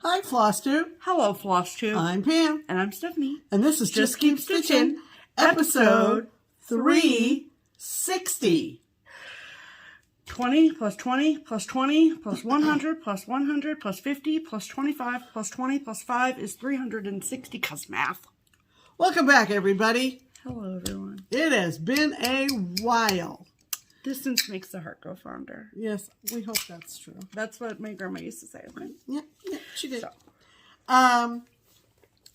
Hi, FlossTube. Hello, FlossTube. I'm Pam. And I'm Stephanie. And this is Just Keep Stitching, episode 360. 20 plus 20 plus 20 plus 100 plus 100 plus 50 plus 25 plus 20 plus 5 is 360 cause math. Welcome back, everybody. Hello, everyone. It has been a while. Distance makes the heart go fonder. Yes, we hope that's true. That's what my grandma used to say, right? Yeah, she did. So,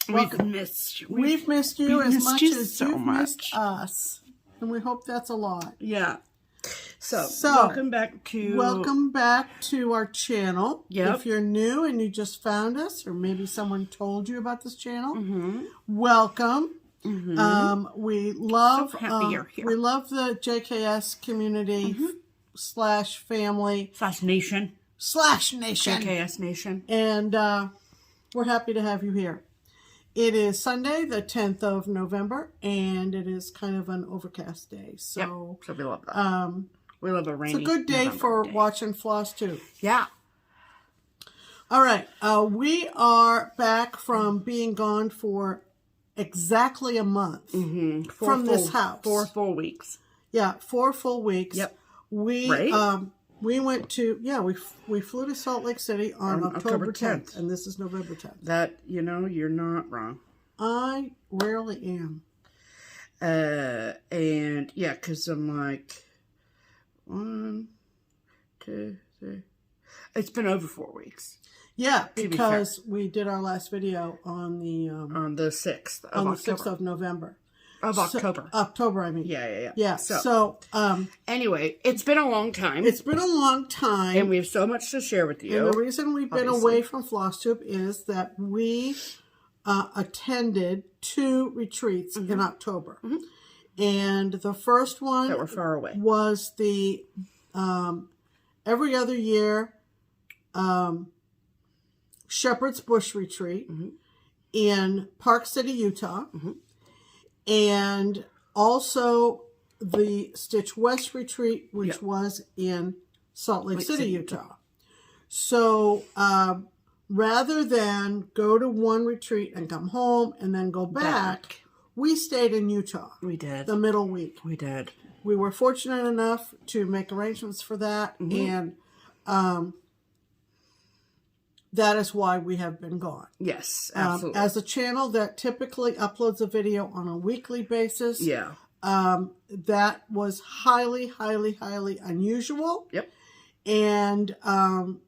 We've missed you. We've missed you as much as so you've much. missed us. And we hope that's a lot. Yeah. So welcome back to our channel. Yep. If you're new and you just found us, or maybe someone told you about this channel, welcome. We love so happy you're here. We love the JKS community / family / nation / nation JKS nation, and we're happy to have you here. It is Sunday, the 10th of November, and it is kind of an overcast day. So, so we love that. We love a rainy. It's a good day for watching FlossTube. Yeah. All right. We are back from being gone for exactly a month from this house. 4 full weeks. Yeah, 4 full weeks. Yep. We went to we flew to Salt Lake City on October 10th, and this is November 10th. That you're not wrong. I rarely am. And yeah, because I'm like 1, 2, 3. It's been over 4 weeks. Yeah, because we did our last video on the 6th of on October. the 6th of November. October, I mean. Yeah. So anyway, it's been a long time. It's been a long time. And we have so much to share with you. And the reason we've been away from FlossTube is that we attended 2 retreats in October. And the first one that were far away was the every other year Shepherd's Bush retreat in Park City, Utah. And also the Stitch West retreat, which was in Salt Lake City, Utah. So rather than go to one retreat and come home and then go back, we stayed in Utah. We did. The middle week. We did. We were fortunate enough to make arrangements for that. And that is why we have been gone. Yes, absolutely. As a channel that typically uploads a video on a weekly basis, that was highly, highly, highly unusual. Yep. And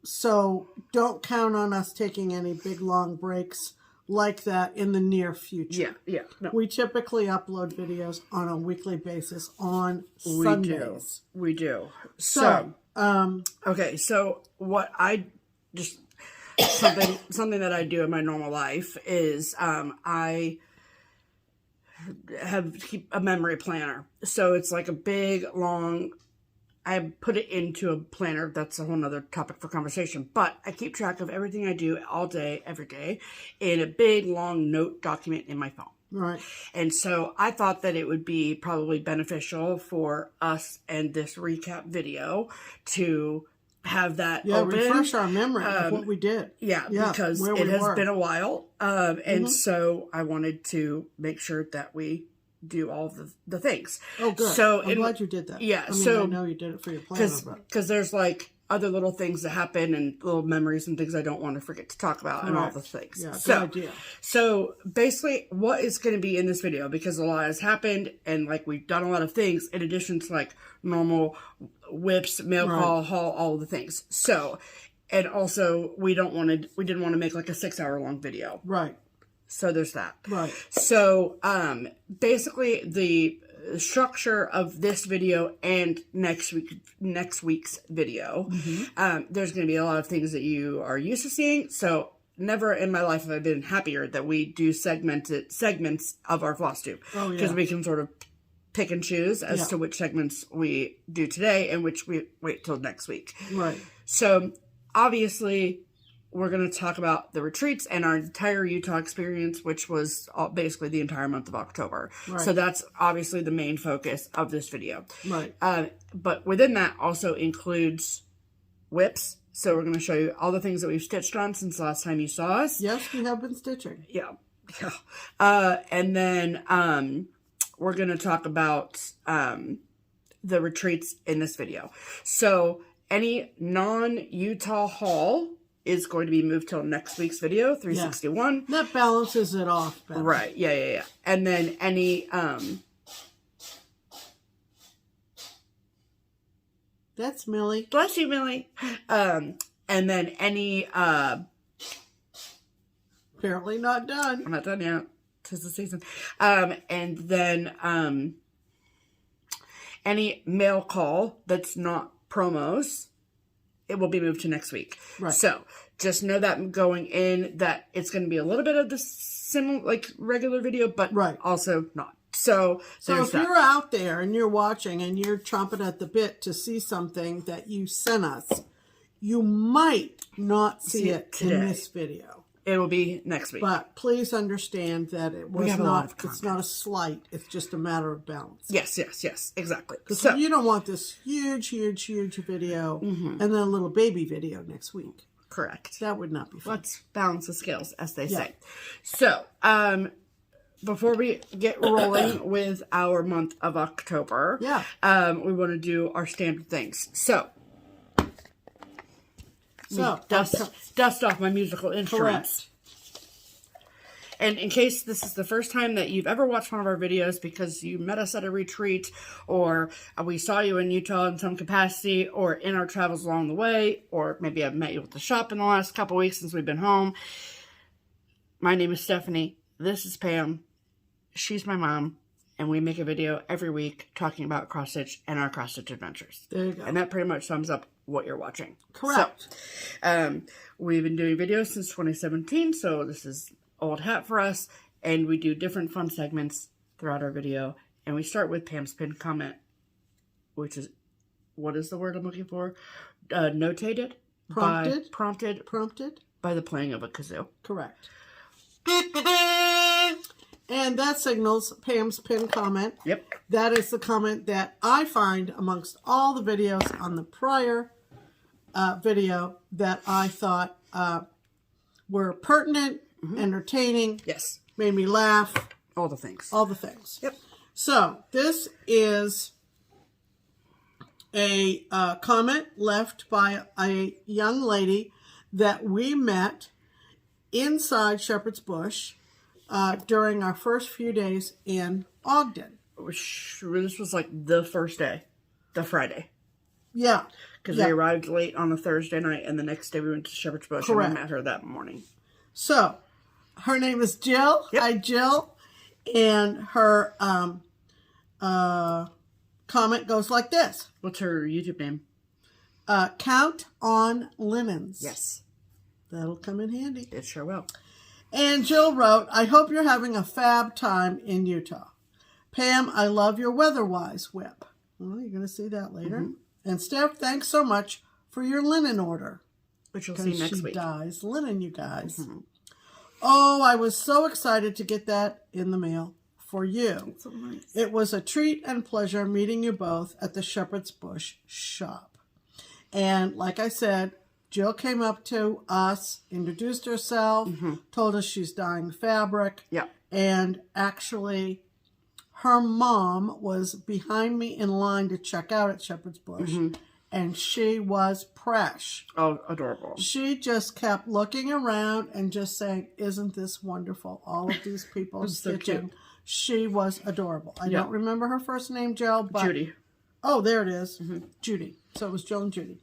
so don't count on us taking any big, long breaks like that in the near future. Yeah. No. We typically upload videos on a weekly basis on Sundays. We do. So okay, so what I just... something that I do in my normal life is I keep a memory planner. So it's like a big, long... I put it into a planner. That's a whole nother topic for conversation. But I keep track of everything I do all day, every day, in a big, long note document in my phone. Right. And so I thought that it would be probably beneficial for us and this recap video to have that open. Refresh our memory of what we did. Yeah, because it has been a while. And so I wanted to make sure that we do all the things. Oh, good. So I'm glad you did that. Yeah. I mean, I know you did it for your planner. Because there's like other little things that happen and little memories and things I don't want to forget to talk about and all the things. Yeah, good idea. So basically what is going to be in this video, because a lot has happened and like we've done a lot of things in addition to like normal whips, mail call, haul, all the things. So, and also we didn't want to make like a 6-hour long video. Right. So there's that. Right. So basically the structure of this video and next week's video, there's going to be a lot of things that you are used to seeing. So never in my life have I been happier that we do segments of our FlossTube. Oh, yeah. Because we can sort of pick and choose as to which segments we do today and which we wait till next week. Right. So obviously we're going to talk about the retreats and our entire Utah experience, which was basically the entire month of October. Right. So that's obviously the main focus of this video. Right. But within that also includes whips So we're going to show you all the things that we've stitched on since the last time you saw us. Yes, we have been stitching. Yeah. And then we're going to talk about the retreats in this video. So any non-Utah haul is going to be moved till next week's video, 361. Yeah. That balances it off better. Right. Yeah. And then any that's Millie. bless you, Millie. And then any Apparently not done. I'm not done yet. 'Tis the season. And then any mail call that's not promos, it will be moved to next week. Right. So just know that going in that it's going to be a little bit of the similar, like regular video, but also not. So if you're out there and you're watching and you're chomping at the bit to see something that you sent us, you might not see it today. in this video. It will be next week. But please understand that it was not, it's not a slight. It's just a matter of balance. Yes, exactly. So you don't want this huge video and then a little baby video next week. Correct. That would not be fun. Let's balance the scales, as they say. So, before we get rolling with our month of October, we want to do our standard things. So dust off my musical instruments. Correct. And in case this is the first time that you've ever watched one of our videos because you met us at a retreat or we saw you in Utah in some capacity or in our travels along the way, or maybe I've met you at the shop in the last couple weeks since we've been home. My name is Stephanie. This is Pam. She's my mom. And we make a video every week talking about cross-stitch and our cross-stitch adventures. There you go. And that pretty much sums up what you're watching. Correct. So, we've been doing videos since 2017, so this is old hat for us. And we do different fun segments throughout our video. And we start with Pam's pinned comment, which is, what is the word I'm looking for? Notated? Prompted by the playing of a kazoo. Correct. And that signals Pam's pinned comment. Yep. That is the comment that I find amongst all the videos on the prior video that I thought were pertinent, entertaining. Yes. Made me laugh. All the things. All the things. Yep. So this is a comment left by a young lady that we met inside Shepherd's Bush during our first few days in Ogden. This was like the first day, the Friday. Yeah. Because we arrived late on a Thursday night, and the next day we went to Shepherd's Bush, and we met her that morning. So, her name is Jill. Yep. Hi, Jill. And her comment goes like this. What's her YouTube name? Count on Linens. Yes. That'll come in handy. It sure will. And Jill wrote, I hope you're having a fab time in Utah. Pam, I love your weather-wise whip. Well, you're going to see that later. And Steph, thanks so much for your linen order. Which you'll see next week. She dyes linen, you guys. Oh, I was so excited to get that in the mail for you. That's so nice. It was a treat and pleasure meeting you both at the Shepherd's Bush shop. And like I said, Jill came up to us, introduced herself, told us she's dyeing fabric. Yeah. And actually, her mom was behind me in line to check out at Shepherd's Bush. And she was fresh. Oh, adorable. She just kept looking around and just saying, isn't this wonderful? All of these people stitching. So she was adorable. I don't remember her first name, Jill. But Judy. Oh, there it is. Judy. So it was Jill and Judy.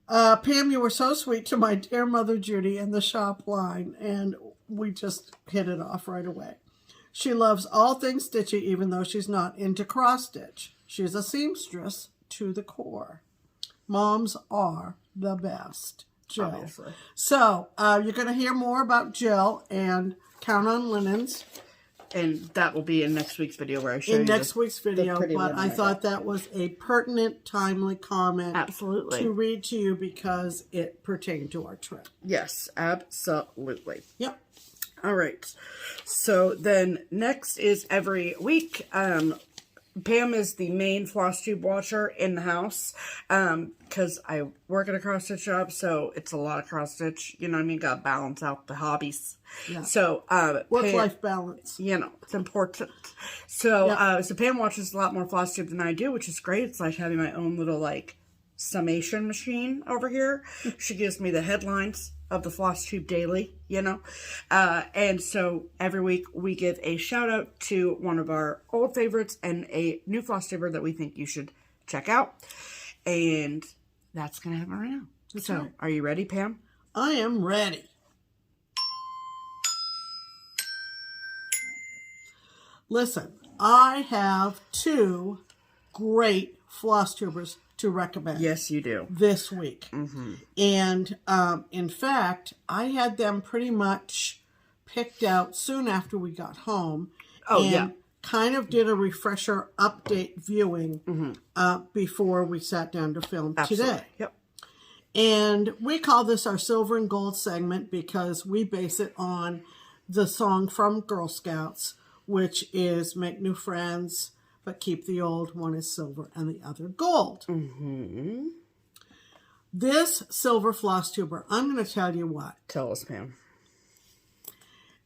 Pam, you were so sweet to my dear mother Judy in the shop line, and we just hit it off right away. She loves all things stitchy, even though she's not into cross-stitch. She's a seamstress to the core. Moms are the best. Jill. Obviously. So, you're going to hear more about Jill and Count on Linens. And that will be in next week's video where I show you in next week's video, but I thought that was a pertinent, timely comment. Absolutely. To read to you because it pertained to our trip. Yes, absolutely. Yep. All right. So then next is every week Pam is the main FlossTube watcher in the house, because I work at a cross stitch shop, so it's a lot of cross stitch. You know what I mean? Got to balance out the hobbies. Yeah. So work-life balance. You know, it's important. So so Pam watches a lot more FlossTube than I do, which is great. It's like having my own little like summation machine over here. She gives me the headlines of the FlossTube daily, you know. And so every week we give a shout out to one of our old favorites and a new FlossTuber that we think you should check out. And that's going to happen right now. So right. Are you ready, Pam? I am ready. Listen, I have 2 great FlossTubers to recommend. Yes, you do. This week. And in fact, I had them pretty much picked out soon after we got home. Oh, and yeah. Kind of did a refresher update viewing before we sat down to film today. Yep. And we call this our Silver and Gold segment because we base it on the song from Girl Scouts, which is Make New Friends, but keep the old. One is silver and the other gold. This silver FlossTuber, I'm going to tell you what. Tell us, Pam.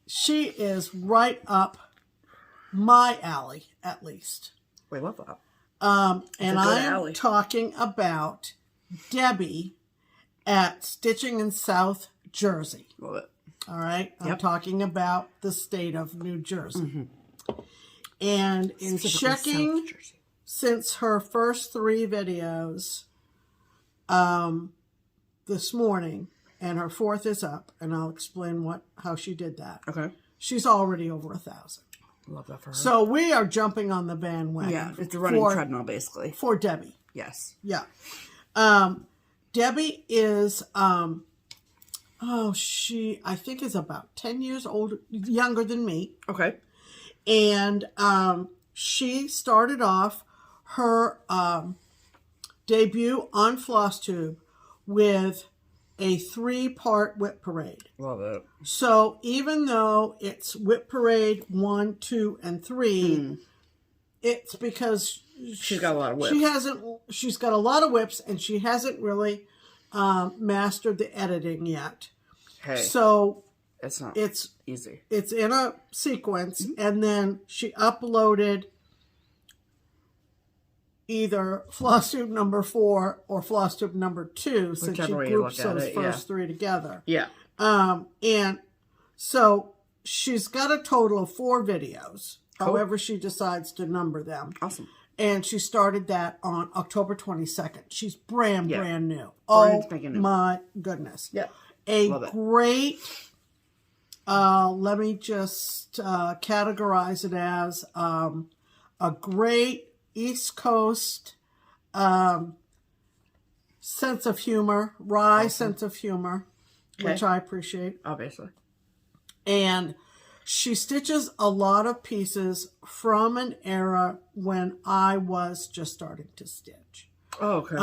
She is right up my alley, at least. We love that. And I'm talking about Debbie at Stitching in South Jersey. Love it. All right? I'm talking about the state of New Jersey. And in checking since her first 3 videos this morning, and her 4th is up, and I'll explain how she did that. Okay. She's already over 1,000. Love that for her. So we are jumping on the bandwagon. Yeah, it's a running treadmill, basically. For Debbie. Yes. Yeah. Debbie is, I think is about 10 years younger than me. Okay. And she started off her debut on FlossTube with a 3-part whip parade. Love it. So even though it's whip parade 1, 2, and 3, it's because she's got a lot of whips. She's got a lot of whips, and she hasn't really mastered the editing yet. Hey. So it's easy. It's in a sequence, and then she uploaded either FlossTube number 4 or FlossTube number 2, since she groups those first 3 together. Yeah. And so she's got a total of 4 videos, however she decides to number them. Awesome. And she started that on October 22nd. She's brand new. New. My goodness. Yeah. A great, let me just categorize it as a great East Coast sense of humor, sense of humor, which I appreciate. Obviously. And she stitches a lot of pieces from an era when I was just starting to stitch. Oh, okay.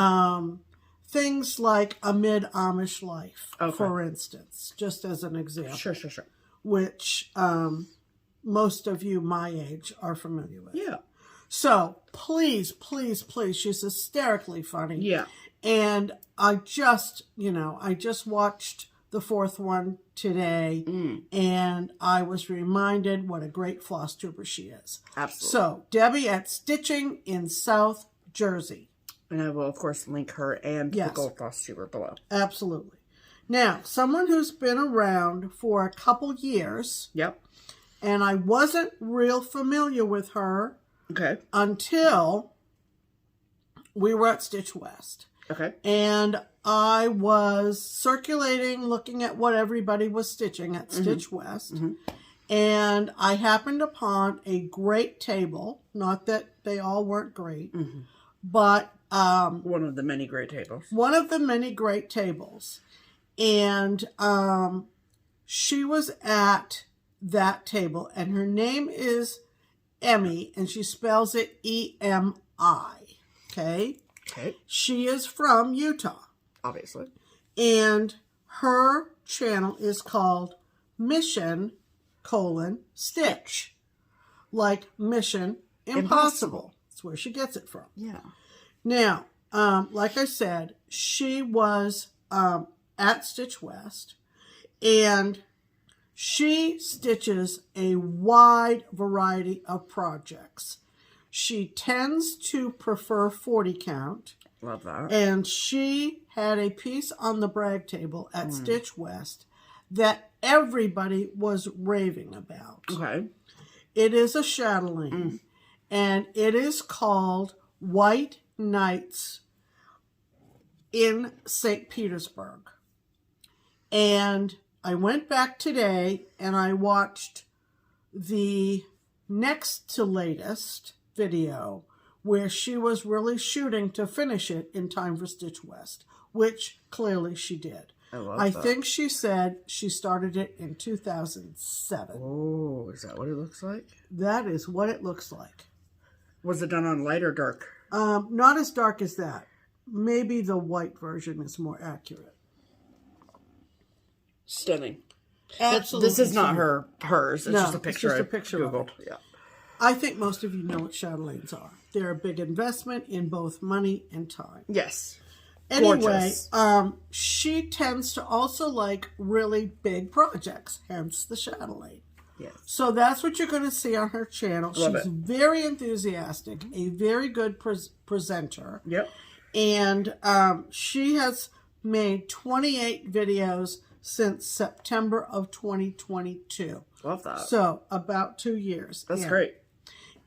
Things like Amid Amish Life, for instance, just as an example. Sure. Which most of you my age are familiar with. Yeah. So please, she's hysterically funny. Yeah. And I just watched the 4th one today, and I was reminded what a great FlossTuber she is. Absolutely. So Debbie at Stitching in South Jersey. And I will, of course, link her and the Gold FlossTuber below. Absolutely. Now, someone who's been around for a couple years. Yep. And I wasn't real familiar with her. Okay. Until we were at Stitch West. Okay. And I was circulating, looking at what everybody was stitching at Stitch West. And I happened upon a great table. Not that they all weren't great. But one of the many great tables. One of the many great tables. And she was at that table. And her name is Emmy, and she spells it E-M-I. Okay? Okay. She is from Utah. Obviously. And her channel is called Mission: Stitch. Like Mission Impossible. That's That's where she gets it from. Yeah. Now, like I said, she was at Stitch West, and she stitches a wide variety of projects. She tends to prefer 40 count. Love that. And she had a piece on the brag table at Stitch West that everybody was raving about. Okay. It is a chatelaine, and it is called White Nights in St. Petersburg. And I went back today and I watched the next to latest video where she was really shooting to finish it in time for Stitch West, which clearly she did. I think she said she started it in 2007. Oh, is that what it looks like? That is what it looks like. Was it done on light or dark? Not as dark as that. Maybe the white version is more accurate. Stunning. Absolutely. This is not hers. It's No, just a picture. it's just a picture of Googled. it. Yeah. I think most of you know what chatelaines are. They're a big investment in both money and time. Yes. Anyway, Gorgeous. she tends to also like really big projects, hence the chatelaine. Yes. So that's what you're going to see on her channel. Love She's it. very enthusiastic, a very good presenter. Yep. And she has made 28 videos since September of 2022. Love that. So about 2 years. That's great.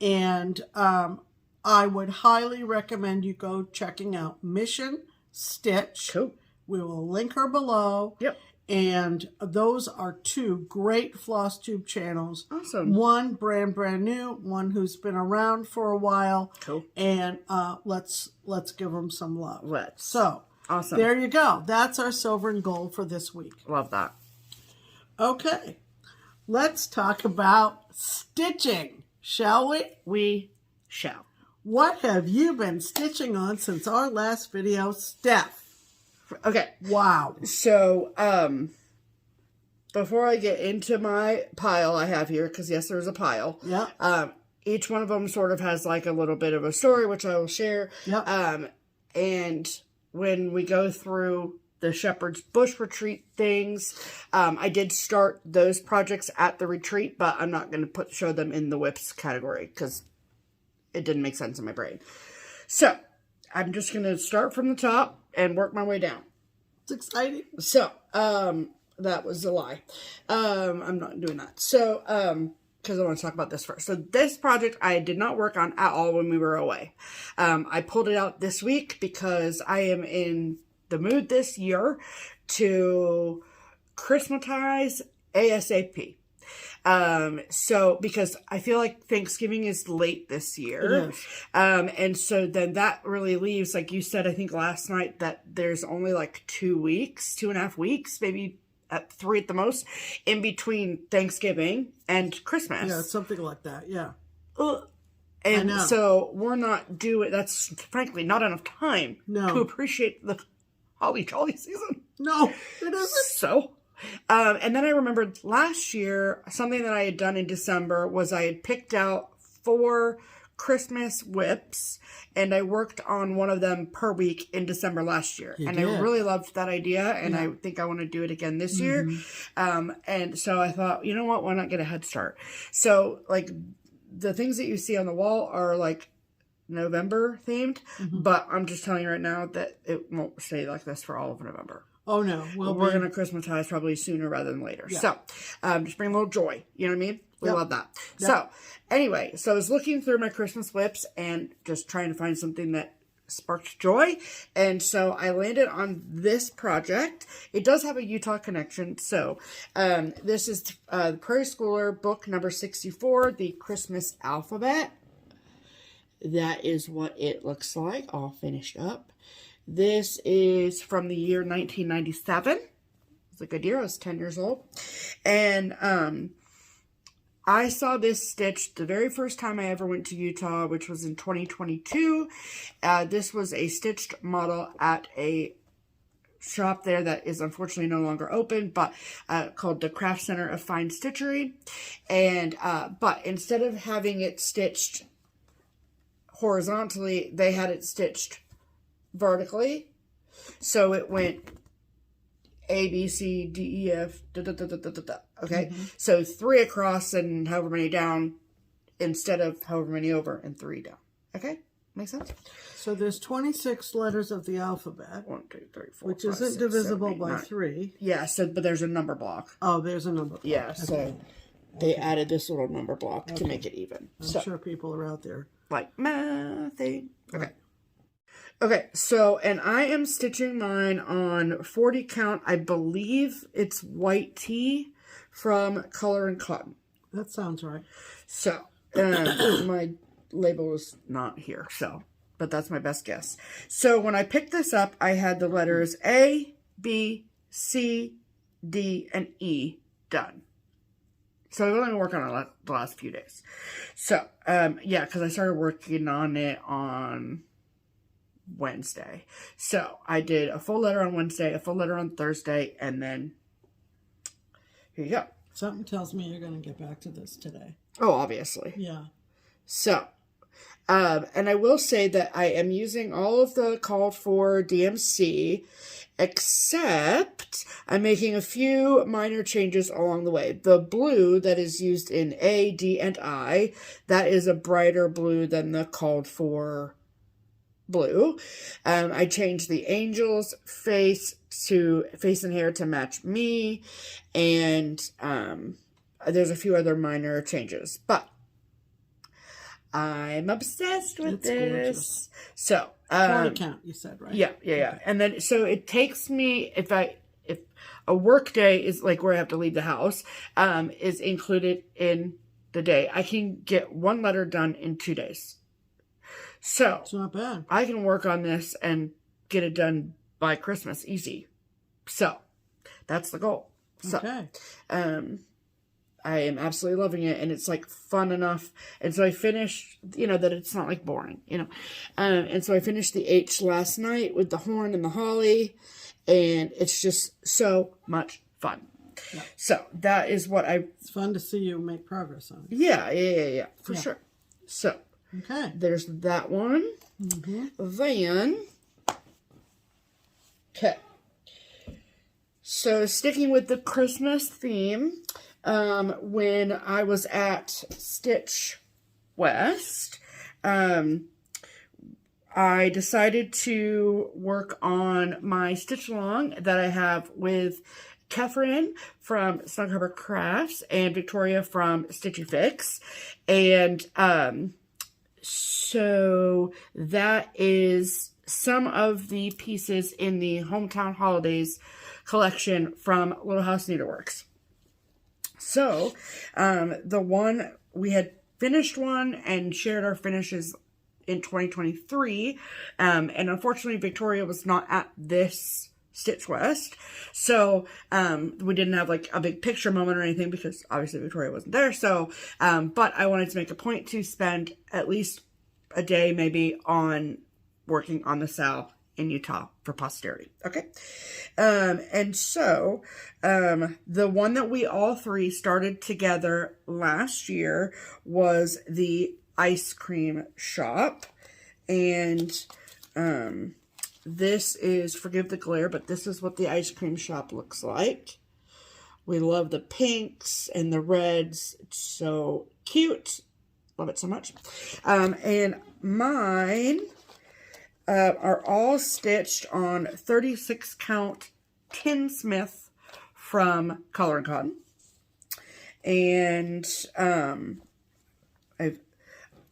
And I would highly recommend you go checking out Mission Stitch. Cool. We will link her below. Yep. And those are two great FlossTube channels. Awesome. One brand new, one who's been around for a while. Cool. And let's give them some love. Let's. So Awesome. there you go. That's our silver and gold for this week. Love that. Okay. Let's talk about stitching, shall we? We shall. What have you been stitching on since our last video, Steph? Okay. Wow. So, before I get into my pile I have here, because yes, there's a pile. Yep. Each one of them sort of has like a little bit of a story, which I will share. Yep. And when we go through the Shepherd's Bush retreat things, I did start those projects at the retreat, but I'm not going to show them in the whips category because it didn't make sense in my brain. So, I'm just going to start from the top and work my way down. It's exciting. So, that was a lie. I'm not doing that. So, because I want to talk about this first. So, this project I did not work on at all when we were away. I pulled it out this week because I am in the mood this year to Christmatize ASAP. So because I feel like Thanksgiving is late this year. It is. And so then that really leaves, like you said, I think last night, that there's only like 2 weeks, 2.5 weeks, maybe at 3 at the most, in between Thanksgiving and Christmas. Yeah, something like that. Yeah. And know. so we're not doing, that's frankly not enough time to appreciate the holly jolly season. No, it isn't. So, and then I remembered last year, something that I had done in December was I had picked out 4 Christmas whips, and I worked on one of them per week in December last year. You and did. I really loved that idea, and I think I want to do it again this year. And so I thought, you know what, why not get a head start? So, like, the things that you see on the wall are, like, November themed, but I'm just telling you right now that it won't stay like this for all of November. Oh, no. We're going to Christmatize probably sooner rather than later. Yeah. So, just bring a little joy. You know what I mean? We love that. Yep. So, anyway, so I was looking through my Christmas whips and just trying to find something that sparked joy. And so I landed on this project. It does have a Utah connection. So, this is the Prairie Schooler book number 64, the Christmas Alphabet. That is what it looks like, all finished up. This is from the year 1997. It's a good year. I was 10 years old. And I saw this stitched the very first time I ever went to Utah, which was in 2022. This was a stitched model at a shop there that is unfortunately no longer open, but called the Craft Center of Fine Stitchery. And but instead of having it stitched horizontally, they had it stitched vertically. So it went A, B, C, D, E, F, da, da, da, da, da, da, da. Okay? So 3 across and however many down instead of however many over and 3 down. Okay? Make sense? So there's 26 letters of the alphabet. 1, 2, 3, 4, which 5, isn't 6, divisible 7, 8, by 9. 3. Yeah, so but there's a number block. Oh, there's a number. Yeah, so they added this little number block to make it even. I'm sure people are out there. Like mathing. Okay. Okay, so, and I am stitching mine on 40 count. I believe it's white tee from Color and Cotton. That sounds right. So, my label is not here, so, but that's my best guess. So, when I picked this up, I had the letters A, B, C, D, and E done. So, I've only been working on it the last few days. So, yeah, because I started working on it on Wednesday. So I did a full letter on Wednesday, a full letter on Thursday, and then here you go. Something tells me you're going to get back to this today. Oh, obviously. Yeah. So, and I will say that I am using all of the called for DMC, except I'm making a few minor changes along the way. The blue that is used in A, D, and I, that is a brighter blue than the called for blue. I changed the angel's face and hair to match me, and there's a few other minor changes, but I'm obsessed with this. Gorgeous. So 40 count, you said, right? Yeah. Okay. And then so it takes me, if a work day is like where I have to leave the house, is included in the day, I can get 1 letter done in 2 days. So it's not bad. I can work on this and get it done by Christmas easy. So that's the goal. So, okay. I am absolutely loving it, and it's like fun enough. And so I finished, that it's not like boring, and so I finished the H last night with the horn and the holly, and it's just so much fun. Yeah. So that is what it's fun to see you make progress on it. Yeah, for sure. So. Okay. There's that one. Then, okay. So, sticking with the Christmas theme, when I was at Stitch West, I decided to work on my stitch along that I have with Catherine from Snug Harbor Crafts and Victoria from Stitchy Fix. And, so that is some of the pieces in the Hometown Holidays collection from Little House Needleworks. So, the one, we had finished one and shared our finishes in 2023. And unfortunately, Victoria was not at this Stitch West. So, we didn't have like a big picture moment or anything because obviously Victoria wasn't there. So, but I wanted to make a point to spend at least a day maybe on working on the Sal in Utah for posterity. Okay. And so, the one that we all 3 started together last year was the ice cream shop. And, this is, forgive the glare, but this is what the ice cream shop looks like. We love the pinks and the reds. It's so cute. Love it so much. And mine are all stitched on 36 count Tinsmith from Color and Cotton. And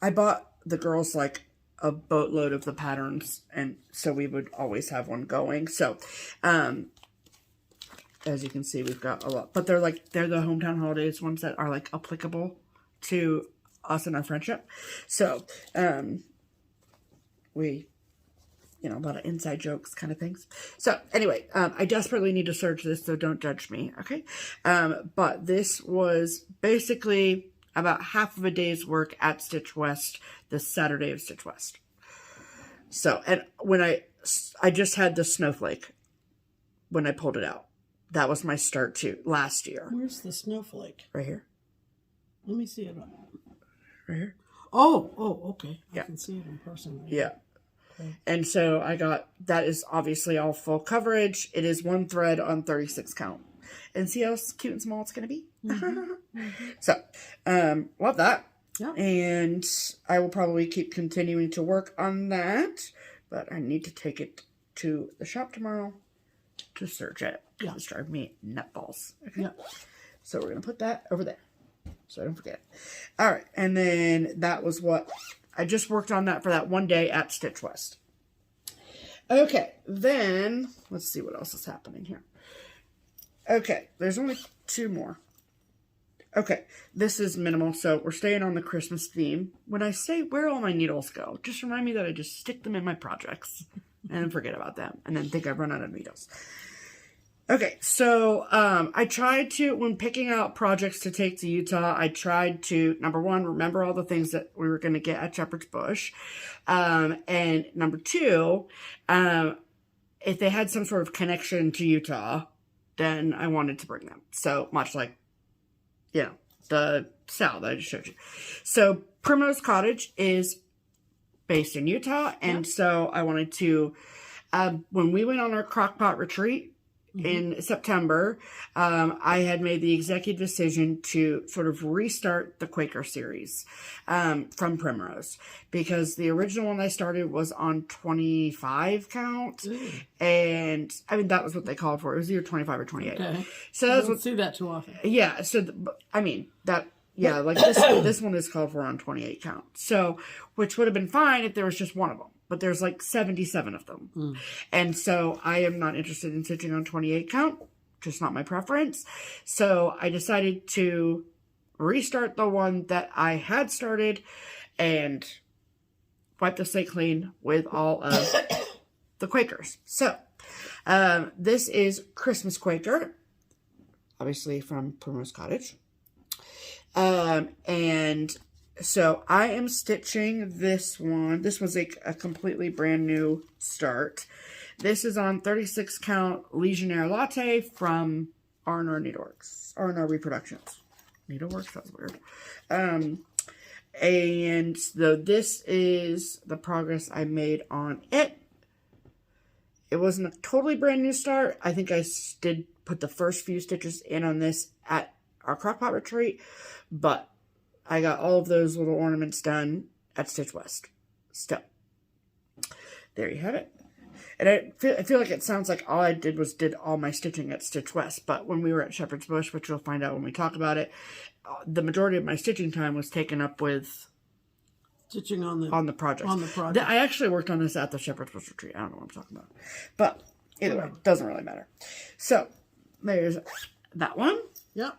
I bought the girls like a boatload of the patterns, and so we would always have one going. So, as you can see, we've got a lot, but they're the Hometown Holidays ones that are like applicable to us and our friendship. So, we, a lot of inside jokes kind of things. So anyway, I desperately need to search this, so don't judge me. Okay. But this was basically about half of a day's work at Stitch West, the Saturday of Stitch West. So, and when I just had the snowflake when I pulled it out. That was my start to last year. Where's the snowflake? Right here. Let me see it. Right here. Okay. I can see it in person. Yeah. Okay. And so that is obviously all full coverage. It is one thread on 36 count. And see how cute and small it's going to be? So, love that. Yeah. And I will probably keep continuing to work on that. But I need to take it to the shop tomorrow to search it. Yeah. It's driving me nutballs. Okay. Yeah. So we're going to put that over there. So I don't forget. All right. And then that was what I just worked on that for that one day at Stitch West. Okay. Then let's see what else is happening here. Okay. There's only 2 more. Okay. This is minimal. So we're staying on the Christmas theme. When I say where all my needles go, just remind me that I just stick them in my projects and forget about them and then think I've run out of needles. Okay, so I tried to, when picking out projects to take to Utah, I tried to, number 1, remember all the things that we were going to get at Shepherd's Bush. And number 2, if they had some sort of connection to Utah, then I wanted to bring them. So much like, the style that I just showed you. So Primrose Cottage is based in Utah. And so I wanted to, when we went on our crockpot retreat, in September, I had made the executive decision to sort of restart the Quaker series from Primrose, because the original one I started was on 25 count. And I mean, that was what they called for. It was either 25 or 28. Okay. So I don't see that too often. Yeah. So, like this one is called for on 28 count. So, which would have been fine if there was just one of them. But there's like 77 of them. And so I am not interested in stitching on 28 count. Just not my preference. So I decided to restart the one that I had started and wipe the slate clean with all of the Quakers. So this is Christmas Quaker, obviously from Primrose Cottage. And so I am stitching this one. This was a completely brand new start. This is on 36 count Legionnaire Latte from R&R Needleworks. R&R Reproductions. Needleworks? That's weird. And so this is the progress I made on it. It wasn't a totally brand new start. I think I did put the first few stitches in on this at our crockpot retreat, but I got all of those little ornaments done at Stitch West. So, there you have it. And I feel like it sounds like all I did was did all my stitching at Stitch West. But when we were at Shepherd's Bush, which you'll find out when we talk about it, the majority of my stitching time was taken up with stitching on the project. On the project. I actually worked on this at the Shepherd's Bush retreat. I don't know what I'm talking about. But either way, it doesn't really matter. So, there's that one. Yep.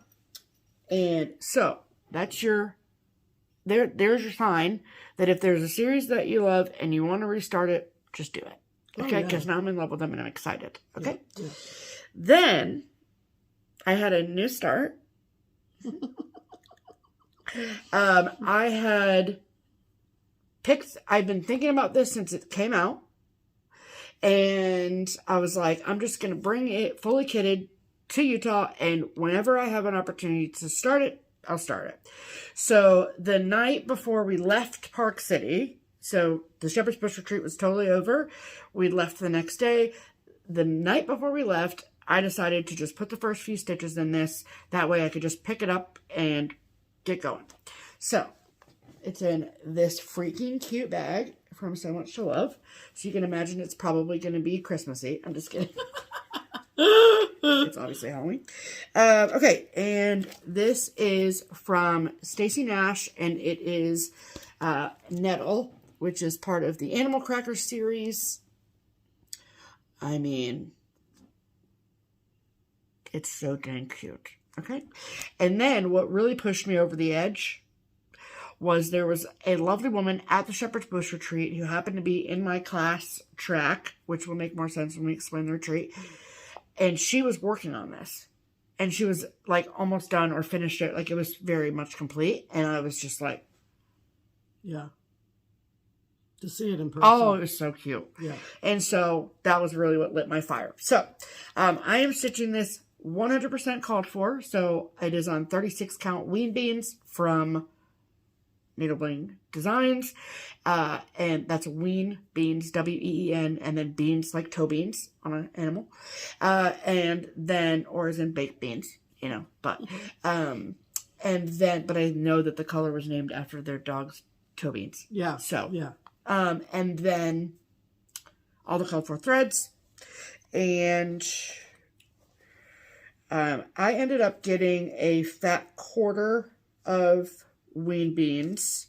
And so, that's your... There's your sign that if there's a series that you love and you want to restart it, just do it. Okay? Because now I'm in love with them and I'm excited. Okay? Yeah. Then, I had a new start. I had picked... I've been thinking about this since it came out. And I was like, I'm just going to bring it fully kitted to Utah. And whenever I have an opportunity to start it, I'll start it. So the night before we left Park City, so the Shepherd's Bush retreat was totally over. We left the next day. The night before we left, I decided to just put the first few stitches in this. That way I could just pick it up and get going. So it's in this freaking cute bag from So Much to Love. So you can imagine it's probably going to be Christmassy. I'm just kidding. It's obviously Halloween. Okay, and this is from Stacy Nash, and it is Nettle, which is part of the Animal Cracker series. I mean, it's so dang cute. Okay, and then what really pushed me over the edge was there was a lovely woman at the Shepherd's Bush retreat who happened to be in my class track, which will make more sense when we explain the retreat. And she was working on this. And she was, like, almost done or finished it. Like, it was very much complete. And I was just like... Yeah. To see it in person. Oh, it was so cute. Yeah. And so, that was really what lit my fire. So, I am stitching this 100% called for. So, it is on 36 count Ween Beans from Needle Bling Designs. And that's Ween Beans, W-E-E-N, and then beans like toe beans on an animal. And then, or as in baked beans, you know, but, and then, but I know that the color was named after their dog's toe beans. Yeah. So, yeah. And then all the colorful threads. And I ended up getting a fat quarter of Ween beans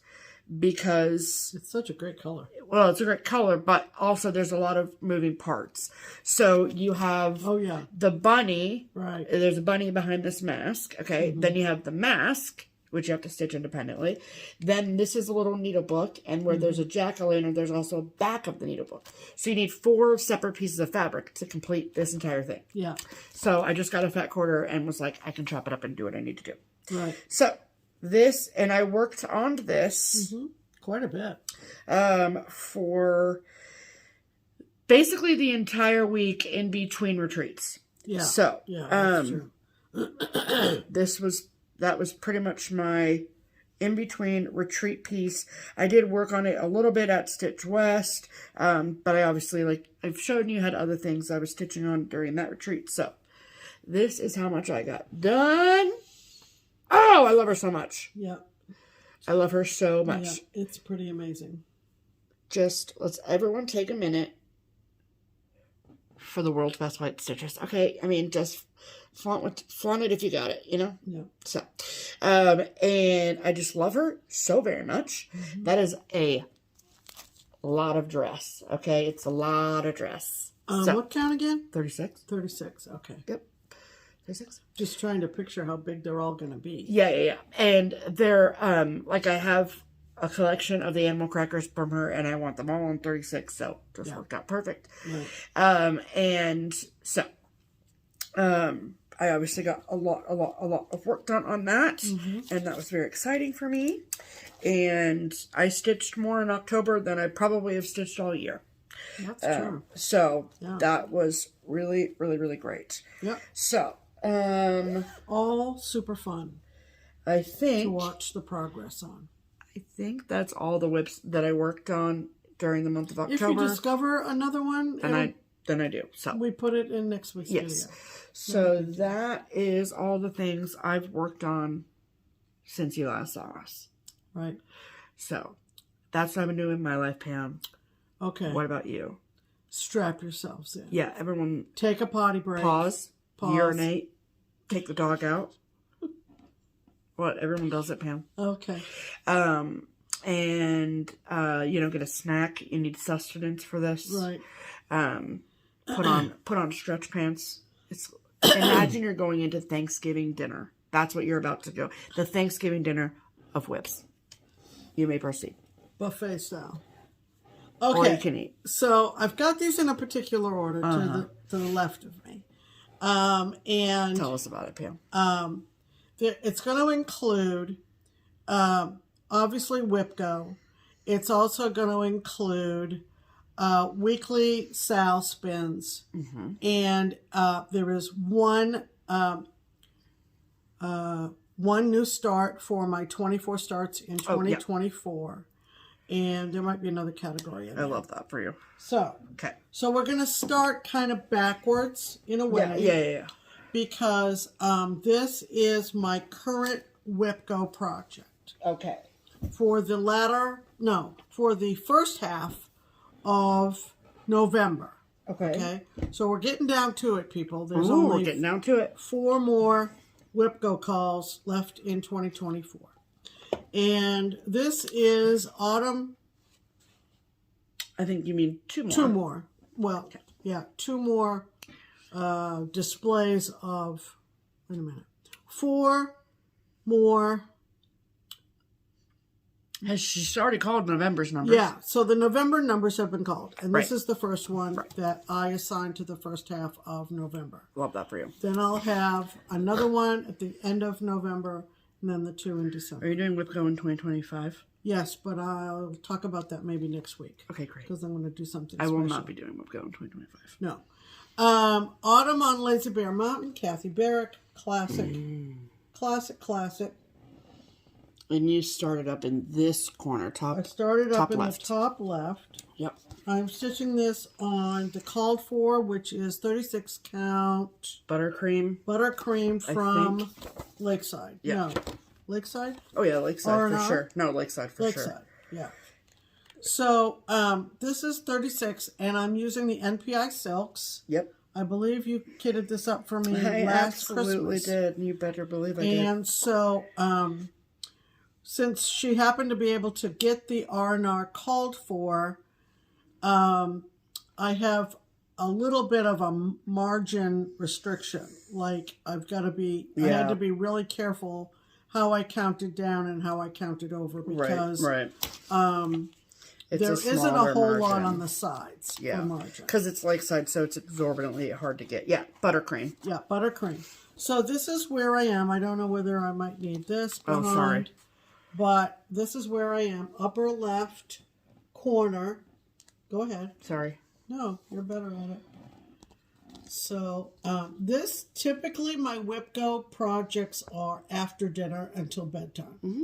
because It's such a great color. well, it's a great color, but also there's a lot of moving parts. So you have the bunny. Right. There's a bunny behind this mask. Okay. Then you have the mask, which you have to stitch independently. Then this is a little needle book, and where there's a jack-o'-lantern, there's also a back of the needle book. So you need 4 separate pieces of fabric to complete this entire thing. Yeah. So I just got a fat quarter and was like, I can chop it up and do what I need to do. Right. So this, and I worked on this quite a bit for basically the entire week in between retreats. Yeah. So that's true. that was pretty much my in between retreat piece. I did work on it a little bit at Stitch West, but I obviously, like I've shown you, had other things I was stitching on during that retreat. So this is how much I got done. Oh, I love her so much. Yeah. I love her so much. Yeah, it's pretty amazing. Just let's everyone take a minute for the world's best white stitches. Okay, I mean, just flaunt it if you got it, you know? Yeah. So, and I just love her so very much. That is a lot of dress, okay? It's a lot of dress. So, What count again? 36. 36, okay. Yep. 36. Just trying to picture how big they're all going to be. Yeah. And they're, like I have a collection of the animal crackers from her, and I want them all in 36, so just worked out perfect. Right. And so, I obviously got a lot of work done on that, and that was very exciting for me. And I stitched more in October than I probably have stitched all year. That's true. So that was really, really, really great. Yep. So, all super fun I think to watch the progress on. I think that's all the whips that I worked on during the month of October. If you discover another one, then I do. So we put it in next week's video. So that is all the things I've worked on since you last saw us. Right. So that's what I've been doing in my life, Pam. Okay. What about you? Strap yourselves in. Yeah, everyone Take a potty break. pause, urinate, take the dog out. What? Everyone does it, Pam. Okay. And get a snack. You need sustenance for this. Right. Put on stretch pants. Imagine you're going into Thanksgiving dinner. That's what you're about to go. The Thanksgiving dinner of whips. You may proceed. Buffet style. Okay. Or you can eat. So I've got these in a particular order to the left of me. And Tell us about it, Pam. it's going to include, obviously, WhipGo. It's also going to include weekly Sal spins. And there is one new start for my 24 starts in 2024. And there might be another category in there. I love that for you. So we're going to start kind of backwards in a way. Yeah. Because this is my current WhipGo project. Okay. For the first half of November. Okay. So we're getting down to it, people. There's only we're getting down to it. 4 more WhipGo calls left in 2024. And this is autumn. I think you mean 2 more. 2 more. Well, 2 more displays of, 4 more. Has she already called November's numbers? Yeah, so the November numbers have been called. And this is the first one that I assigned to the first half of November. Love that for you. Then I'll have another one at the end of November, and then the 2 in December. Are you doing WhipGo in 2025? Yes, but I'll talk about that maybe next week. Okay, great. Because I'm going to do something I will special. not be doing WhipGo in 2025. No. Autumn on Lazy Bear Mountain, Kathy Barrick, classic. Classic. And you started up in this corner, I started up in left. the top left. Yep. I'm stitching this on the called for, which is 36 count buttercream from Lakeside. Yeah. No, Lakeside? Oh yeah, Lakeside R&R? for sure. No, Lakeside for sure. Lakeside, yeah. So this is 36, and I'm using the NPI silks. Yep. I believe you kitted this up for me I last absolutely Christmas. did. You better believe I did. And so, since she happened to be able to get the R&R called for, I have a little bit of a margin restriction. Like, I've got to be, I had to be really careful how I counted down and how I counted over because right. there isn't a whole lot on the sides for margin. Because it's Lakeside, so it's exorbitantly hard to get. Yeah, buttercream. Yeah, buttercream. So this is where I am. I don't know whether I might need this behind. Oh, sorry. But this is where I am. Upper left corner. Go ahead. Sorry. No, you're better at it. So this, typically my Whip Go projects are after dinner until bedtime. Mm-hmm.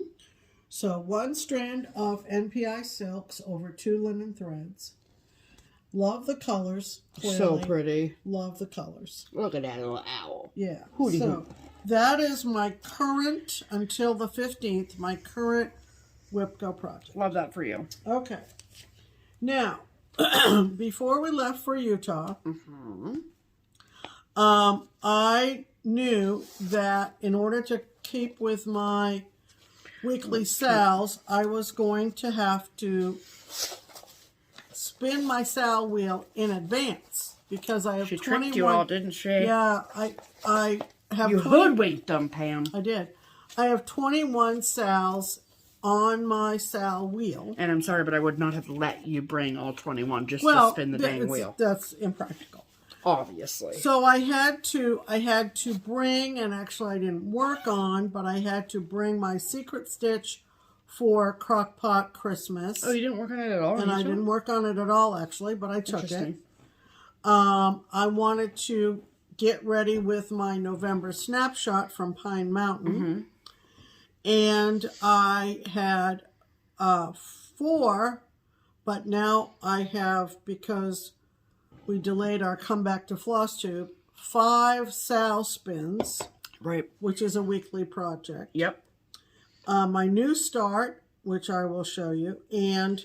So 1 strand of NPI silks over 2 linen threads. Love the colors. Clearly. So pretty. Love the colors. Look at that little owl. Yeah. Hooty so that is my current, until the 15th, my current Whip Go project. Love that for you. Okay. Now, before we left for Utah, I knew that in order to keep with my weekly sales, I was going to have to spin my sal wheel in advance because I have She 21. tricked you all, didn't she? Yeah, I have. You hoodwinked them, Pam. I did. I have 21 sals on my sal wheel. And I'm sorry, but I would not have let you bring all 21 just to spin the dang wheel. That's impractical. Obviously. So I had to bring, and actually I didn't work on, but I had to bring my secret stitch for Crockpot Christmas. Oh, you didn't work on it at all? And I didn't work on it at all, actually, but I took it. I wanted to get ready with my November snapshot from Pine Mountain. And I had 4, but now I have, because we delayed our comeback to FlossTube, 5 sal spins. Right. Which is a weekly project. Yep. My new start, which I will show you, and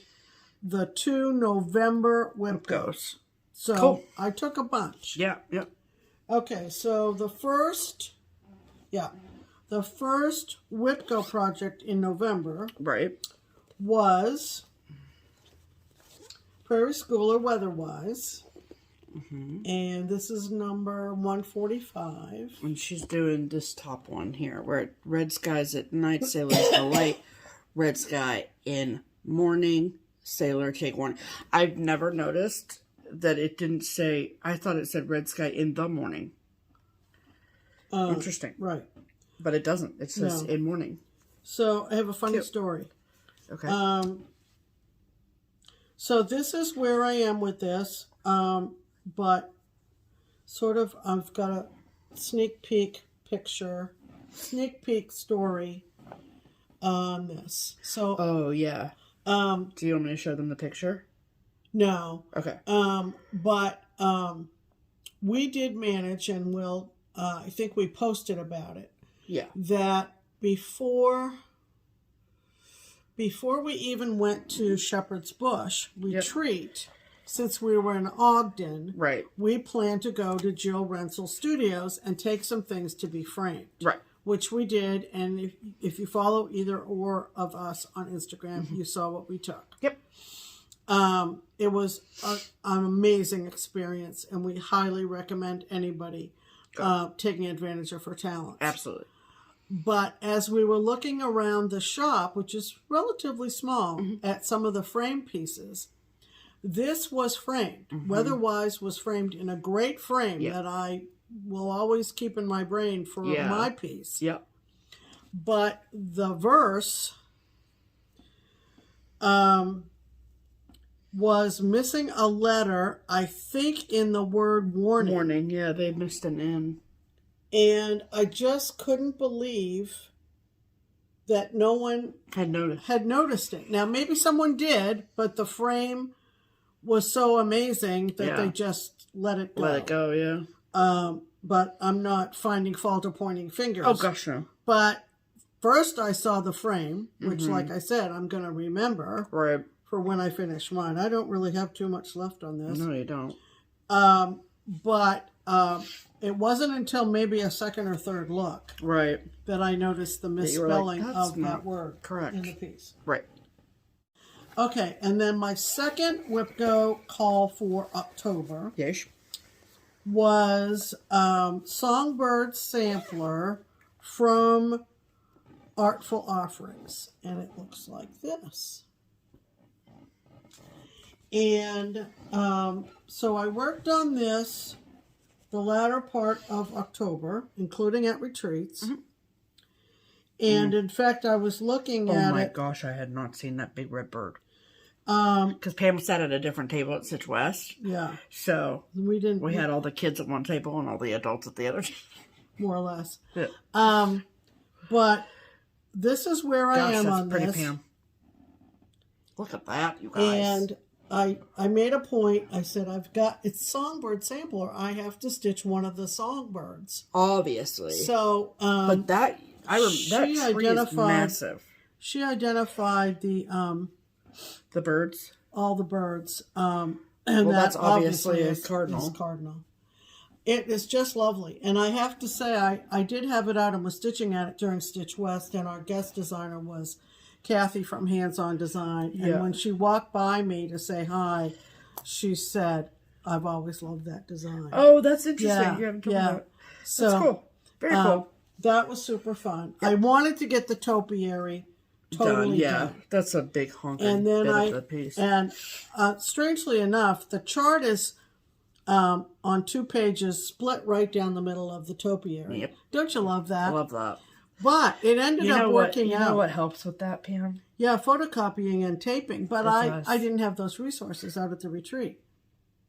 the 2 November Whip Goes. So cool. I took a bunch. Yeah, yep. Okay, so the first Whip Go project in November was Prairie Schooler Weatherwise. And this is number 145. And she's doing this top one here, where red skies at night, sailors delight, red sky in morning, sailor take warning. I've never noticed that it didn't say, I thought it said red sky in the morning. Interesting. Right. But it doesn't. It says in morning. So I have a funny story. Okay. So this is where I am with this. But sort of, I've got a sneak peek story on this. So. Oh, yeah. Do you want me to show them the picture? No. Okay. But we did manage, and we'll, I think we posted about it. Yeah. That before we even went to Shepherd's Bush retreat, since we were in Ogden, we planned to go to Jill Rensel Studios and take some things to be framed. Right. Which we did, and if you follow either or of us on Instagram, you saw what we took. Yep. It was an amazing experience, and we highly recommend anybody taking advantage of her talents. Absolutely. But as we were looking around the shop, which is relatively small, at some of the frame pieces, this was framed. Weatherwise was framed in a great frame that I will always keep in my brain for my piece. Yep. But the verse was missing a letter, I think, in the word warning. Warning, yeah, they missed an N. And I just couldn't believe that no one had noticed it. Now, maybe someone did, but the frame was so amazing that they just let it go. Let it go, yeah. But I'm not finding fault or pointing fingers. Oh, gosh, no. But first I saw the frame, which, like I said, I'm going to remember for when I finish mine. I don't really have too much left on this. No, you don't. But it wasn't until maybe a second or third look that I noticed the misspelling of that word in the piece. Right. Okay, and then my second WIPGO call for October was Songbird Sampler from Artful Offerings. And it looks like this. And so I worked on this the latter part of October, including at retreats. And in fact, I was looking at it. Oh my gosh, I had not seen that big red bird. Because Pam sat at a different table at Stitch West. Yeah. So we had all the kids at one table and all the adults at the other. More or less. Yeah. But this is where I am on pretty, this. Pam. Look at that, you guys. And I made a point. I said, it's Songbird Sampler. I have to stitch one of the songbirds. Obviously. So, but that tree is massive. She identified the birds. All the birds. And that's obviously a cardinal. Is cardinal. It is just lovely. And I have to say, I did have it out and was stitching at it during Stitch West, and our guest designer was Kathy from Hands On Design. And when she walked by me to say hi, she said, I've always loved that design. Oh, that's interesting. Yeah. So, that's cool. Very cool. That was super fun. I wanted to get the topiary totally done. That's a big honking and then bit of the piece. And strangely enough, the chart is on 2 pages, split right down the middle of the topiary. Yep. Don't you love that? I love that. But it ended up working out. You know what helps with that, Pam? Yeah, photocopying and taping. But I didn't have those resources out at the retreat.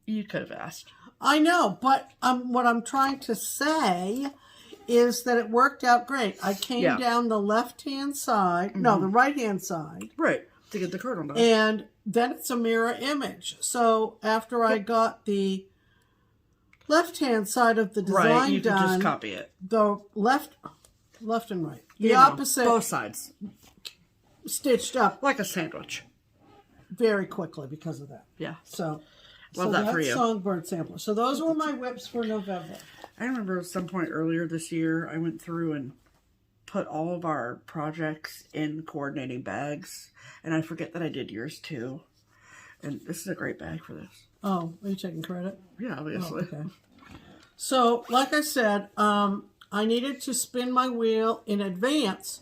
You could have asked. I know, but what I'm trying to say is that it worked out great. I came down the left-hand side, the right-hand side. Right, to get the cardinal done. And then it's a mirror image. So after I got the left-hand side of the design you done, can just copy it. The left and right. The opposite. Both sides. Stitched up. Like a sandwich. Very quickly because of that. Yeah. So love that for you. Songbird Sampler. So those were my whips for November. I remember at some point earlier this year, I went through and put all of our projects in coordinating bags. And I forget that I did yours too. And this is a great bag for this. Oh, are you taking credit? Yeah, obviously. Oh, okay. So, like I said, I needed to spin my wheel in advance.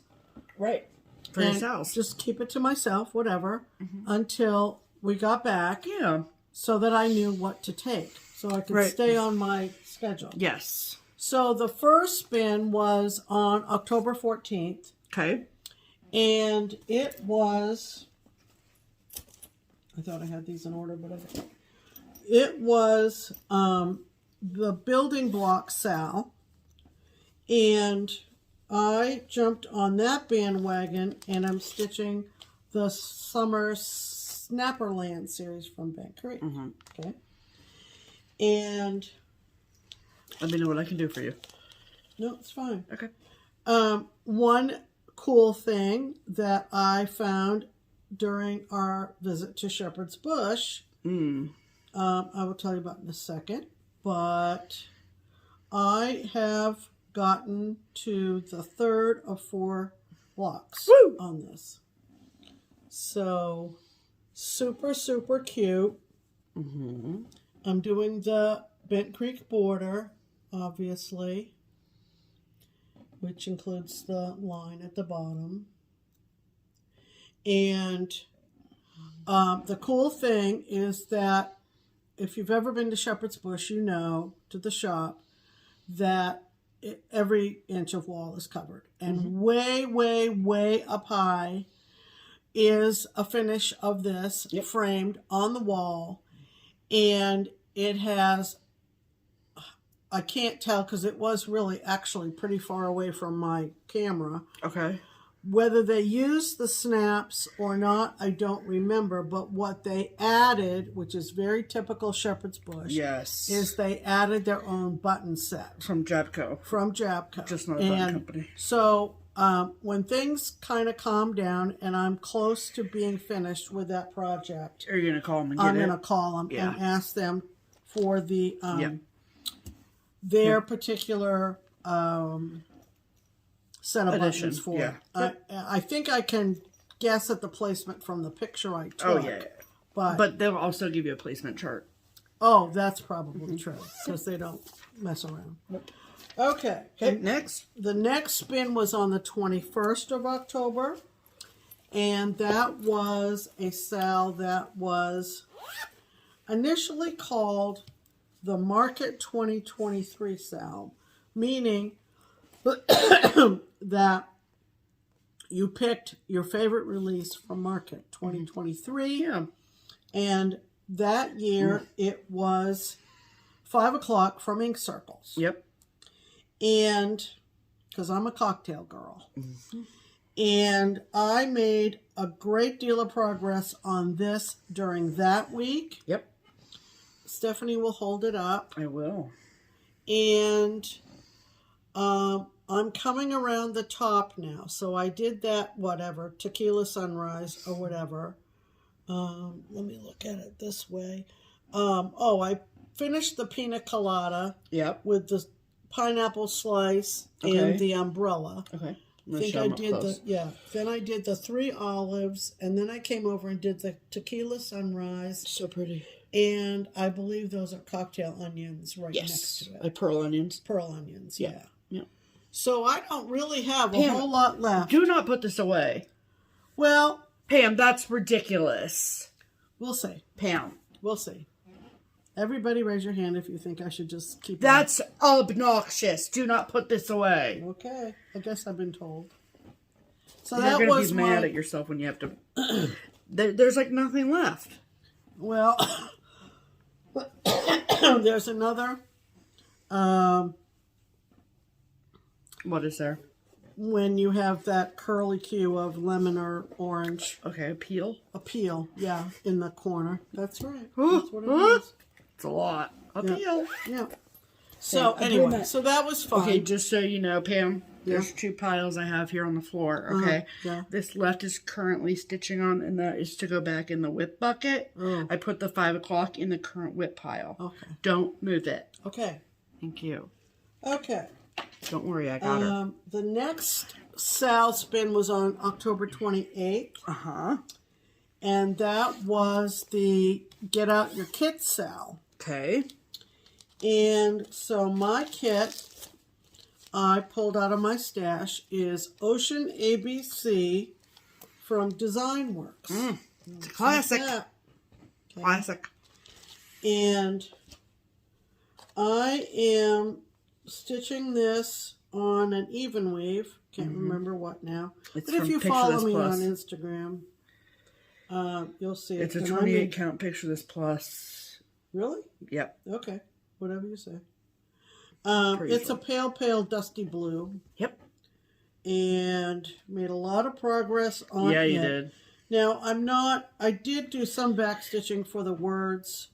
Right. For yourself. Just keep it to myself, whatever, until we got back. Yeah. So that I knew what to take. So I could stay on my schedule. Yes. So the first spin was on October 14th. Okay. And it was... I thought I had these in order, but I didn't. It was the building block Sal. And I jumped on that bandwagon, and I'm stitching the Summer Snapperland series from Bank Creek. Okay. And let me know what I can do for you. No, it's fine. Okay. One cool thing that I found during our visit to Shepherd's Bush, I will tell you about in a second, but I have gotten to the 3rd of 4 blocks on this. So, super, super cute. I'm doing the Bent Creek border, obviously, which includes the line at the bottom. And the cool thing is that if you've ever been to Shepherd's Bush, you know, to the shop, that every inch of wall is covered. And way, way, way up high is a finish of this framed on the wall. And it has, I can't tell because it was really actually pretty far away from my camera. Okay. Whether they used the snaps or not, I don't remember. But what they added, which is very typical Shepherd's Bush, yes, is they added their own button set. From Jabco. From Jabco. Just not a button company. So when things kind of calm down and I'm close to being finished with that project, are you going to call them and get I'm going to call them and ask them for the their particular set of buttons for it. I think I can guess at the placement from the picture I took. Oh, yeah. But they'll also give you a placement chart. Oh, that's probably true, because they don't mess around. Okay. Next. The next spin was on the 21st of October, and that was a sale that was initially called the Market 2023 sale, meaning that you picked your favorite release from Market 2023. Yeah. And that year it was 5 o'clock from Ink Circles. Yep. And because I'm a cocktail girl. And I made a great deal of progress on this during that week. Yep. Stephanie will hold it up. I will. And I'm coming around the top now. So I did that, whatever, Tequila Sunrise or whatever. Let me look at it this way. I finished the pina colada. Yep. With the pineapple slice and the umbrella. Okay. I think I did Then I did the 3 olives, and then I came over and did the Tequila Sunrise. So pretty. And I believe those are cocktail onions next to it. Like pearl onions. Pearl onions, yeah. So I don't really have a whole lot left. Do not put this away. Well, Pam, that's ridiculous. We'll see. Pam. We'll see. Everybody raise your hand if you think I should just keep That's obnoxious. Do not put this away. Okay. I guess I've been told. So You're that gonna was be mad at yourself when you have to... There's like nothing left. Well, there's another... what is there? When you have that curly Q of lemon or orange. Okay, a peel. A peel, yeah, in the corner. That's right. That's what it is. It's a lot. A peel. Yeah. So anyway, so that was fun. Okay, just so you know, Pam, there's 2 piles I have here on the floor, okay? Yeah. This left is currently stitching on, and that is to go back in the whip bucket. I put the 5 o'clock in the current whip pile. Okay. Don't move it. Okay. Thank you. Okay. Don't worry, I got her. The next sale spin was on October 28th. And that was the Get Out Your Kit sale. Okay. And so my kit I pulled out of my stash is Ocean ABC from Design Works. It's a classic. Okay. Classic. And I am stitching this on an even weave. Can't remember what now. It's but if from you Picture follow This me Plus. on Instagram, you'll see it. It's a And 28 count Picture This Plus. Really? Yep. Okay. Whatever you say. Pretty It's fun. a pale, pale, dusty blue. Yep. And made a lot of progress on it. Yeah, you did. Now, I did do some back stitching for the words,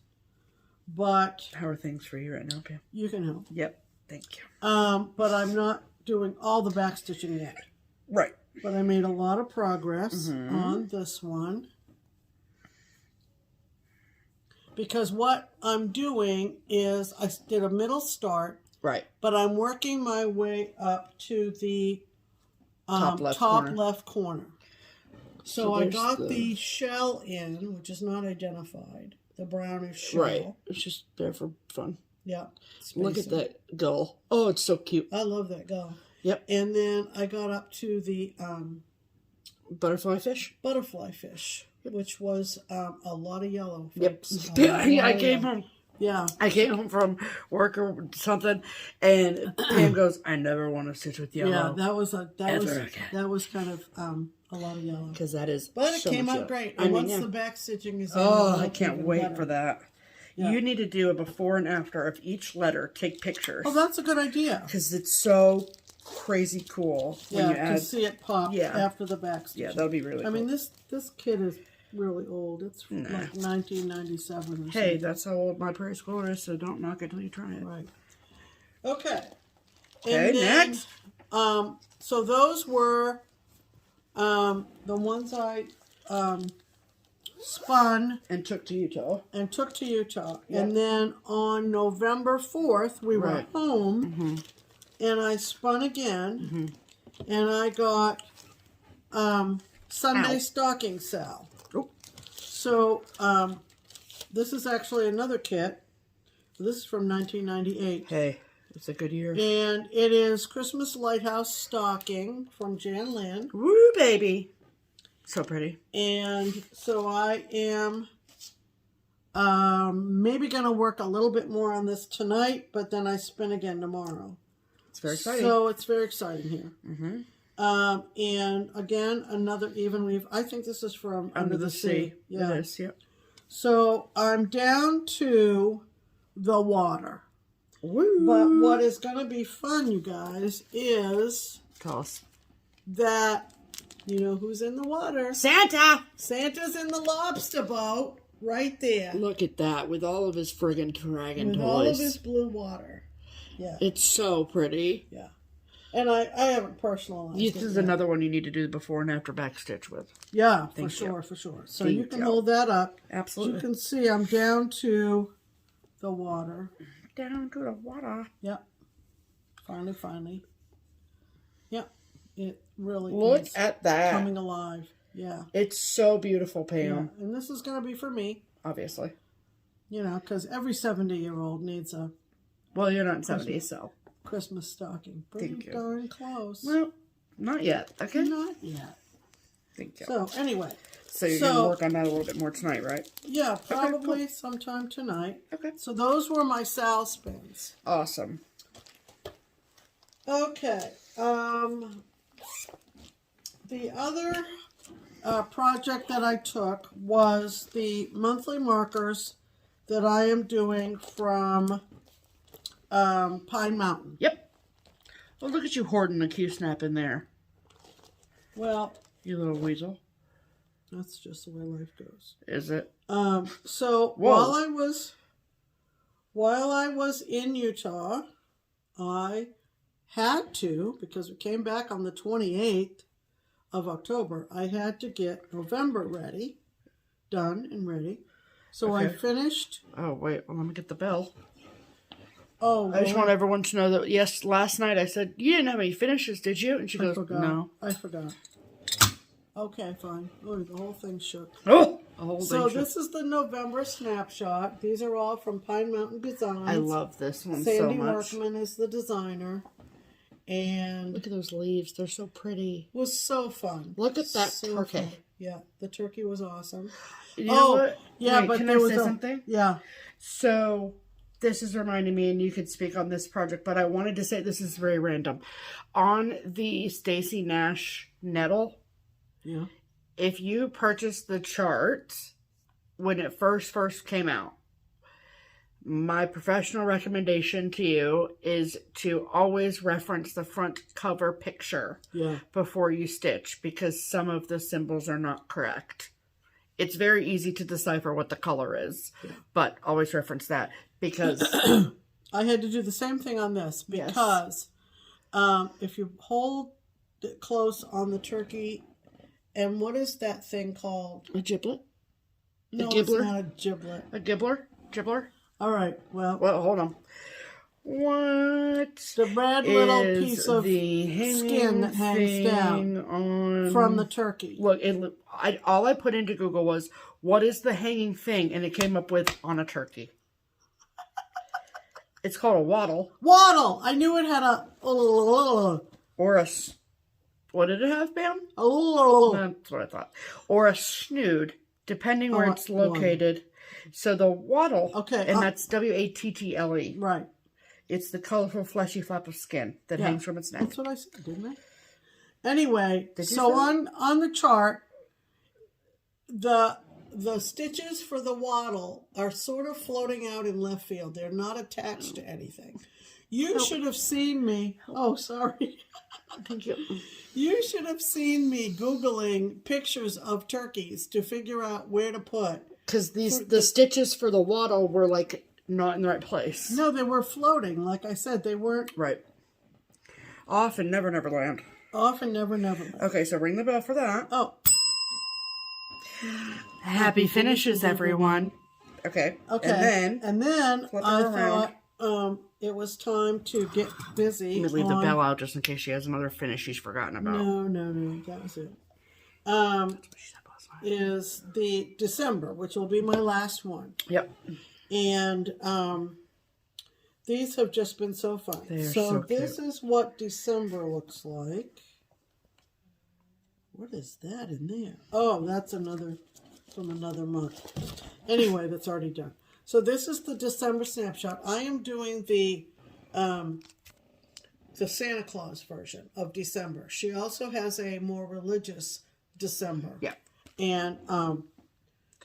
but... How are things for you right now, Pam? You can help. Yep. Thank you. But I'm not doing all the back stitching yet. Right. But I made a lot of progress on this one. Because what I'm doing is I did a middle start. Right. But I'm working my way up to the Top left corner. So I got the shell in, which is not identified. The brownish shell. Right. It's just there for fun. Yeah. Look at that gull. Oh, it's so cute. I love that gull. Yep. And then I got up to the Butterfly fish? butterfly fish, which was a lot of yellow. Yep. folks. I came home. Yeah. I came home from work or something, and Pam goes, "I never want to stitch with yellow." Yeah, that was kind of a lot of yellow. Because that is, But it so came much out yellow. great. I And mean, once yeah. the back stitching is in, Oh, it'll I look can't even wait better. for that. Yeah. You need to do a before and after of each letter. Take pictures. Oh, that's a good idea. Because it's so crazy cool when Yeah, you to add. see it pop Yeah. after the back stitching. Yeah, that would be really cool. I mean, this kit is really old. It's from like 1997 or Hey, something. that's how old my preschool is, so don't knock it till you try it. Right. Okay. Okay, And then, next. so those were the ones I spun And took to Utah. and took to Utah. Yep. And then on November 4th, we were Right. home, and I spun again, and I got Sunday Ow. stocking sale. Oh. So this is actually another kit. This is from 1998. Hey, it's a good year. And it is Christmas Lighthouse Stocking from Jan Lynn. Woo, baby. So pretty. And so I am maybe going to work a little bit more on this tonight, but then I spin again tomorrow. It's very exciting. So it's very exciting here. And again, another even weave. I think this is from Under the Sea. Yeah. It is, yep. So I'm down to the water. Woo. But what is going to be fun, you guys, is Toss. that, you know who's in the water? Santa! Santa's in the lobster boat right there. Look at that, with all of his friggin' dragon With toys. all of his blue water. Yeah. It's so pretty. Yeah. And I haven't personalized This it is yet. another one you need to do the before and after backstitch with. Yeah, for Thank sure, you. for sure. So Thank you can you. hold that up. Absolutely. As you can see, I'm down to the water. Down to the water. Yep. Finally. Yep. It really Look is at that. coming alive. Yeah. It's so beautiful, Pam. Yeah. And this is going to be for me, Obviously. you know, because every 70-year-old needs a Well, you're not 70, so. Christmas stocking. Pretty Thank you. darn close. Well, not yet. Okay. Not yet. Thank you. So, anyway. So you're going to work on that a little bit more tonight, right? Yeah, probably sometime tonight. Okay. So those were my Sal spins. Awesome. Okay. The other project that I took was the monthly markers that I am doing from Pine Mountain. Yep. Well, look at you hoarding a Q-snap in there. Well, You little weasel. that's just the way life goes. Is it? So Whoa. while I was in Utah, I had to, because we came back on the 28th of October, I had to get November done and ready. So I Okay. finished. Oh, wait. Well, let me get the bell. Oh, I just want everyone to know that, yes, last night I said, you didn't have any finishes, did you? And she I goes, forgot. no. I forgot. Okay, fine. Oh, the whole thing shook. Oh! A whole So thing. this is the November snapshot. These are all from Pine Mountain Designs. I love this one Sandy so much. Workman is the designer. And Look at those leaves. They're so pretty. it was so fun. Look at that So turkey. fun. Yeah, the turkey was awesome. You know what? yeah, Wait, but can there I was say something? Yeah. So, this is reminding me, and you could speak on this project, but I wanted to say this is very random. On the Stacy Nash nettle, Yeah. if you purchase the chart when it first came out, my professional recommendation to you is to always reference the front cover picture Yeah. before you stitch, because some of the symbols are not correct. It's very easy to decipher what the color is, but always reference that, because I had to do the same thing on this Yes. because if you hold it close on the turkey, and what is that thing called? a giblet, No, gibbler? it's not a giblet. a gibbler. All right, well, Well, hold on. What the red little is piece of the skin that hangs down on from the turkey. Look, all I put into Google was, what is the hanging thing? And it came up with on a turkey. It's called a wattle. Waddle! I knew it had a... Or a... What did it have, Bam? Oh, That's what I thought. Or a snood, depending where it's one. located. So the wattle, Okay, and that's W-A-T-T-L-E. right. It's the colorful fleshy flap of skin that Yeah. hangs from its neck. That's what I said, didn't I? Anyway, Did you so say on the chart, the stitches for the wattle are sort of floating out in left field. They're not attached to anything. You should have seen me. Oh, sorry. Thank you. You should have seen me Googling pictures of turkeys to figure out where to put. Because the stitches for the wattle were like not in the right place. No, they were floating. Like I said, they weren't. Right. Off and Never Never Land. Off and Never Never. Okay, so ring the bell for that. Oh. Happy finishes, everyone. Okay. Okay. And then flip it I around. thought it was time to get busy. Let me leave the bell out just in case she has another finish she's forgotten about. No. That was it. Is the December, which will be my last one. Yep. And these have just been so fun. They're so cute. This is what December looks like. What is that in there? Oh, that's another from another month. Anyway, that's already done. So this is the December snapshot. I am doing the Santa Claus version of December. She also has a more religious December. Yeah. And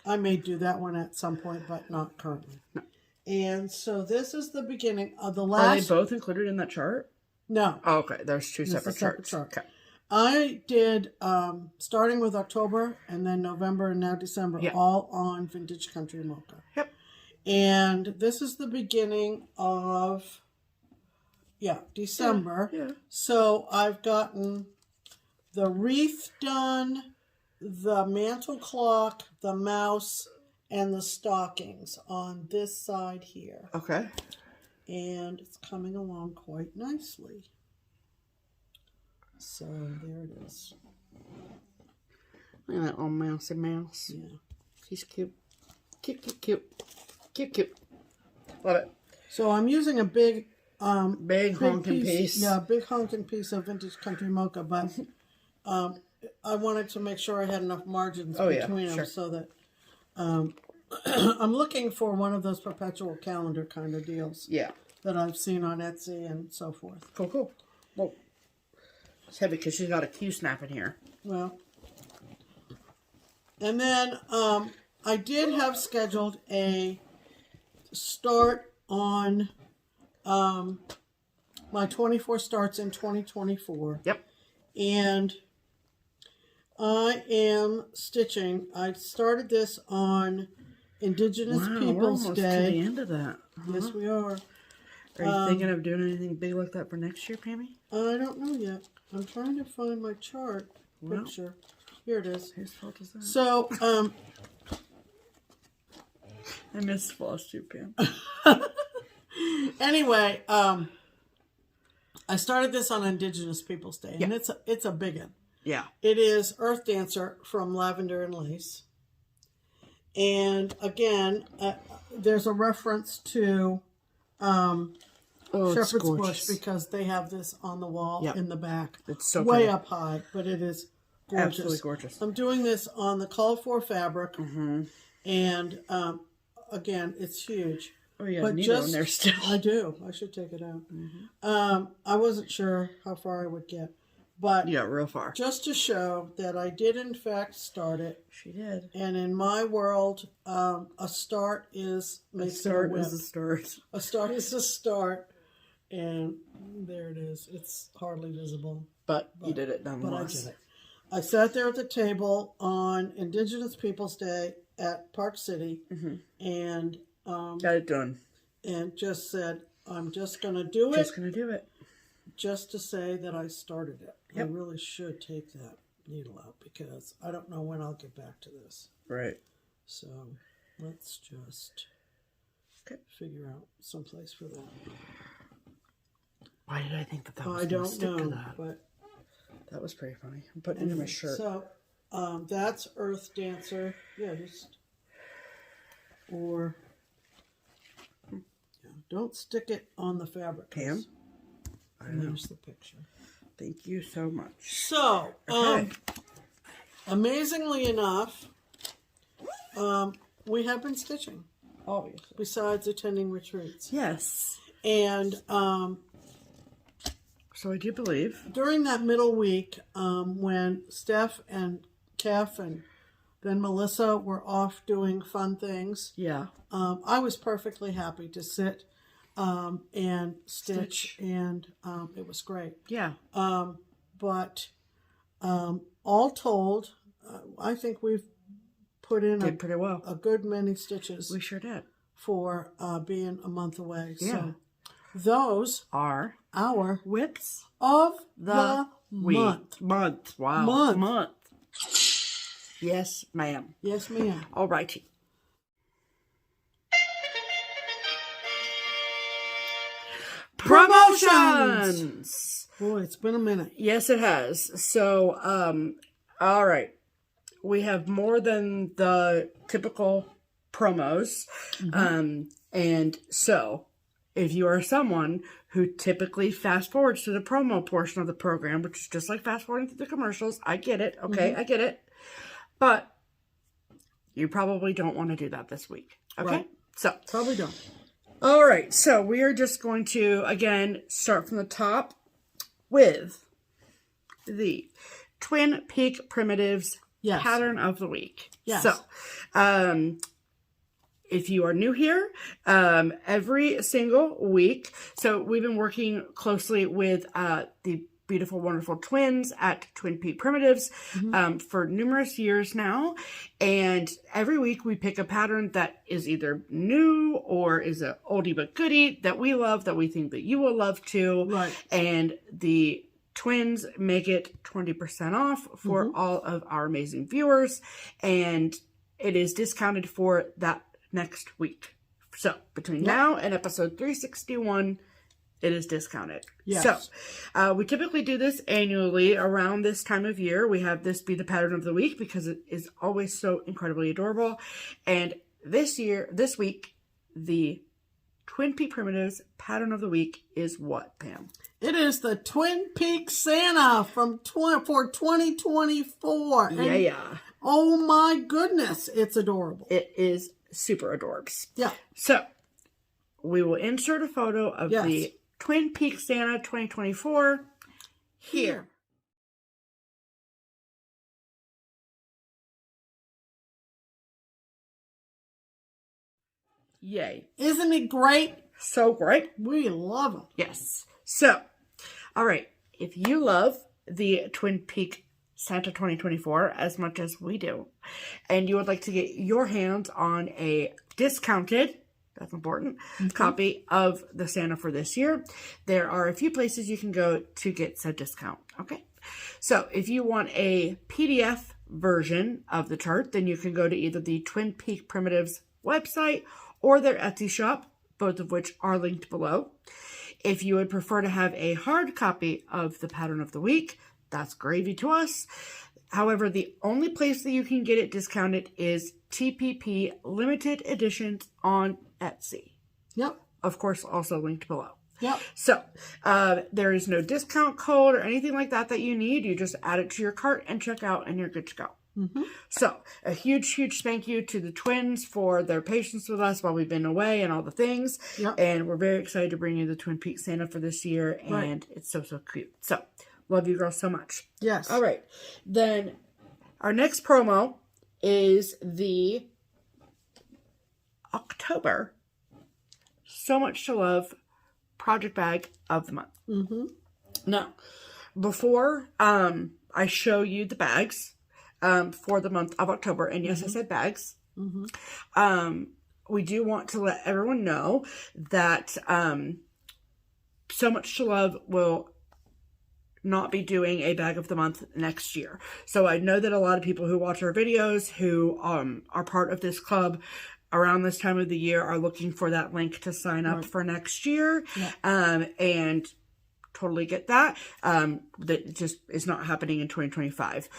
I may do that one at some point, but not currently. No. And so this is the beginning of the last. Are they both included in that chart? No. Oh, okay. There's two separate charts. Okay. I did starting with October and then November and now December, all on Vintage Country Mocha. Yep. And this is the beginning of December. Yeah. So I've gotten the wreath done, the mantle clock, the mouse, and the stockings on this side here. Okay. And it's coming along quite nicely. So there it is. Look at that little mousey mouse. Yeah. She's cute. Cute. Love it. So I'm using a big honking piece. Yeah, big honking piece of Vintage Country Mocha, but I wanted to make sure I had enough margins between them so that I'm looking for one of those perpetual calendar kind of deals. Yeah. That I've seen on Etsy and so forth. Cool. Well, it's heavy because she's got a Q-snap in here. Well, and then I did have scheduled a start on my 24 starts in 2024. Yep. And I am stitching. I started this on Indigenous Peoples we're almost Day. to the end of that. Yes, we are. Are you thinking of doing anything big like that for next year, Pammy? I don't know yet. I'm trying to find my chart picture. Here it is. Whose fault is that? So, I miss FlossTube, Pam. Anyway, I started this on Indigenous Peoples Day, and it's a big one. Yeah. It is Earth Dancer from Lavender and Lace. And again, there's a reference to Shepherd's Bush because they have this on the wall in the back. It's so way pretty. up high, but it is gorgeous. Absolutely gorgeous. I'm doing this on the called for fabric, and again, it's huge. Oh yeah, but needle in there still. I do. I should take it out. I wasn't sure how far I would get, but yeah, real far. Just to show that I did in fact start it. She did. And in my world, a start is a start is a start. A start is a start. And there it is. It's hardly visible. But you did it nonetheless. But I did it. I sat there at the table on Indigenous Peoples Day at Park City and got it done. And just said, I'm just going to do it. Just going to do it. Just to say that I started it. Yep. I really should take that needle out because I don't know when I'll get back to this. Right. So let's just figure out someplace for that. Why did I think that was I going to don't stick know, to that? But that was pretty funny. I'm putting it in my shirt. So that's Earth Dancer. Yeah, don't stick it on the fabric. Pam? And there's the picture. Thank you so much. So, amazingly enough, we have been stitching. Obviously. Besides attending retreats. Yes. And so I do believe during that middle week, when Steph and Kef and then Melissa were off doing fun things. Yeah. I was perfectly happy to sit and stitch. And it was great. Yeah. But all told, I think we've put in Did pretty well. a good many stitches. We sure did. For being a month away. Yeah. So those are our whips of the month. Wow. Month. Yes, ma'am. Yes, ma'am. All righty. Promotions. Boy, it's been a minute. Yes, it has. So, all right. We have more than the typical promos. And so, if you are someone who typically fast forwards to the promo portion of the program, which is just like fast forwarding to the commercials, I get it. Okay, I get it. But you probably don't want to do that this week. Okay? Right. So, Probably don't. all right. So, we are just going to, again, start from the top with the Twin Peak Primitives pattern of the week. Yes. So, if you are new here, every single week, so we've been working closely with the beautiful, wonderful twins at Twin Peak Primitives for numerous years now. And every week we pick a pattern that is either new or is a oldie but goodie that we love, that we think that you will love too. Right. And the twins make it 20% off for all of our amazing viewers. And it is discounted for that next week. So between now and episode 361, it is discounted. Yes. So we typically do this annually around this time of year. We have this be the pattern of the week because it is always so incredibly adorable. And this week, the Twin Peak Primitives pattern of the week is what, Pam? It is the Twin Peaks Santa for 2024. Yeah. Oh my goodness, it's adorable. It is super adorbs. Yeah. So we will insert a photo of the Twin Peaks Santa 2024 here. Yay. Isn't it great? So great. We love them. Yes. So, all right. If you love the Twin Peak Santa 2024 as much as we do, and you would like to get your hands on a discounted, that's important, copy of the Santa for this year, there are a few places you can go to get said discount. Okay. So if you want a PDF version of the chart, then you can go to either the Twin Peak Primitives website or their Etsy shop, both of which are linked below. If you would prefer to have a hard copy of the pattern of the week, that's gravy to us. However, the only place that you can get it discounted is TPP Limited Editions on Etsy. Yep. Of course, also linked below. Yep. So, there is no discount code or anything like that that you need. You just add it to your cart and check out, and you're good to go. So, a huge, huge thank you to the twins for their patience with us while we've been away and all the things. Yep. And we're very excited to bring you the Twin Peaks Santa for this year, and it's so, so cute. So, love you girls so much. Yes. All right. Then, our next promo is the October So Much to Love project bag of the month. Now, before I show you the bags for the month of October, and yes, I said bags, we do want to let everyone know that So Much to Love will not be doing a bag of the month next year. So I know that a lot of people who watch our videos who are part of this club around this time of the year are looking for that link to sign up for next year. And totally get that. That just is not happening in 2025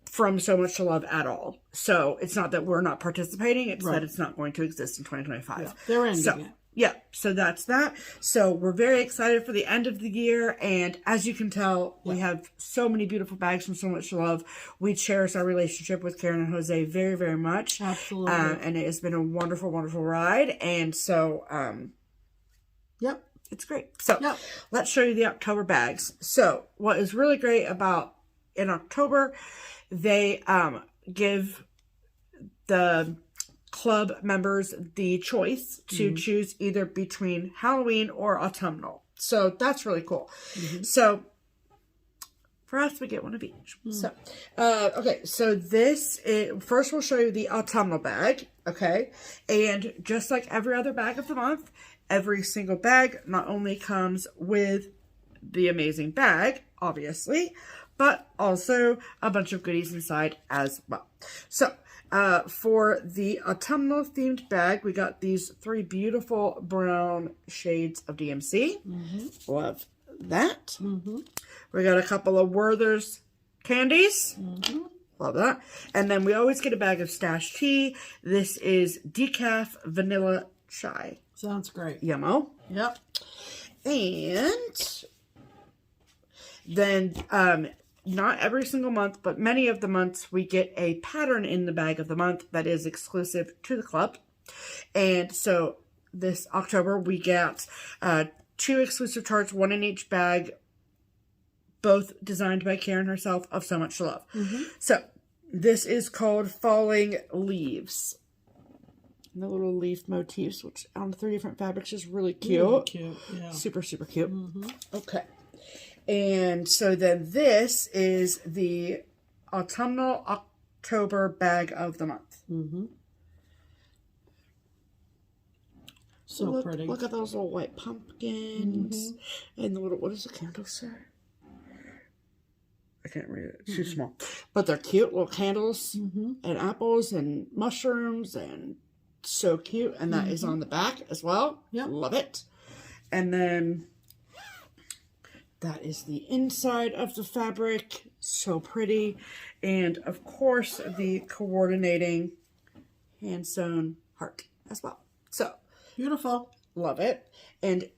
from So Much to Love at all. So it's not that we're not participating, it's that it's not going to exist in 2025. Yeah, they're ending it. Yeah, so that's that. So we're very excited for the end of the year. And as you can tell, we have so many beautiful bags from So Much to Love. We cherish our relationship with Karen and Jose very, very much. Absolutely. And it has been a wonderful, wonderful ride. And so, it's great. So let's show you the October bags. So what is really great about in October, they give the club members the choice to choose either between Halloween or autumnal. So that's really cool. So for us, we get one of each. So, okay, so this is, first we'll show you the autumnal bag, okay? And just like every other bag of the month, every single bag not only comes with the amazing bag, obviously, but also a bunch of goodies inside as well. So, for the autumnal themed bag, we got these 3 beautiful brown shades of DMC. Love that. We got a couple of Werther's candies. Love that. And then we always get a bag of Stash tea. This is decaf vanilla chai. Sounds great. Yummo. Yep. And then, not every single month, but many of the months, we get a pattern in the bag of the month that is exclusive to the club. And so this October, we got 2 exclusive charts, 1 in each bag, both designed by Karen herself, of So Much to Love. So this is called Falling Leaves. And the little leaf motifs, which on 3 different fabrics is really cute. Really cute, yeah. Super, super cute. Okay. And so then this is the autumnal October bag of the month. So pretty. Look at those little white pumpkins. And the little, what does the candle say? I can't read it. It's too small. But they're cute little candles and apples and mushrooms and so cute. And that is on the back as well. Yep. Love it. And then that is the inside of the fabric. So pretty. And of course, the coordinating hand sewn heart as well. So Beautiful. love it. And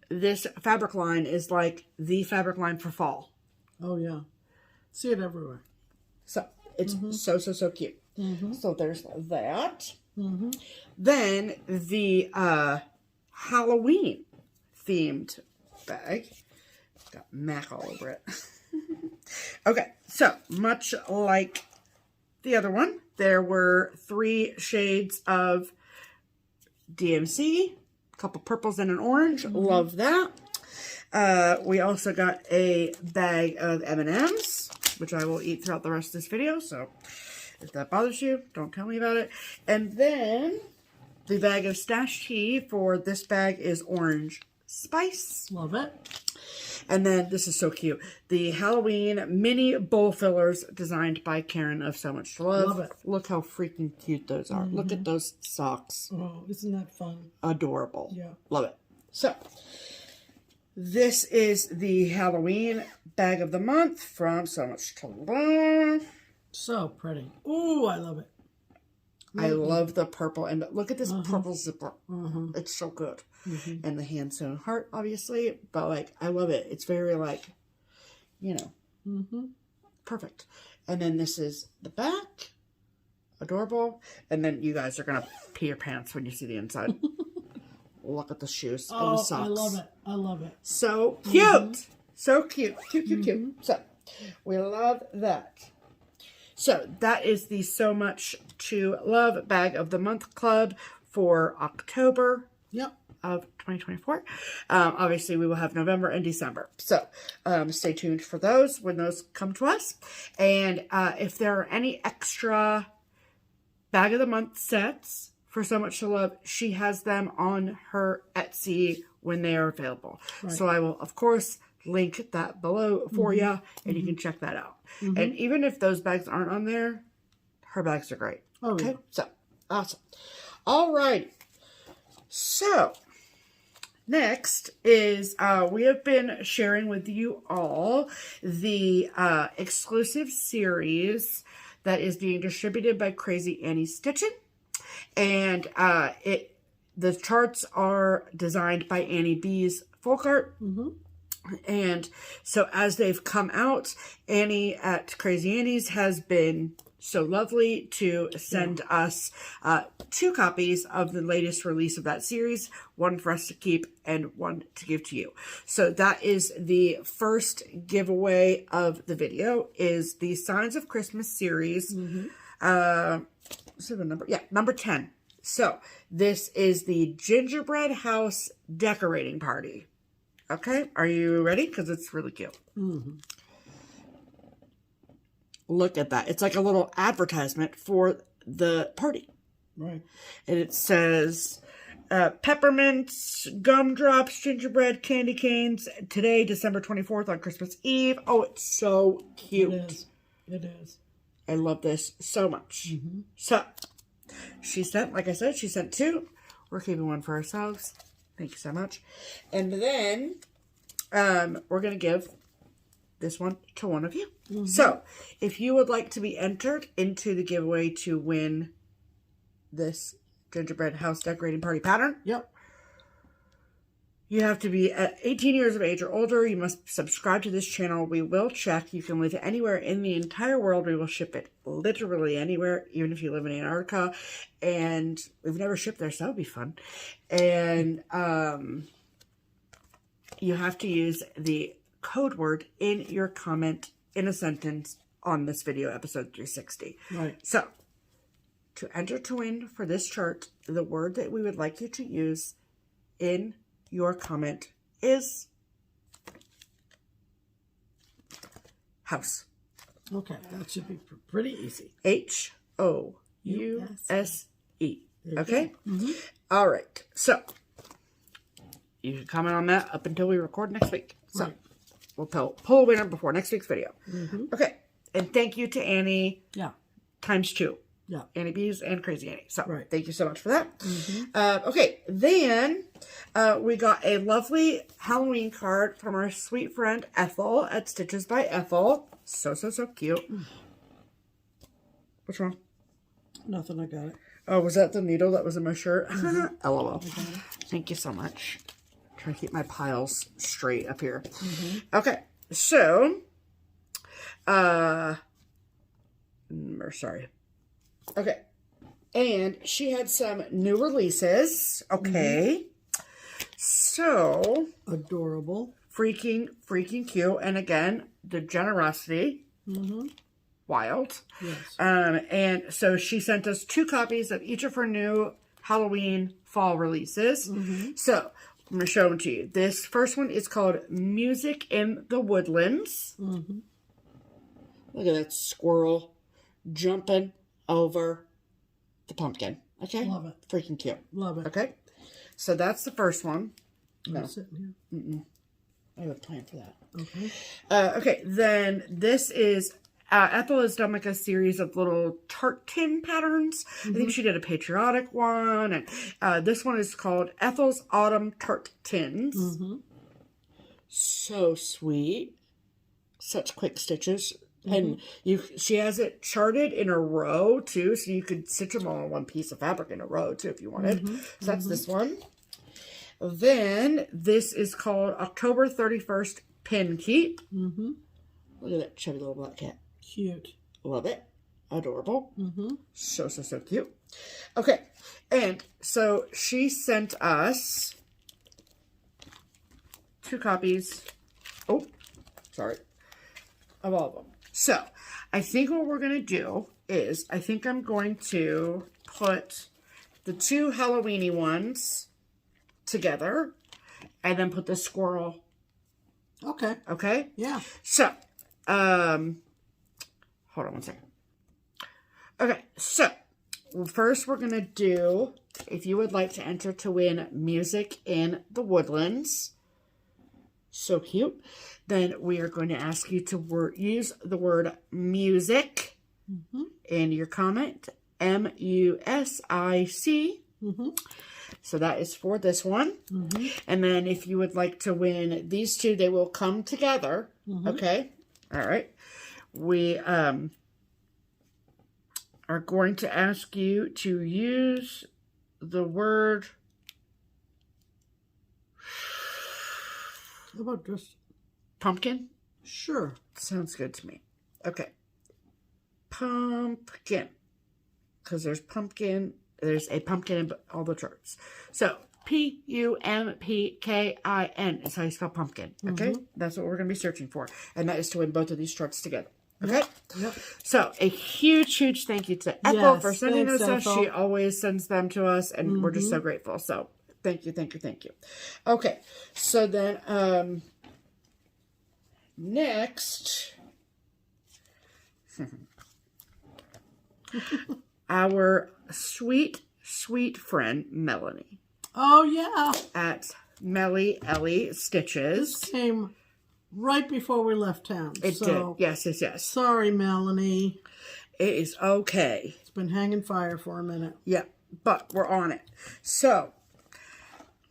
this fabric line is like the fabric line for fall. Oh, yeah. See it everywhere. So it's so, so, so cute. So there's that. Then the Halloween themed bag. Got Mac all over it. Okay, so much like the other one, there were 3 shades of DMC, a couple purples and an orange. Love that. We also got a bag of M&Ms, which I will eat throughout the rest of this video. So if that bothers you, don't tell me about it. And then the bag of Stash tea for this bag is orange spice. Love it. And then this is so cute. The Halloween mini bowl fillers designed by Karen of So Much to Love. Love it. Look how freaking cute those are. Look at those socks. Oh, isn't that fun? Adorable. Yeah. Love it. So this is the Halloween bag of the month from So Much to Love. So pretty. Ooh, I love it. I love the purple. And look at this purple zipper. It's so good. And the hand sewn heart, obviously. But, like, I love it. It's very, like, you know, perfect. And then this is the back. Adorable. And then you guys are going to pee your pants when you see the inside. Look at the shoes and the socks. I love it. I love it. So cute. So cute. Cute, cute, cute. So, we love that. So, that is the So Much to Love Bag of the Month Club for October of 2024. Obviously, we will have November and December. So, stay tuned for those when those come to us. And if there are any extra Bag of the Month sets for So Much to Love, she has them on her Etsy when they are available. Right. So, I will, of course, link that below for you, and you can check that out. And even if those bags aren't on there, her bags are great. Oh, okay. Yeah. So, awesome. All right. So, next is we have been sharing with you all the exclusive series that is being distributed by Crazy Annie Stitchin. And the charts are designed by Annie Beez Folk Art. And so as they've come out, Annie at Crazy Annie's has been so lovely to send us 2 copies of the latest release of that series, one for us to keep and one to give to you. So that is the first giveaway of the video, is the Signs of Christmas series. So the number, number 10. So, this is the Gingerbread House Decorating Party. Okay, are you ready? Because it's really cute. Mm-hmm. Look at that. It's like a little advertisement for the party. Right. And it says peppermints, gumdrops, gingerbread, candy canes. Today, December 24th on Christmas Eve. Oh, it's so cute. It is. It is. I love this so much. Mm-hmm. So, she sent, like I said, she sent 2. We're keeping 1 for ourselves. Thank you so much. And then we're going to give this one to one of you. Mm-hmm. So, if you would like to be entered into the giveaway to win this Gingerbread House Decorating Party pattern, yep, you have to be at 18 years of age or older. You must subscribe to this channel. We will check. You can live anywhere in the entire world. We will ship it literally anywhere, even if you live in Antarctica. And we've never shipped there, so that would be fun. And you have to use the code word in your comment in a sentence on this video, episode 360. Right. So, to enter to win for this chart, the word that we would like you to use in your comment is house. Okay, that should be pretty easy. HOUSE. Okay? Mm-hmm. All right. So, you can comment on that up until we record next week. So, right. We'll pull a winner before next week's video. Mm-hmm. Okay. And thank you to Annie. Yeah. Times 2. Yeah. Annie Beez and Crazy Annie. So, right. Thank you so much for that. Mm-hmm. Okay. Then, we got a lovely Halloween card from our sweet friend Ethel at Stitches by Ethel. So cute. What's wrong? Nothing, I got it. Oh, was that the needle that was in my shirt? Mm-hmm. LOL. Thank you so much. I'm trying to keep my piles straight up here. Mm-hmm. Okay. So, sorry. Okay. And she had some new releases. Okay. Mm-hmm. So. Adorable. Freaking cute. And again, the generosity. Mm-hmm. Wild. Yes. And so she sent us 2 copies of each of her new Halloween fall releases. Mm-hmm. So I'm going to show them to you. This first one is called Music in the Woodlands. Mm-hmm. Look at that squirrel jumping over the pumpkin. Okay? Love it. Freaking cute. Love it. Okay? So that's the first one. No. Sitting here. Mm-mm. I have a plan for that. Okay. Okay, then this is, Ethel has done like a series of little Tart tin patterns. Mm-hmm. I think she did a patriotic one. And this one is called Ethel's Autumn Tart Tins. Mm-hmm. So sweet. Such quick stitches. Mm-hmm. And she has it charted in a row too, so you could stitch them all on one piece of fabric in a row too if you wanted. Mm-hmm. So that's this one. Then this is called October 31st Pinkeep. Mm-hmm. Look at that chubby little black cat. Cute. Love it. Adorable. Mm-hmm. So cute. Okay. And so she sent us 2 copies. Oh, sorry. Of all of them. So I think what we're going to do is I think I'm going to put the 2 Halloween-y ones together and then put the squirrel. Okay. Okay? Yeah. So, hold on one second. Okay, so first we're going to do, if you would like to enter to win Music in the Woodlands, so cute, then we are going to ask you to use the word music in your comment, M-U-S-I-C. Mm-hmm. So that is for this one. Mm-hmm. And then if you would like to win these 2, they will come together. Mm-hmm. Okay? All right. We are going to ask you to use the word... How about just... pumpkin? Sure. Sounds good to me. Okay. Pumpkin. Because there's pumpkin... There's a pumpkin in all the charts. So, P-U-M-P-K-I-N is how you spell pumpkin. Okay? Mm-hmm. That's what we're going to be searching for. And that is to win both of these charts together. Okay? Yep. So, a huge thank you to Ethel for sending thanks, those to us. Ethel. She always sends them to us, and we're just so grateful. So, thank you. Okay, so then, next, our sweet friend, Melanie. Oh, yeah. At Melly Ellie Stitches. This came right before we left town. It did. Yes. Sorry, Melanie. It is okay. It's been hanging fire for a minute. Yeah, but we're on it. So,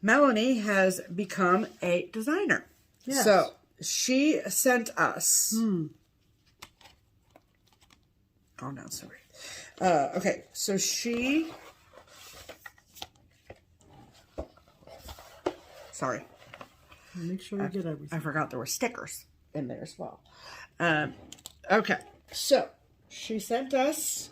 Melanie has become a designer. Yes. So, she sent us... Oh, no, sorry. Okay, so she... Sorry. Make sure you get everything. I forgot there were stickers in there as well. Okay, so she sent us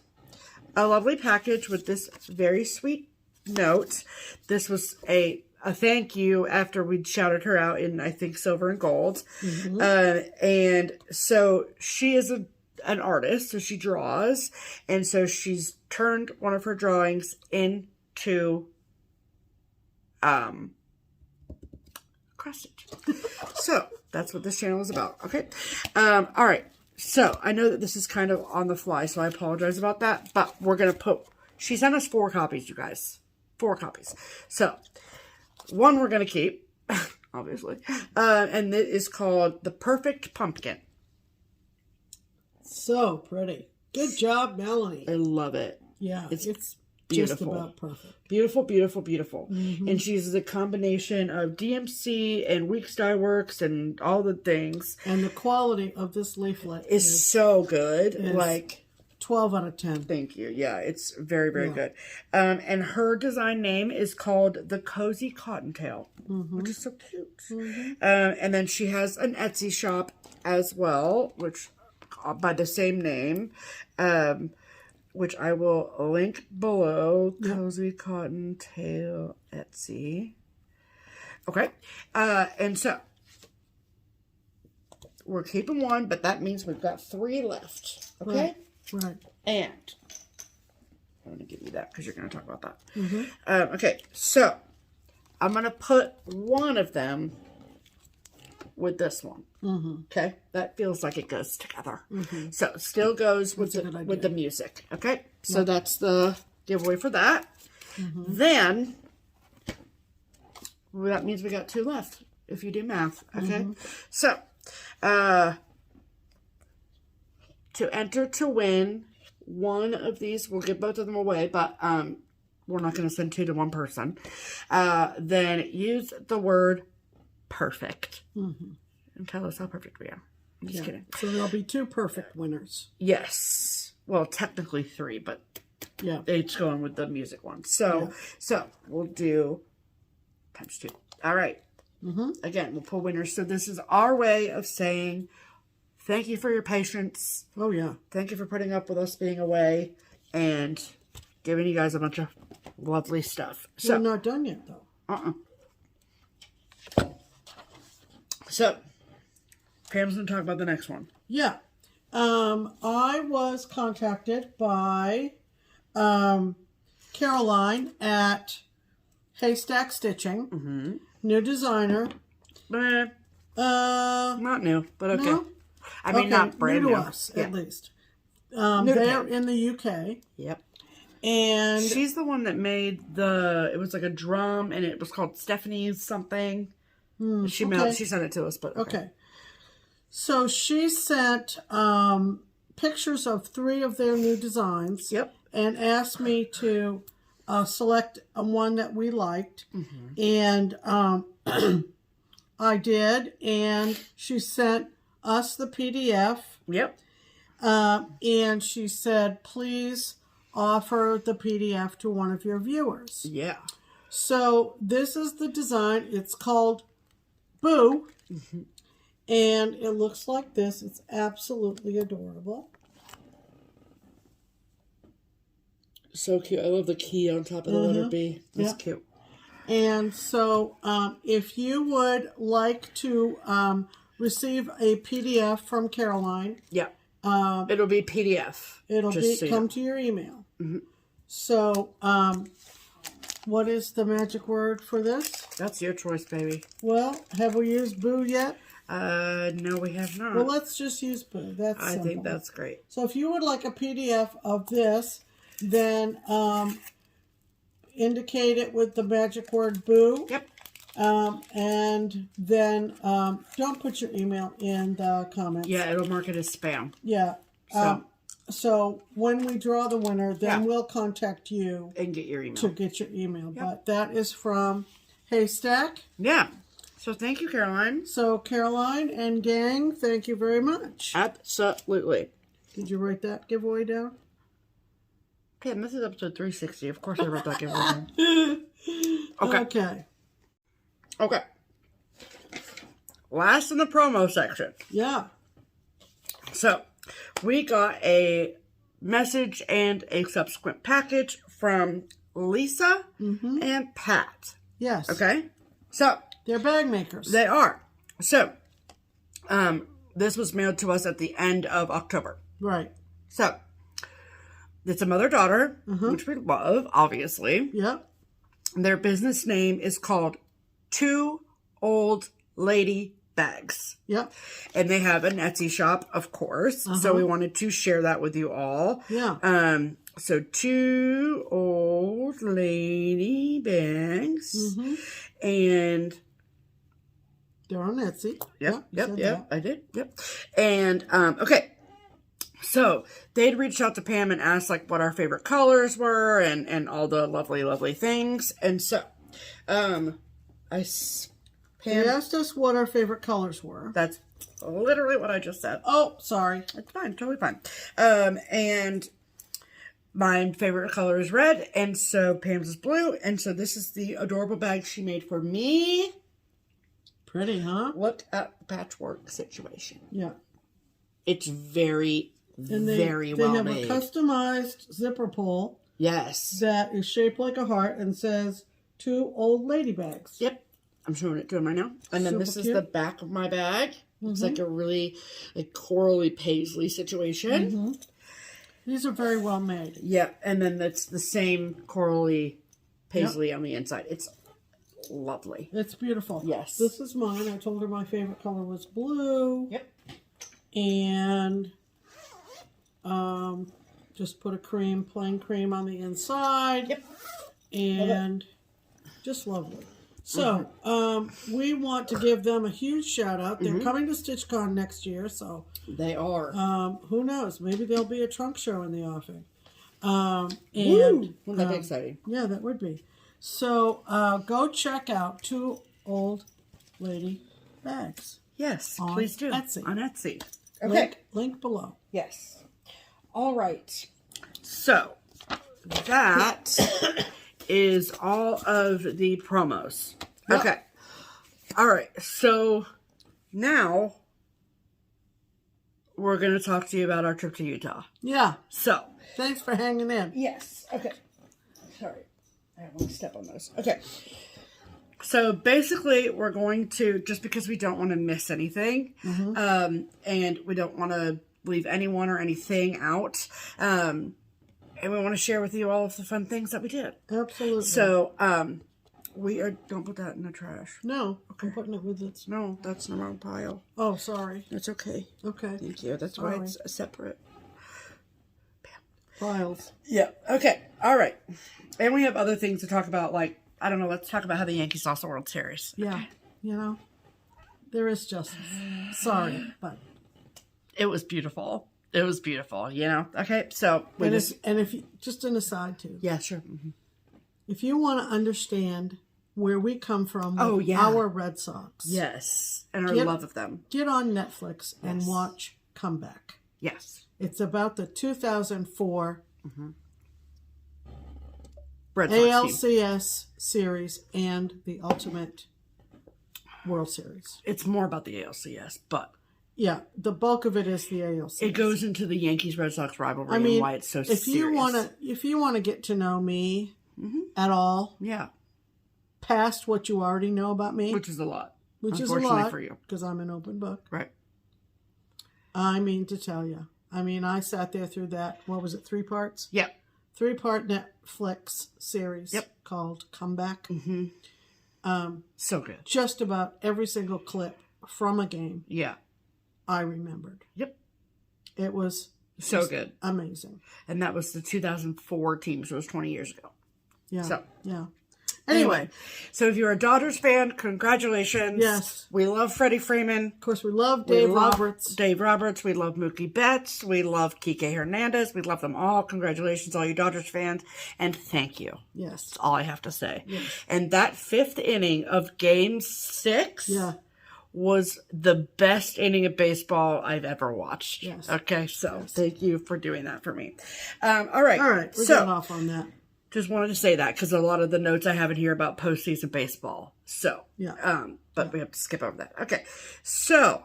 a lovely package with this very sweet note. This was a thank you after we'd shouted her out in, I think, silver and gold. And so she is an artist, so she draws. And so she's turned one of her drawings into cross stitch. So that's what this channel is about. Okay. All right. So I know that this is kind of on the fly, so I apologize about that, but we're going to she sent us 4 copies, you guys. 4 copies. So one we're going to keep, obviously. And it is called The Perfect Pumpkin. So pretty. Good job, Melanie. I love it. Yeah. It's beautiful. just about perfect. Beautiful. And she uses a combination of DMC and Weeks Dye Works and all the things. And the quality of this leaflet is so good. Like 12 out of 10. Thank you. Yeah, it's very good. And her design name is called the Cozy Cottontail, which is so cute. And then she has an Etsy shop as well, which by the same name. Which I will link below. Cozy Cottontail Etsy. Okay. And so, we're keeping 1, but that means we've got 3 left. Okay? Right. And, I'm going to give you that because you're going to talk about that. Okay. So, I'm going to put one of them with this one. Okay, that feels like it goes together. So it still goes with the music. Okay, so that's the giveaway for that. Then that means we got 2 left if you do math. Okay, so to enter to win one of these, we'll give both of them away, but we're not going to send 2 to one person. Then use the word perfect. And tell us how perfect we are. I'm just kidding. So there'll be 2 perfect winners. Yes. Well, technically 3, but yeah, it's going with the music one. So we'll do times 2. All right. Again, we'll pull winners. So this is our way of saying thank you for your patience. Oh, yeah. Thank you for putting up with us being away and giving you guys a bunch of lovely stuff. So we're not done yet, though. So, Pam's going to talk about the next one. Yeah. I was contacted by Caroline at Haystack Stitching. New designer. Not new, but okay. No? I mean, not brand new new. To us, at least. New to they're Pam. in the UK. Yep. And she's the one that made it was like a drum, and it was called Stephanie's something. She sent it to us, but okay. So she sent pictures of 3 of their new designs. Yep. And asked me to select one that we liked. And I did. And she sent us the PDF. Yep. And she said, please offer the PDF to one of your viewers. Yeah. So this is the design. It's called Boo. And it looks like this. It's absolutely adorable. So cute. I love the key on top of the letter B. That's cute. And so if you would like to receive a PDF from Caroline, It'll be PDF. It'll come to your email. So, what is the magic word for this? That's your choice, baby. Well, have we used Boo yet? No, we have not. Well, let's just use Boo. That's simple. I think that's great. So if you would like a PDF of this, then indicate it with the magic word Boo. Yep. And then don't put your email in the comments. Yeah, it'll mark it as spam. Yeah. So when we draw the winner, then we'll contact you and get your email. To get your email. Yep. But that is from Haystack. Yeah. So thank you, Caroline. So Caroline and gang, thank you very much. Absolutely. Did you write that giveaway down? Okay, this is episode 360. Of course I wrote that giveaway down. Okay. Okay. Last in the promo section. Yeah. So, we got a message and a subsequent package from Lisa and Pat. Yes. Okay? So, they're bag makers. They are. So, this was mailed to us at the end of October. Right. So, it's a mother-daughter, which we love, obviously. Yep. Their business name is called Two Old Lady Bags. Yep. And they have an Etsy shop, of course. So we wanted to share that with you all. Yeah. So Two Old Lady Bags. And they're on Etsy. Yep. I did. Yep. And okay. So they'd reached out to Pam and asked like what our favorite colors were and all the lovely things. And so Pam asked us what our favorite colors were. That's literally what I just said. Oh, sorry. It's fine, totally fine. And my favorite color is red, and so Pam's is blue, and so this is the adorable bag she made for me. Pretty, huh? Look at the patchwork situation. Yeah. It's very well made. They have a customized zipper pull. Yes. That is shaped like a heart and says Two Old Lady Bags. Yep. I'm showing it to him right now. And then this is the back of my bag. It's like a really corally paisley situation. These are very well made. Yeah. And then that's the same corally paisley on the inside. It's lovely. It's beautiful. Yes. This is mine. I told her my favorite color was blue. Yep. And just put a plain cream on the inside. Yep. And just lovely. So, we want to give them a huge shout out. They're coming to StitchCon next year, so they are. Who knows? Maybe there'll be a trunk show in the offing. Wouldn't that be exciting? Yeah, that would be. So, go check out Two Old Lady Bags. Yes, please do. Etsy. On Etsy. Okay. Link below. Yes. All right. So, that is all of the promos. Yep. Okay. All right. So, now we're going to talk to you about our trip to Utah. Yeah. So. Thanks for hanging in. Yes. Okay. Sorry. I don't want to step on those. Okay. So basically, we're going to, just because we don't want to miss anything, and we don't want to leave anyone or anything out, and we want to share with you all of the fun things that we did. Absolutely. So, don't put that in the trash. No. Okay. I'm putting it with it. No, that's in the wrong pile. Oh, sorry. That's okay. Okay. Thank you. That's why it's separate. Files. Yeah. Okay. All right. And we have other things to talk about, like, I don't know, let's talk about how the Yankees lost the World Series. Yeah. Okay. You know, there is justice. Sorry, but it was beautiful. It was beautiful, you know? Okay, so if you, just an aside too. Yeah, sure. If you want to understand where we come from with our Red Sox. Yes. And our love of them. Get on Netflix and watch Comeback. Yes. It's about the 2004 Red Sox ALCS series and the Ultimate World Series. It's more about the ALCS, but yeah, the bulk of it is the ALCS. It goes into the Yankees-Red Sox rivalry and why it's so serious. If you want to get to know me at all, past what you already know about me, which is a lot, for you, because I'm an open book. Right. I mean to tell you, I mean, I sat there through that, what was it, 3 parts? Yep. 3-part Netflix series called Comeback. So good. Just about every single clip from a game. Yeah. I remembered. Yep. It was so good. Amazing. And that was the 2004 team, so it was 20 years ago. Yeah. So. Yeah. Anyway, so if you're a Daughters fan, congratulations. Yes. We love Freddie Freeman. Of course, we love Dave Roberts. Dave Roberts. We love Mookie Betts. We love Kike Hernandez. We love them all. Congratulations, all you Dodgers fans. And thank you. Yes. That's all I have to say. Yes. And that 5th inning of Game 6 was the best inning of baseball I've ever watched. Yes. Okay, so thank you for doing that for me. All right. All right. We're getting off on that. Just wanted to say that because a lot of the notes I have in here about postseason baseball. So, but we have to skip over that. Okay. So,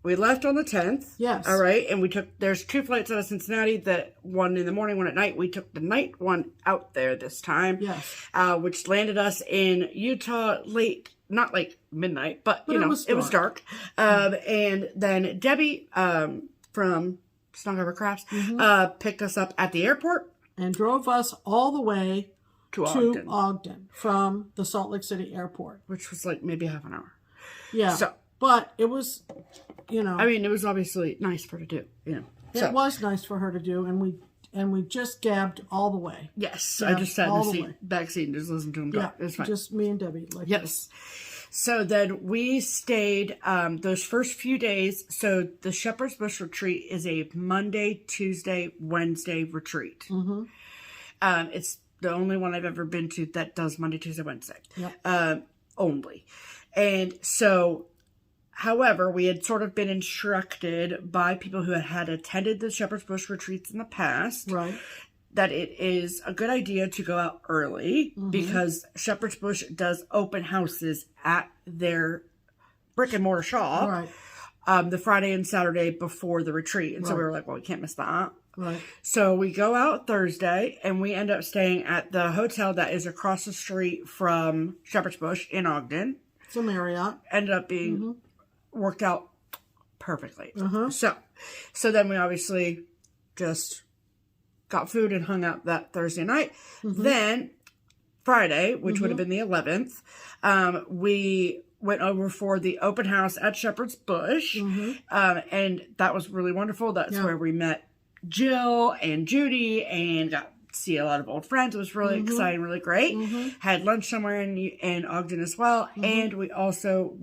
we left on the 10th. Yes. All right. And there's 2 flights out of Cincinnati, one in the morning, one at night. We took the night one out there this time. Yes. Which landed us in Utah late, not like midnight, but you know, it was dark. And then Debbie, from Snughover Crafts, picked us up at the airport. And drove us all the way to Ogden from the Salt Lake City airport. Which was like maybe half an hour. Yeah. So, but it was, you know. I mean, it was obviously nice for her to do, you know. It was nice for her to do, and we just gabbed all the way. Yes. I just sat in the back seat and just listened to him go. It was fine. Just me and Debbie. Yes. So then we stayed those first few days. So the Shepherd's Bush retreat is a Monday, Tuesday, Wednesday retreat. Mm-hmm. It's the only one I've ever been to that does Monday, Tuesday, Wednesday. Yep. Only. And so, however, we had sort of been instructed by people who had attended the Shepherd's Bush retreats in the past. Right. That it is a good idea to go out early because Shepherd's Bush does open houses at their brick and mortar shop the Friday and Saturday before the retreat. And so we were like, well, we can't miss that. Right. So we go out Thursday and we end up staying at the hotel that is across the street from Shepherd's Bush in Ogden. It's a Marriott. Ended up being worked out perfectly. So then we obviously just got food and hung out that Thursday night. Then Friday, which would have been the 11th, we went over for the open house at Shepherd's Bush. And that was really wonderful. That's where we met Jill and Judy and got to see a lot of old friends. It was really exciting, really great. Had lunch somewhere in Ogden as well. And we also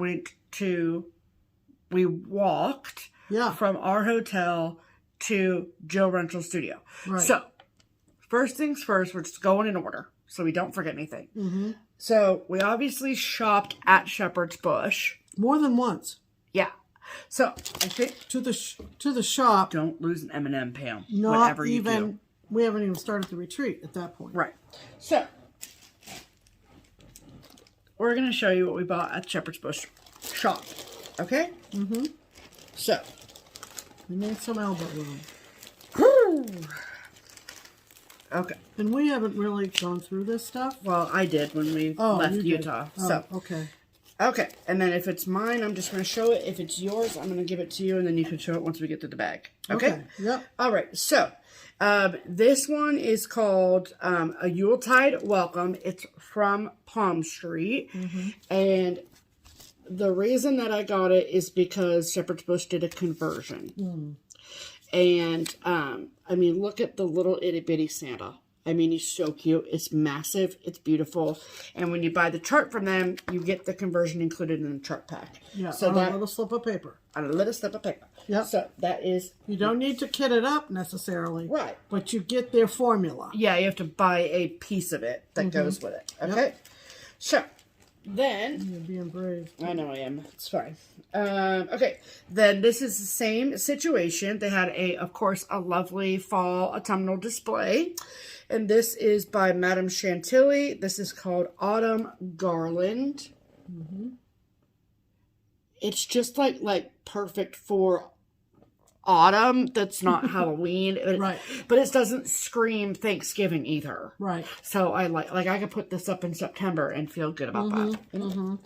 we walked from our hotel to Joe Rental's studio. Right. So, first things first, we're just going in order so we don't forget anything. So, we obviously shopped at Shepherd's Bush. More than once. Yeah. So, I think... To the shop. Don't lose an M&M, Pam. Not whatever you even... do. We haven't even started the retreat at that point. Right. So, we're going to show you what we bought at Shepherd's Bush shop. Okay? So... We need some elbow room. Okay. And we haven't really gone through this stuff. Well, I did when we left Utah. So okay. Okay. And then if it's mine, I'm just going to show it. If it's yours, I'm going to give it to you, and then you can show it once we get to the bag. Okay? Yep. All right. So this one is called a Yuletide Welcome. It's from Palm Street. And the reason that I got it is because Shepherd's Bush did a conversion. And, I mean, look at the little itty-bitty Santa. I mean, he's so cute. It's massive. It's beautiful. And when you buy the chart from them, you get the conversion included in the chart pack. Yeah, so on a little slip of paper. On a little slip of paper. Yep. So that is... You don't need to kit it up necessarily. Right. But you get their formula. Yeah, you have to buy a piece of it that goes with it. Okay? Yep. So... Then... You're being brave. I know I am. It's fine. Okay. Then this is the same situation. They had, of course, a lovely fall autumnal display. And this is by Madame Chantilly. This is called Autumn Garland. It's just like perfect for autumn. That's not Halloween. Right. But it doesn't scream Thanksgiving either. Right. So I like I could put this up in September and feel good about that.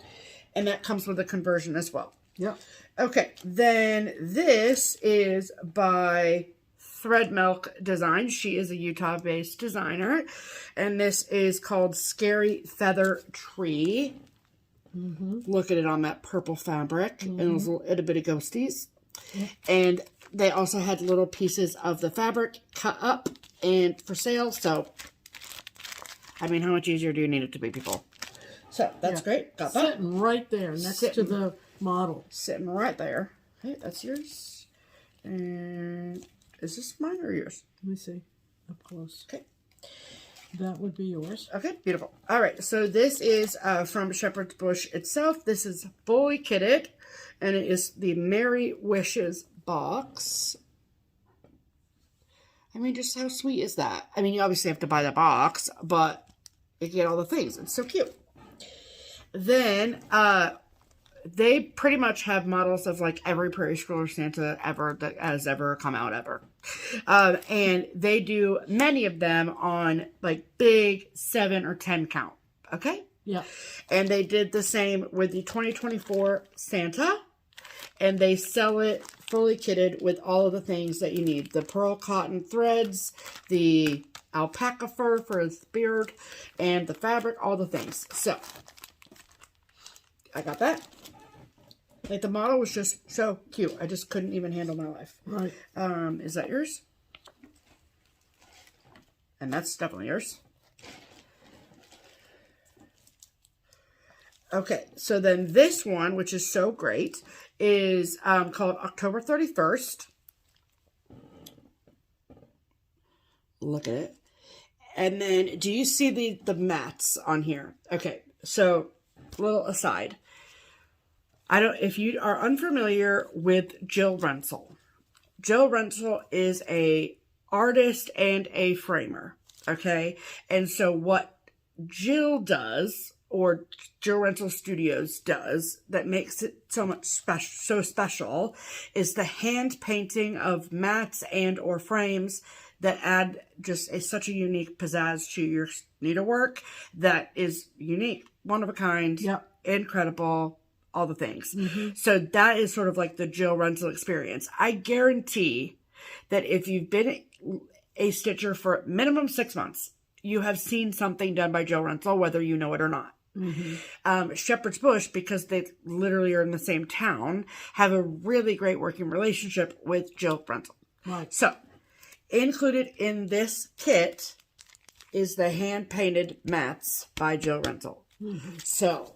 And that comes with a conversion as well. Yep. Okay, then this is by Thread Milk Design. She is a Utah-based designer. And this is called Scary Feather Tree. Look at it on that purple fabric. And those little itty-bitty ghosties. And they also had little pieces of the fabric cut up and for sale. So, I mean, how much easier do you need it to be, people? So, that's great. Got that. Sitting right there next to the model. Sitting right there. Okay, that's yours. And is this mine or yours? Let me see. Up close. Okay. That would be yours. Okay, beautiful. All right, so this is from Shepherd's Bush itself. This is fully kitted, and it is the Merry Wishes box. I mean, just how sweet is that? I mean, you obviously have to buy the box, but you get all the things. It's so cute. Then, they pretty much have models of like every Prairie Schooler Santa ever that has ever come out ever. And they do many of them on like big 7 or 10 count. Okay? Yeah. And they did the same with the 2024 Santa. And they sell it fully kitted with all of the things that you need. The pearl cotton threads, the alpaca fur for his beard, and the fabric, all the things. So, I got that. Like, the model was just so cute. I just couldn't even handle my life. Right. Is that yours? And that's definitely yours. Okay, so then this one, which is so great, is called October 31st. Look at it. And then, do you see the mats on here? Okay, so, little aside. If you are unfamiliar with Jill Rensel. Jill Rensel is a artist and a framer, okay? And so what Jill does, or Jill Rensel Studios does, that makes it so much so special, is the hand painting of mats and or frames that add just such a unique pizzazz to your needlework that is unique, one of a kind, incredible, all the things. So that is sort of like the Jill Rensel experience. I guarantee that if you've been a stitcher for minimum 6 months, you have seen something done by Jill Rensel, whether you know it or not. Shepherd's Bush, because they literally are in the same town, have a really great working relationship with Jill Rensel. Right. So, included in this kit is the hand-painted mats by Jill Rensel. So,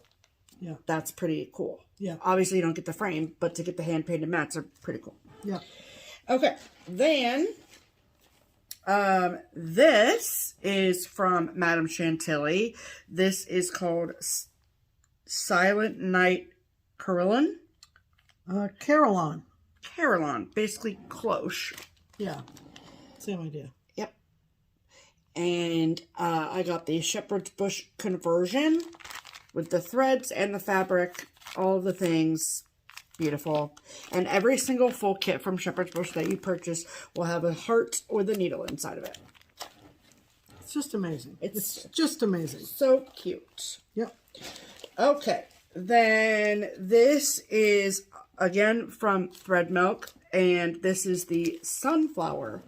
yeah, that's pretty cool. Yeah. Obviously, you don't get the frame, but to get the hand-painted mats are pretty cool. Yeah. Okay. Then, this is from Madame Chantilly. This is called Silent Night Carillon. Carillon. Carillon. Basically, cloche. Yeah. Same idea. Yep. And I got the Shepherd's Bush conversion with the threads and the fabric, all of the things. Beautiful. And every single full kit from Shepherd's Bush that you purchase will have a heart or the needle inside of it. It's just amazing. It's just amazing. So cute. Yep. Okay. Then this is, again, from Thread Milk. And this is the Sunflower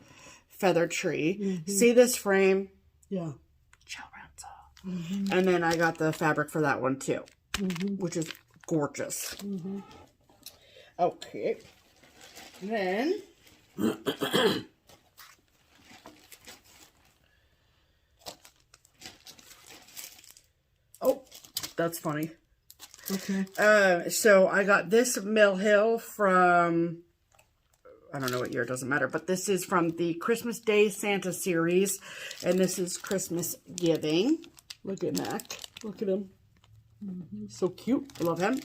Feather Tree. See this frame? Yeah. Jill Rensel. And then I got the fabric for that one too, which is gorgeous. Okay. Then oh, that's funny. Okay. So I got this Mill Hill from, I don't know what year, it doesn't matter, but this is from the Christmas Day Santa series, and this is Christmas Giving. Look at Mac. Look at him. So cute. I love him.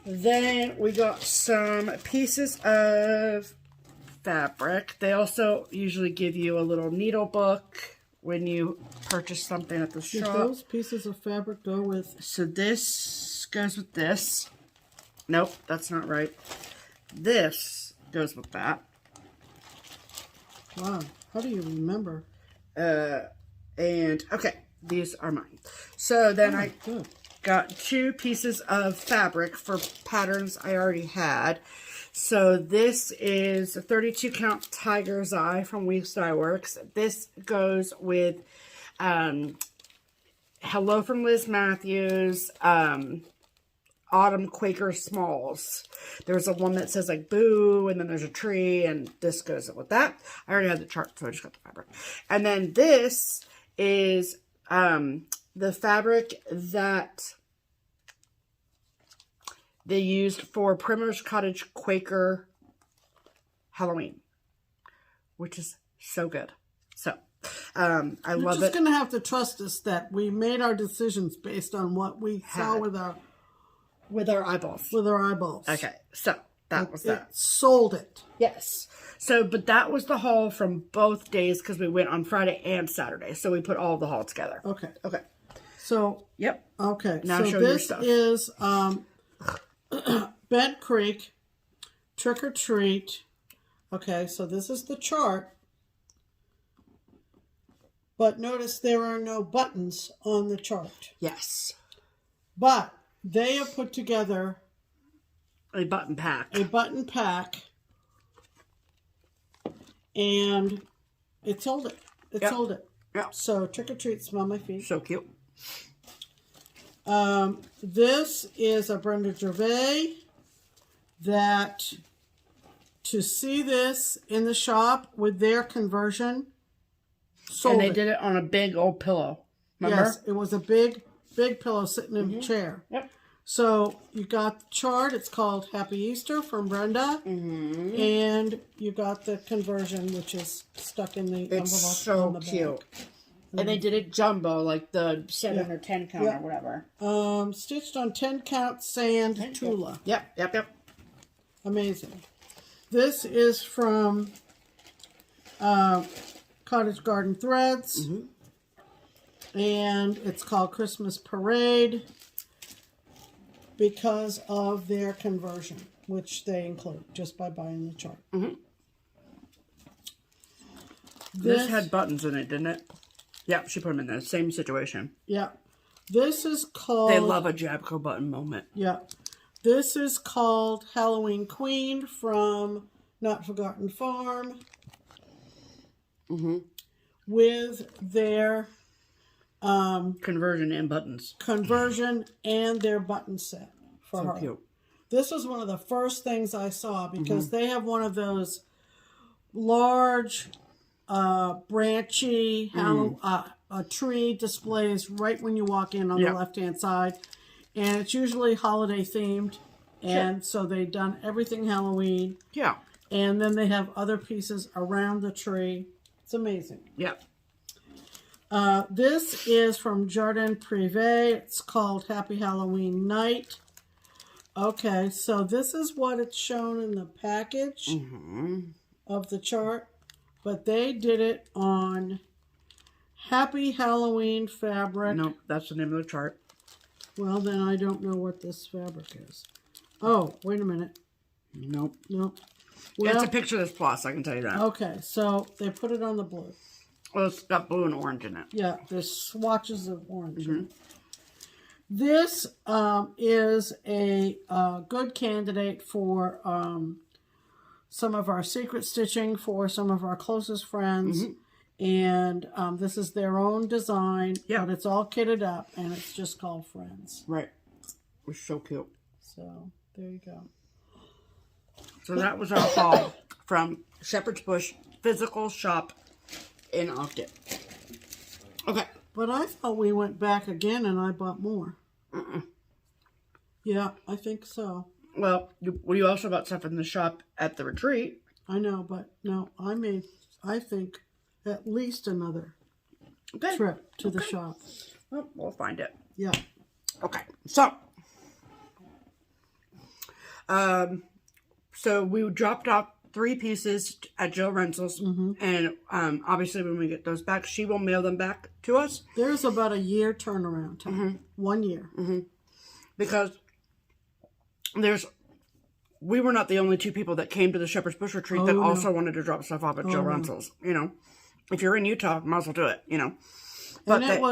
Then we got some pieces of fabric. They also usually give you a little needle book when you purchase something at the shop. Those pieces of fabric go with... So this goes with this. Nope, that's not right. This goes with that. Wow. How do you remember? And, okay, these are mine. So then Good. got 2 pieces of fabric for patterns I already had. So this is a 32 count Tiger's Eye from Weeks Dye Works. This goes with Hello from Liz Matthews, Autumn Quaker Smalls. There's a one that says like boo, and then there's a tree, and this goes with that. I already had the chart, so I just got the fabric. And then this is the fabric that they used for Primrose Cottage Quaker Halloween, which is so good. So, I love it. You're just going to have to trust us that we made our decisions based on what we saw with our eyeballs. With our eyeballs. Okay, so that was that. It sold it. Yes. So, but that was the haul from both days because we went on Friday and Saturday. So we put all of the haul together. Okay. Okay. So. Yep. Okay. Now so show your this stuff. is Bent Creek Trick or Treat. Okay, so this is the chart. But notice there are no buttons on the chart. Yes. But they have put together a button pack. And it sold it. It Yep. sold it. Yeah. So Trick or Treat, Smell My Feet. So cute. This is a Brenda Gervais that to see this in the shop with their conversion sold And they it. did it on a big old pillow. Remember? Yes, it was a big pillow sitting in a chair. Yep. So you got the chart. It's called Happy Easter from Brenda. And you got the conversion, which is stuck in the envelope. It's so on the cute. back. And they did it jumbo, like the 7 or 10 count or whatever. Stitched on 10 count sand Tula. Yep. Amazing. This is from Cottage Garden Threads. And it's called Christmas Parade because of their conversion, which they include just by buying the chart. This had buttons in it, didn't it? Yep, she put them in there. Same situation. Yeah. This is called... They love a Jabco button moment. Yeah. This is called Halloween Queen from Not Forgotten Farm. With their... conversion and buttons. Conversion and their button set for her. Cute. This was one of the first things I saw because they have one of those large, branchy tree displays right when you walk in on the left-hand side. And it's usually holiday themed. And so they've done everything Halloween. Yeah. And then they have other pieces around the tree. It's amazing. Yeah. This is from Jardin Privé. It's called Happy Halloween Night. Okay, so this is what it's shown in the package of the chart. But they did it on Happy Halloween fabric. No, that's the name of the chart. Well, then I don't know what this fabric is. Oh, wait a minute. Nope. Nope. Well, It's a picture that's Plus, I can tell you that. okay, so they put it on the blue. Well, it's got blue and orange in it. Yeah, there's swatches of orange. This is a good candidate for some of our secret stitching for some of our closest friends. And this is their own design, but it's all kitted up, and it's just called Friends. Right. It was so cute. So, there you go. So that was our haul from Shepherd's Bush Physical Shop in Ogden. Okay. But I thought we went back again and I bought more. Yeah, I think so. Well, you also bought stuff in the shop at the retreat. I know, but no, I made, I think, at least another trip to the shop. Well, we'll find it. Yeah. Okay. So we dropped off 3 pieces at Jill Rensel's, and obviously when we get those back, she will mail them back to us. There's about a year turnaround time. 1 year. Because we were not the only 2 people that came to the Shepherd's Bush retreat that also wanted to drop stuff off at Jill Rensel's. You know, if you're in Utah, might as well do it. You know, but and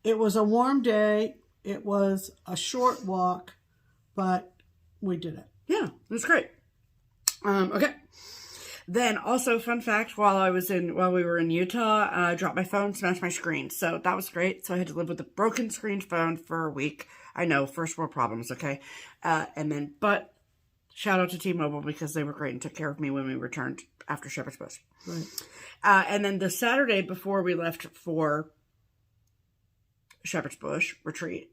it was a warm day. It was a short walk, but we did it. Yeah, it was great. Okay. Then also, fun fact, while we were in Utah, I dropped my phone, smashed my screen. So that was great. So I had to live with a broken screen phone for a week. I know, first world problems, okay? But shout out to T-Mobile because they were great and took care of me when we returned after Shepherd's Bush. Right. And then the Saturday before we left for Shepherd's Bush retreat,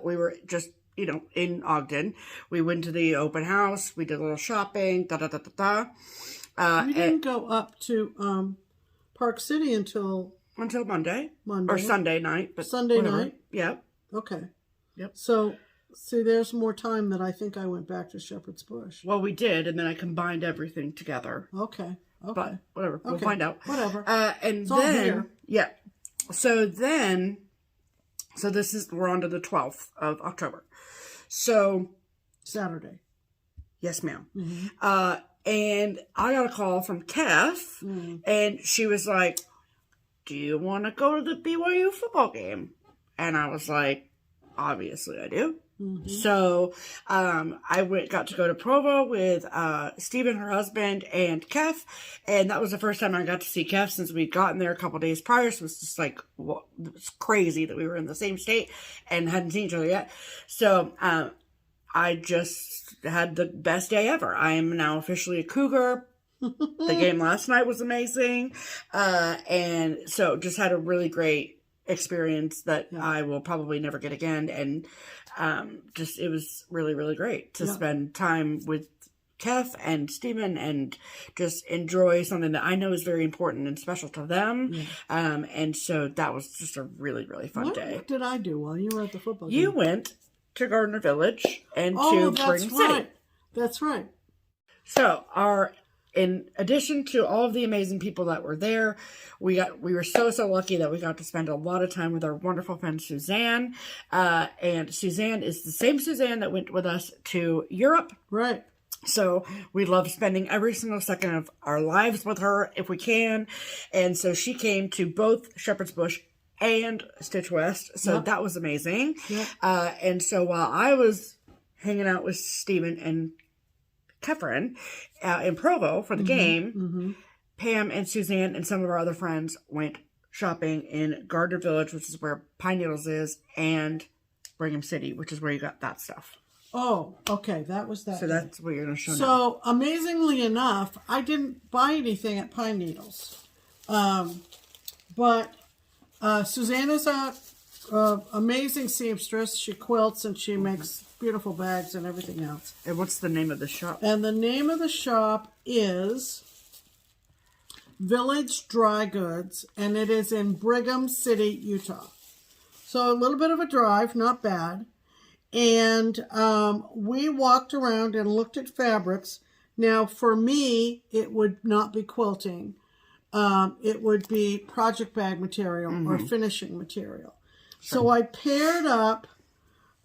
we were just, in Ogden. We went to the open house. We did a little shopping, We didn't go up to Park City until Monday. Or Sunday night. But Sunday whatever. night? Yep. Okay. Yep. So, see, there's more time that I think I went back to Shepherd's Bush. Well, we did, and then I combined everything together. Okay. But whatever. We'll find out. Whatever. And it's all here. Yeah. So we're on to the 12th of October. So. Saturday. Yes, ma'am. Mm-hmm. And I got a call from Kef, and she was like, do you want to go to the BYU football game? And I was like, obviously I do. Mm-hmm. So I got to go to Provo with Stephen, her husband, and Kef. And that was the first time I got to see Kef since we'd gotten there a couple days prior. So it was just like, it was crazy that we were in the same state and hadn't seen each other yet. So I just had the best day ever. I am now officially a Cougar. The game last night was amazing. And so just had a really great experience that I will probably never get again. And it was really, really great to spend time with Kef and Steven and just enjoy something that I know is very important and special to them. Yeah. And so that was just a really, really fun day. What did I do while you were at the football game? You went to Gardner Village and to Brigham City. That's right. So in addition to all of the amazing people that were there, we were so lucky that we got to spend a lot of time with our wonderful friend Suzanne. And Suzanne is the same Suzanne that went with us to Europe. Right. So we love spending every single second of our lives with her if we can. And so she came to both Shepherd's Bush and Stitch West. So that was amazing. Yep. And so while I was hanging out with Stephen and Kefren in Provo for the game, Pam and Suzanne and some of our other friends went shopping in Gardner Village, which is where Pine Needles is, and Brigham City, which is where you got that stuff. Oh, okay. That was that. So that's what you're going to show now. So, amazingly enough, I didn't buy anything at Pine Needles. But Suzanne is a amazing seamstress. She quilts and she makes beautiful bags and everything else. And what's the name of the shop? And the name of the shop is Village Dry Goods, and it is in Brigham City, Utah. So a little bit of a drive, not bad. And we walked around and looked at fabrics. Now, for me, it would not be quilting. It would be project bag material or finishing material. So I paired up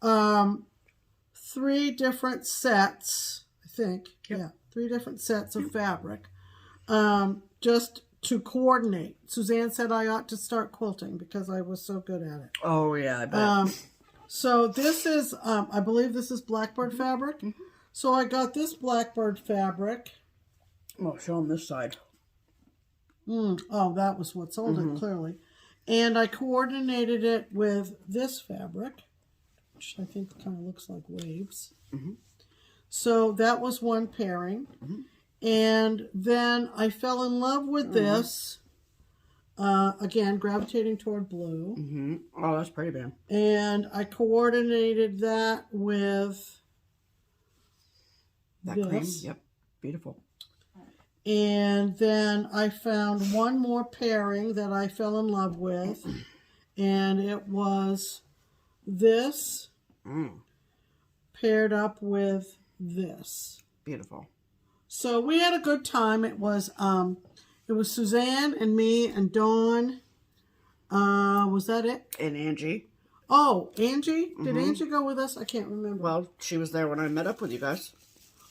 3 different sets, I think. Yep. Yeah, 3 different sets of fabric just to coordinate. Suzanne said I ought to start quilting because I was so good at it. Oh, yeah, I bet. So this is, I believe this is blackbird fabric. So I got this blackbird fabric. Well, show them this side. Oh, that was what sold it, clearly. And I coordinated it with this fabric, which I think kind of looks like waves. So that was one pairing. And then I fell in love with this. Again, gravitating toward blue. Oh, that's pretty, man. And I coordinated that with that this. Cream. Yep, beautiful. And then I found one more pairing that I fell in love with. And it was this paired up with this. Beautiful. So we had a good time. It was Suzanne and me and Dawn. Was that it? And Angie. Oh, Angie? Did Angie go with us? I can't remember. Well, she was there when I met up with you guys.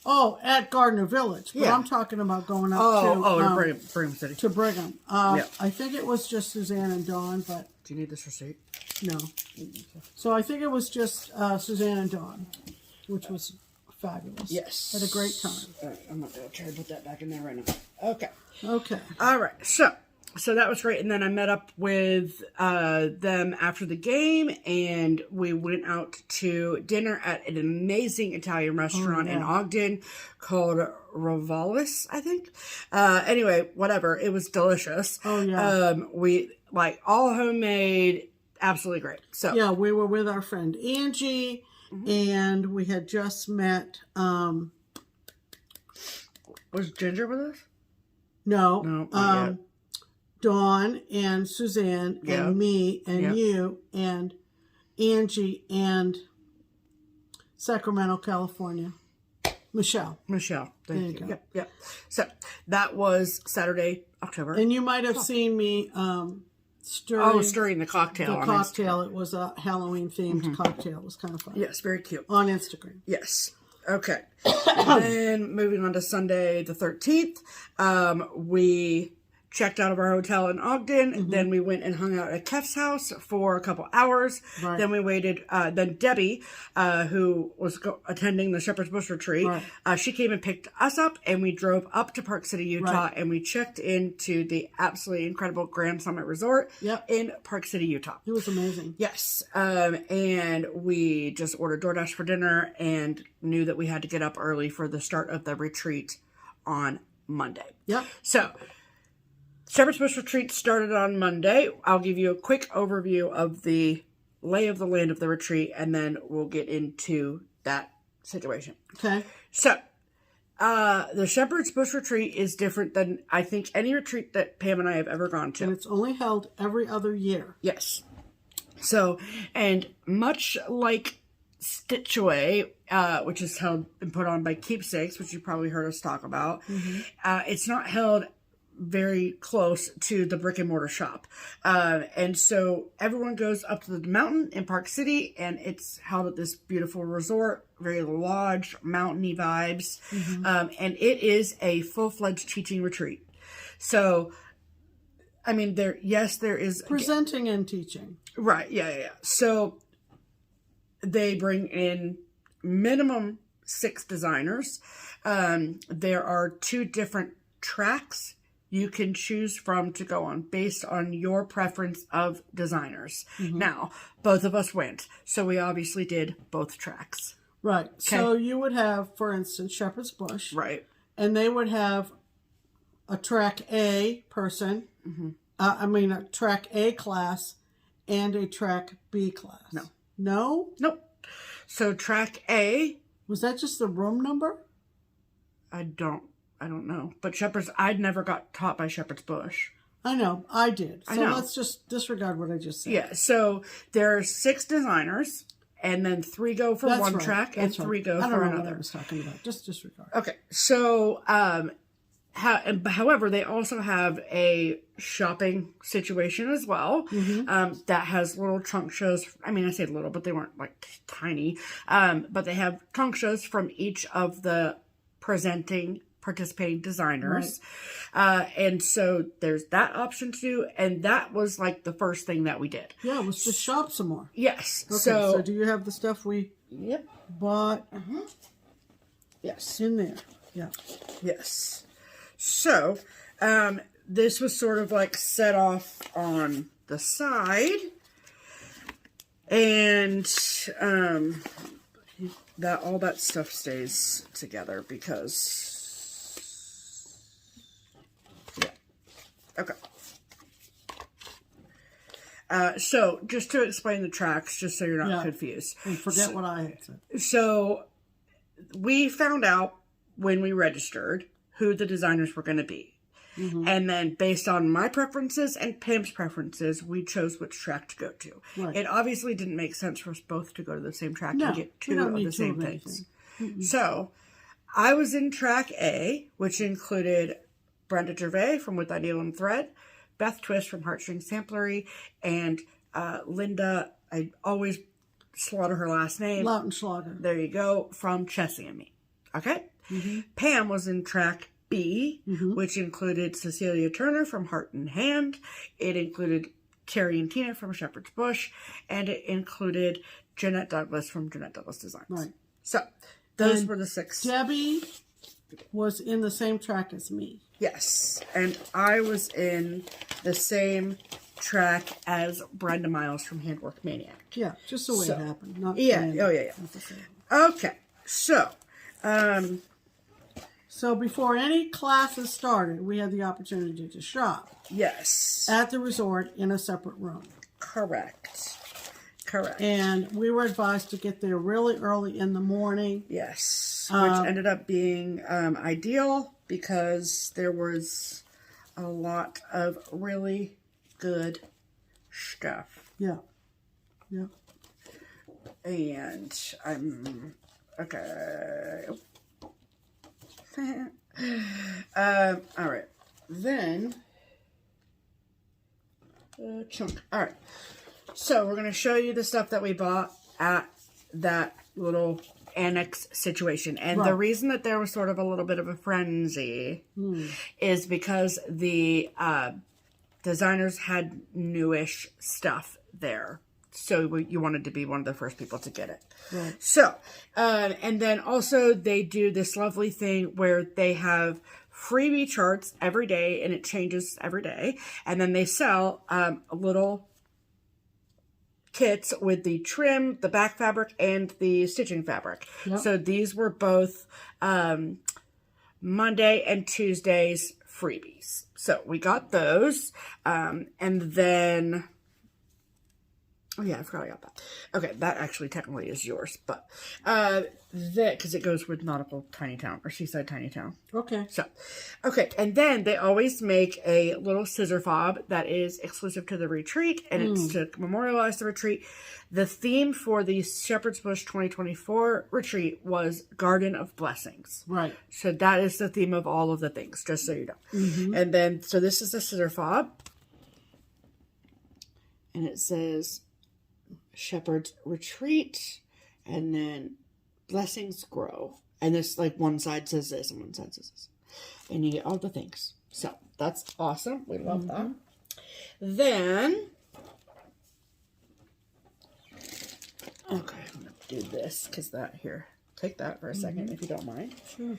Oh, at Gardner Village. But Yeah. I'm talking about going up to Brigham City. to Brigham. I think it was just Suzanne and Dawn, but Do you need this receipt? no. So I think it was just Suzanne and Dawn, which was fabulous. Yes. Had a great time. All right, I'm going to try to put that back in there right now. Okay. Okay. All right. So that was great. And then I met up with them after the game, and we went out to dinner at an amazing Italian restaurant in Ogden called Rivalis, I think. Anyway, whatever. It was delicious. Oh, yeah. We like all homemade, absolutely great. So yeah, we were with our friend Angie, and we had just met. Was Ginger with us? No, not yet. Dawn and Suzanne and me and you and Angie and Sacramento, California. Michelle. Thank you. Yep. So that was Saturday, October. And you might have seen me stirring the cocktail. The cocktail. It was a Halloween themed cocktail. It was kind of fun. Yes, very cute. On Instagram. Yes. Okay. Then moving on to Sunday the 13th, we checked out of our hotel in Ogden. Then we went and hung out at Kef's house for a couple hours. Right. Then we waited. Then Debbie, who was attending the Shepherd's Bush retreat, she came and picked us up, and we drove up to Park City, Utah, and we checked into the absolutely incredible Grand Summit Resort in Park City, Utah. It was amazing. Yes. And we just ordered DoorDash for dinner and knew that we had to get up early for the start of the retreat on Monday. Yep. So Shepherd's Bush retreat started on Monday. I'll give you a quick overview of the lay of the land of the retreat, and then we'll get into that situation. Okay. So, the Shepherd's Bush retreat is different than, I think, any retreat that Pam and I have ever gone to. And it's only held every other year. Yes. So, and much like Stitch Away, which is held and put on by Keepsakes, which you probably heard us talk about, it's not held very close to the brick and mortar shop. And so everyone goes up to the mountain in Park City, and it's held at this beautiful resort, very lodge, mountainy vibes. And it is a full-fledged teaching retreat. So, I mean, there is Presenting and teaching. Right. Yeah. So they bring in minimum 6 designers. There are 2 different tracks you can choose from to go on based on your preference of designers. Now, both of us went, so we obviously did both tracks. Right. Okay. So you would have, for instance, Shepherd's Bush. Right. And they would have a track A person, a track A class and a track B class. No. No? Nope. So track A. Was that just the room number? I don't know. But I'd never got taught by Shepherd's Bush. I know. I did. So I know. let's just disregard what I just said. Yeah. So there are 6 designers, and then 3 go for one track, and 3 go for another. I don't know what I was talking about. Just disregard. Okay. So, however, they also have a shopping situation as well that has little trunk shows. I mean, I say little, but they weren't like tiny. But they have trunk shows from each of the participating designers. And so there's that option too. And that was like the first thing that we did. Yeah, let's just shop some more. Yes. Okay, so do you have the stuff we bought? Yes. In there. Yeah. Yes. So, this was sort of like set off on the side, and all that stuff stays together because okay. So just to explain the tracks, just so you're not confused, and forget what I had said. So we found out when we registered who the designers were going to be. And then based on my preferences and Pam's preferences, we chose which track to go to. Right. It obviously didn't make sense for us both to go to the same track and get 2 of the same things. So I was in track A, which included Brenda Gervais from With Thy Needle and Thread, Beth Twist from Heartstring Samplery, and Linda, I always slaughter her last name. Lautenschlager. There you go, from Chessie and Me. Okay? Pam was in track B, which included Cecilia Turner from Heart and Hand. It included Carrie and Tina from Shepherd's Bush, and it included Jeanette Douglas from Jeanette Douglas Designs. Right. So those were the 6. Debbie was in the same track as me. Yes, and I was in the same track as Brenda Miles from Handwork Maniac. Yeah, just the way it happened. Not Yeah. Oh yeah. not the same. Okay. So, So before any classes started, we had the opportunity to shop yes. at the resort in a separate room. Correct. And we were advised to get there really early in the morning. Yes. Which ended up being ideal because there was a lot of really good stuff. Yeah. Yeah. And I'm okay. All right. Then chunk. All right. So we're going to show you the stuff that we bought at that little annex situation. And the reason that there was sort of a little bit of a frenzy is because the designers had newish stuff there. So you wanted to be one of the first people to get it. Right. So, and then also they do this lovely thing where they have freebie charts every day, and it changes every day. And then they sell little kits with the trim, the back fabric, and the stitching fabric. Yep. So these were both Monday and Tuesday's freebies. So we got those. And then... Oh, yeah, I forgot I got that. Okay, that actually technically is yours, but because it goes with Nautical Tiny Town or Seaside Tiny Town. Okay. So, okay, and then they always make a little scissor fob that is exclusive to the retreat, and it's to memorialize the retreat. The theme for the Shepherd's Bush 2024 retreat was Garden of Blessings. Right. So that is the theme of all of the things, just so you know. And then, so this is the scissor fob, and it says Shepherd's Retreat, and then Blessings Grow. And this, like, one side says this and one side says this. And you get all the things. So, that's awesome. We love that. Then, okay, I'm going to do this, because that, here, take that for a second, if you don't mind. Sure.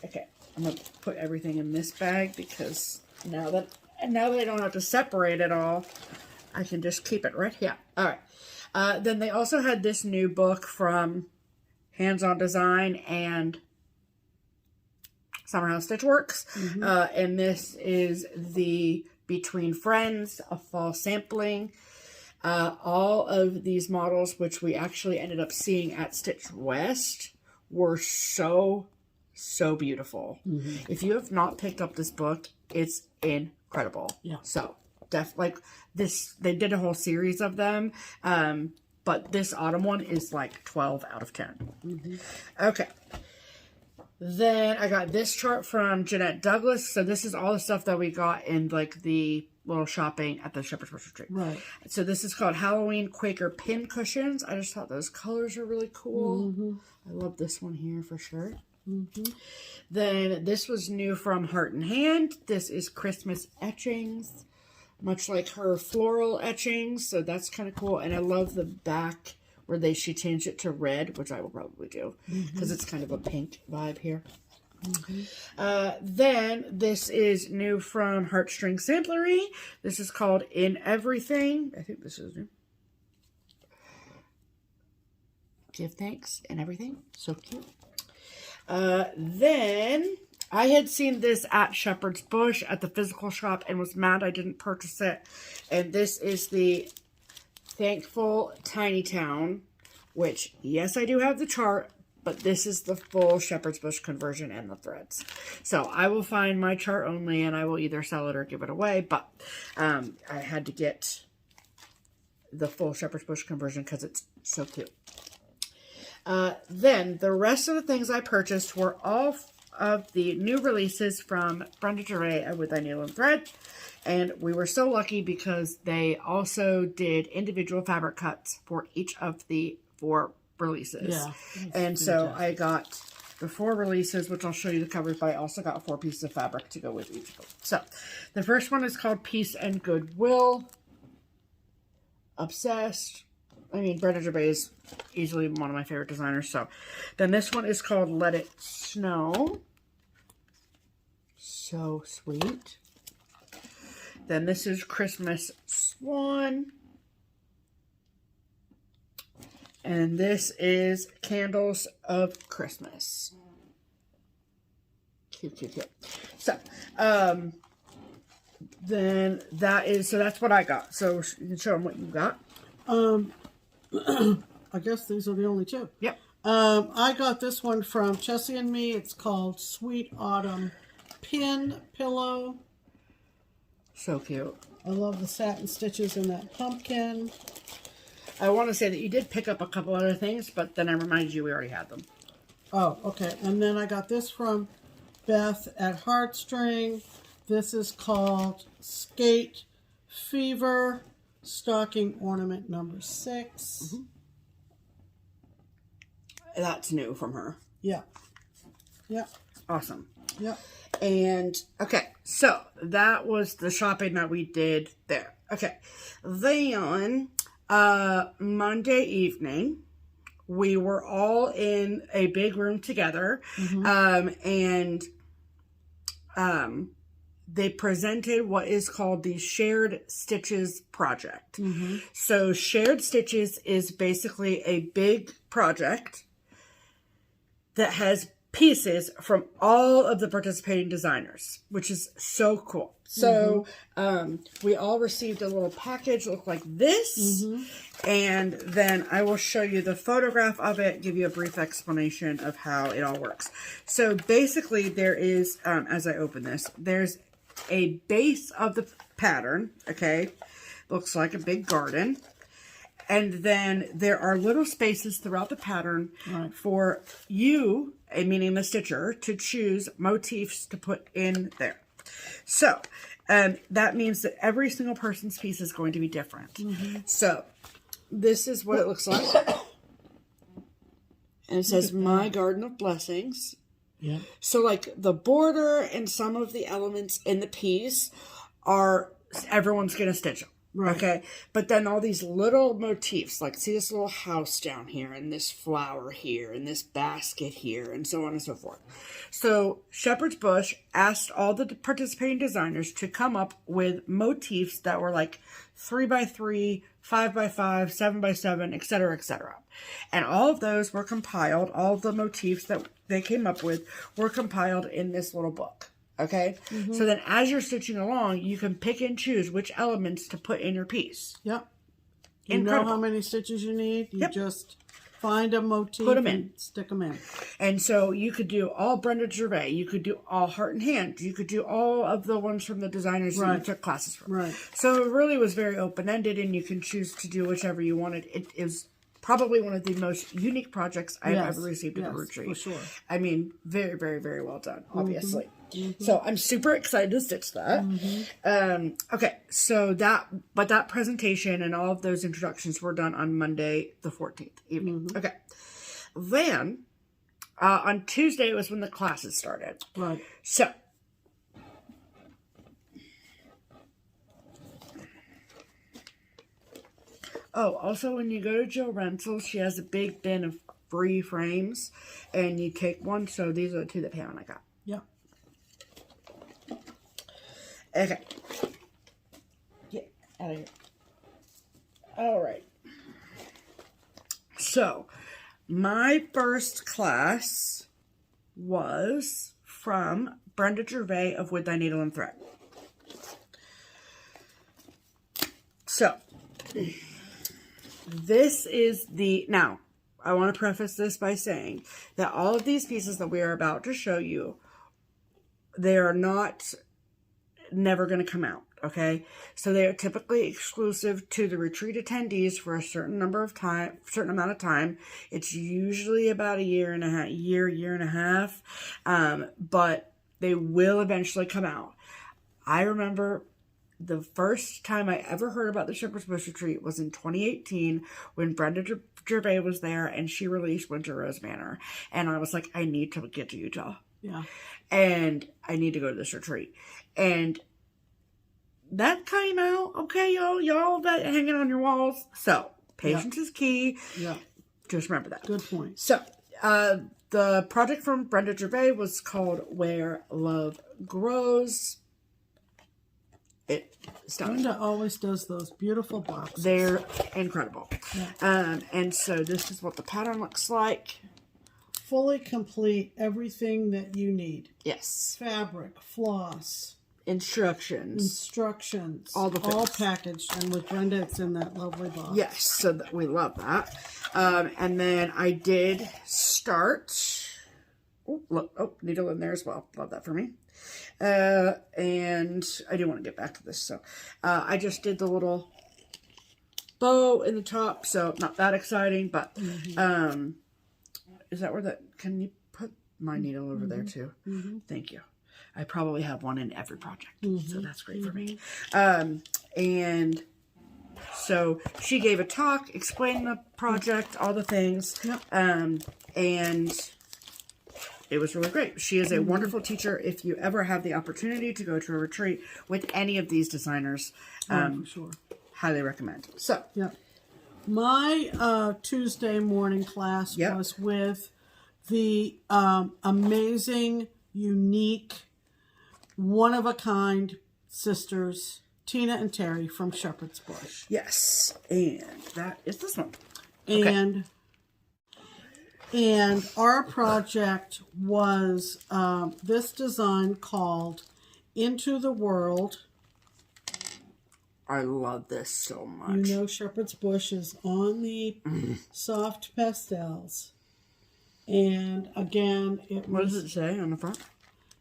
Okay, I'm going to put everything in this bag, because now that I don't have to separate it all, I can just keep it right here. All right. Then they also had this new book from Hands-On Design and Summer House Stitch Works. And this is the Between Friends, a fall sampling. All of these models, which we actually ended up seeing at Stitch West, were so beautiful. If you have not picked up this book, it's incredible. Yeah. So, like this, they did a whole series of them, but this autumn one is like 12 out of 10. Okay, then I got this chart from Jeanette Douglas. So this is all the stuff that we got in like the little shopping at the Shepherd's Bush retreat. Right. So this is called Halloween Quaker Pin Cushions. I just thought those colors are really cool. I love this one here for sure. Then this was new from Heart and Hand. This is Christmas etchings, much like her floral etchings, so that's kind of cool. And I love the back where she changed it to red, which I will probably do because it's kind of a pink vibe here. Then this is new from Heartstring Samplery. This is called In Everything. I think this is new. Give thanks in everything. So cute. Then I had seen this at Shepherd's Bush at the physical shop and was mad I didn't purchase it. And this is the Thankful Tiny Town, which, yes, I do have the chart, but this is the full Shepherd's Bush conversion and the threads. So I will find my chart only, and I will either sell it or give it away. But I had to get the full Shepherd's Bush conversion because it's so cute. Then the rest of the things I purchased were all of the new releases from Brenda Gervais with I Needle and Thread. And we were so lucky because they also did individual fabric cuts for each of the 4 releases. Yeah, and so I got the 4 releases, which I'll show you the covers, but I also got 4 pieces of fabric to go with each of them. So, the first one is called Peace and Goodwill. Obsessed. I mean, Brenda Gervais is easily one of my favorite designers. So, then this one is called Let It Snow. So sweet. Then this is Christmas Swan. And this is Candles of Christmas. Cute, cute, cute. So, then that's what I got. So you can show them what you got. I guess these are the only 2. Yep. I got this one from Chessie and Me. It's called Sweet Autumn Pin Pillow. So cute. I love the satin stitches in that pumpkin. I want to say that you did pick up a couple other things, but then I reminded you we already had them. Oh, okay. And then I got this from Beth at Heartstring. This is called Skate Fever Stocking Ornament number 6. That's new from her. Yeah. Yeah. Awesome. Yeah. And, okay, so that was the shopping that we did there. Okay, then, Monday evening, we were all in a big room together, and they presented what is called the Shared Stitches Project. So, Shared Stitches is basically a big project that has pieces from all of the participating designers, which is so cool. So we all received a little package look like this, and then I will show you the photograph of it, give you a brief explanation of how it all works. So basically there is, as I open this, there's a base of the pattern, okay, looks like a big garden. And then there are little spaces throughout the pattern for you, meaning the stitcher, to choose motifs to put in there. So that means that every single person's piece is going to be different. So this is what it looks like. And it says, My Garden of Blessings. Yeah. So like the border and some of the elements in the piece are, everyone's going to stitch them. Right. Okay, but then all these little motifs, like see this little house down here, and this flower here, and this basket here, and so on and so forth. So Shepherd's Bush asked all the participating designers to come up with motifs that were like 3x3, 5x5, 7x7, etc., etc. And all of those were compiled, all of the motifs that they came up with were compiled in this little book. Okay, so then as you're stitching along, you can pick and choose which elements to put in your piece. Yep. You know how many stitches you need. You just find a motif, put them in, and stick them in. And so you could do all Brenda Gervais. You could do all Heart and Hand. You could do all of the ones from the designers that you took classes from. Right. So it really was very open-ended, and you can choose to do whichever you wanted. It is probably one of the most unique projects I've ever received at a retreat. For sure. I mean, very, very, very well done, obviously. So I'm super excited to stitch that. Okay, so that presentation and all of those introductions were done on Monday the 14th evening. Okay, then on Tuesday was when the classes started. Right. So also when you go to Jill Renzel, she has a big bin of free frames, and you take one. So these are the 2 that Pam and I got. Yeah. Okay. Get out of here. All right. So, my first class was from Brenda Gervais of With Thy Needle and Thread. So, this is now, I want to preface this by saying that all of these pieces that we are about to show you, they are not never going to come out, okay? So they are typically exclusive to the retreat attendees for a certain amount of time. It's usually about a year and a half, but they will eventually come out. I remember the first time I ever heard about the Shepherd's Bush Retreat was in 2018 when Brenda Gervais was there and she released Winter Rose Manor. And I was like, I need to get to Utah. Yeah. And I need to go to this retreat. And that came out. Okay, y'all that hanging on your walls. So, patience is key. Yeah. Just remember that. Good point. So, the project from Brenda Gervais was called Where Love Grows. Brenda always does those beautiful boxes. They're incredible. Yeah. And so this is what the pattern looks like. Fully complete, everything that you need. Yes. Fabric, floss, instructions, all the things. All packaged, and with Brenda, it's in that lovely box. Yes, so that we love that. And then I did start. Oh, look! Oh, needle in there as well. Love that for me. And I do want to get back to this. So, I just did the little bow in the top. So not that exciting, but is that where that? Can you put my needle over there too? Thank you. I probably have one in every project, so that's great for me. And so she gave a talk, explained the project, all the things, and it was really great. She is a wonderful teacher. If you ever have the opportunity to go to a retreat with any of these designers, For sure. highly recommend. So, my Tuesday morning class was with the amazing, unique, one-of-a-kind sisters, Tina and Terry from Shepherd's Bush. yes, and that is this one. And our project was this design called Into the World. I love this so much. You know Shepherd's Bush is on the soft pastels. And again, what does it say on the front?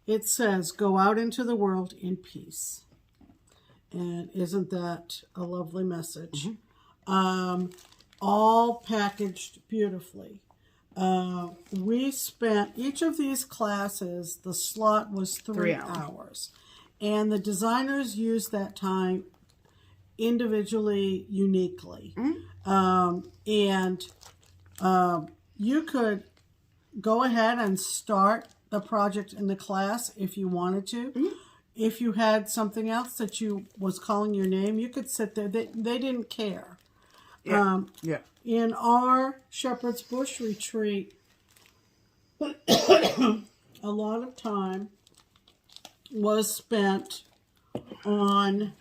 It says, go out into the world in peace. And isn't that a lovely message? All packaged beautifully. We spent, each of these classes, the slot was 3 hours. And the designers used that time individually, uniquely. You could go ahead and start the project in the class if you wanted to. If you had something else that you was calling your name, you could sit there. They didn't care. In our Shepherd's Bush retreat, a lot of time was spent on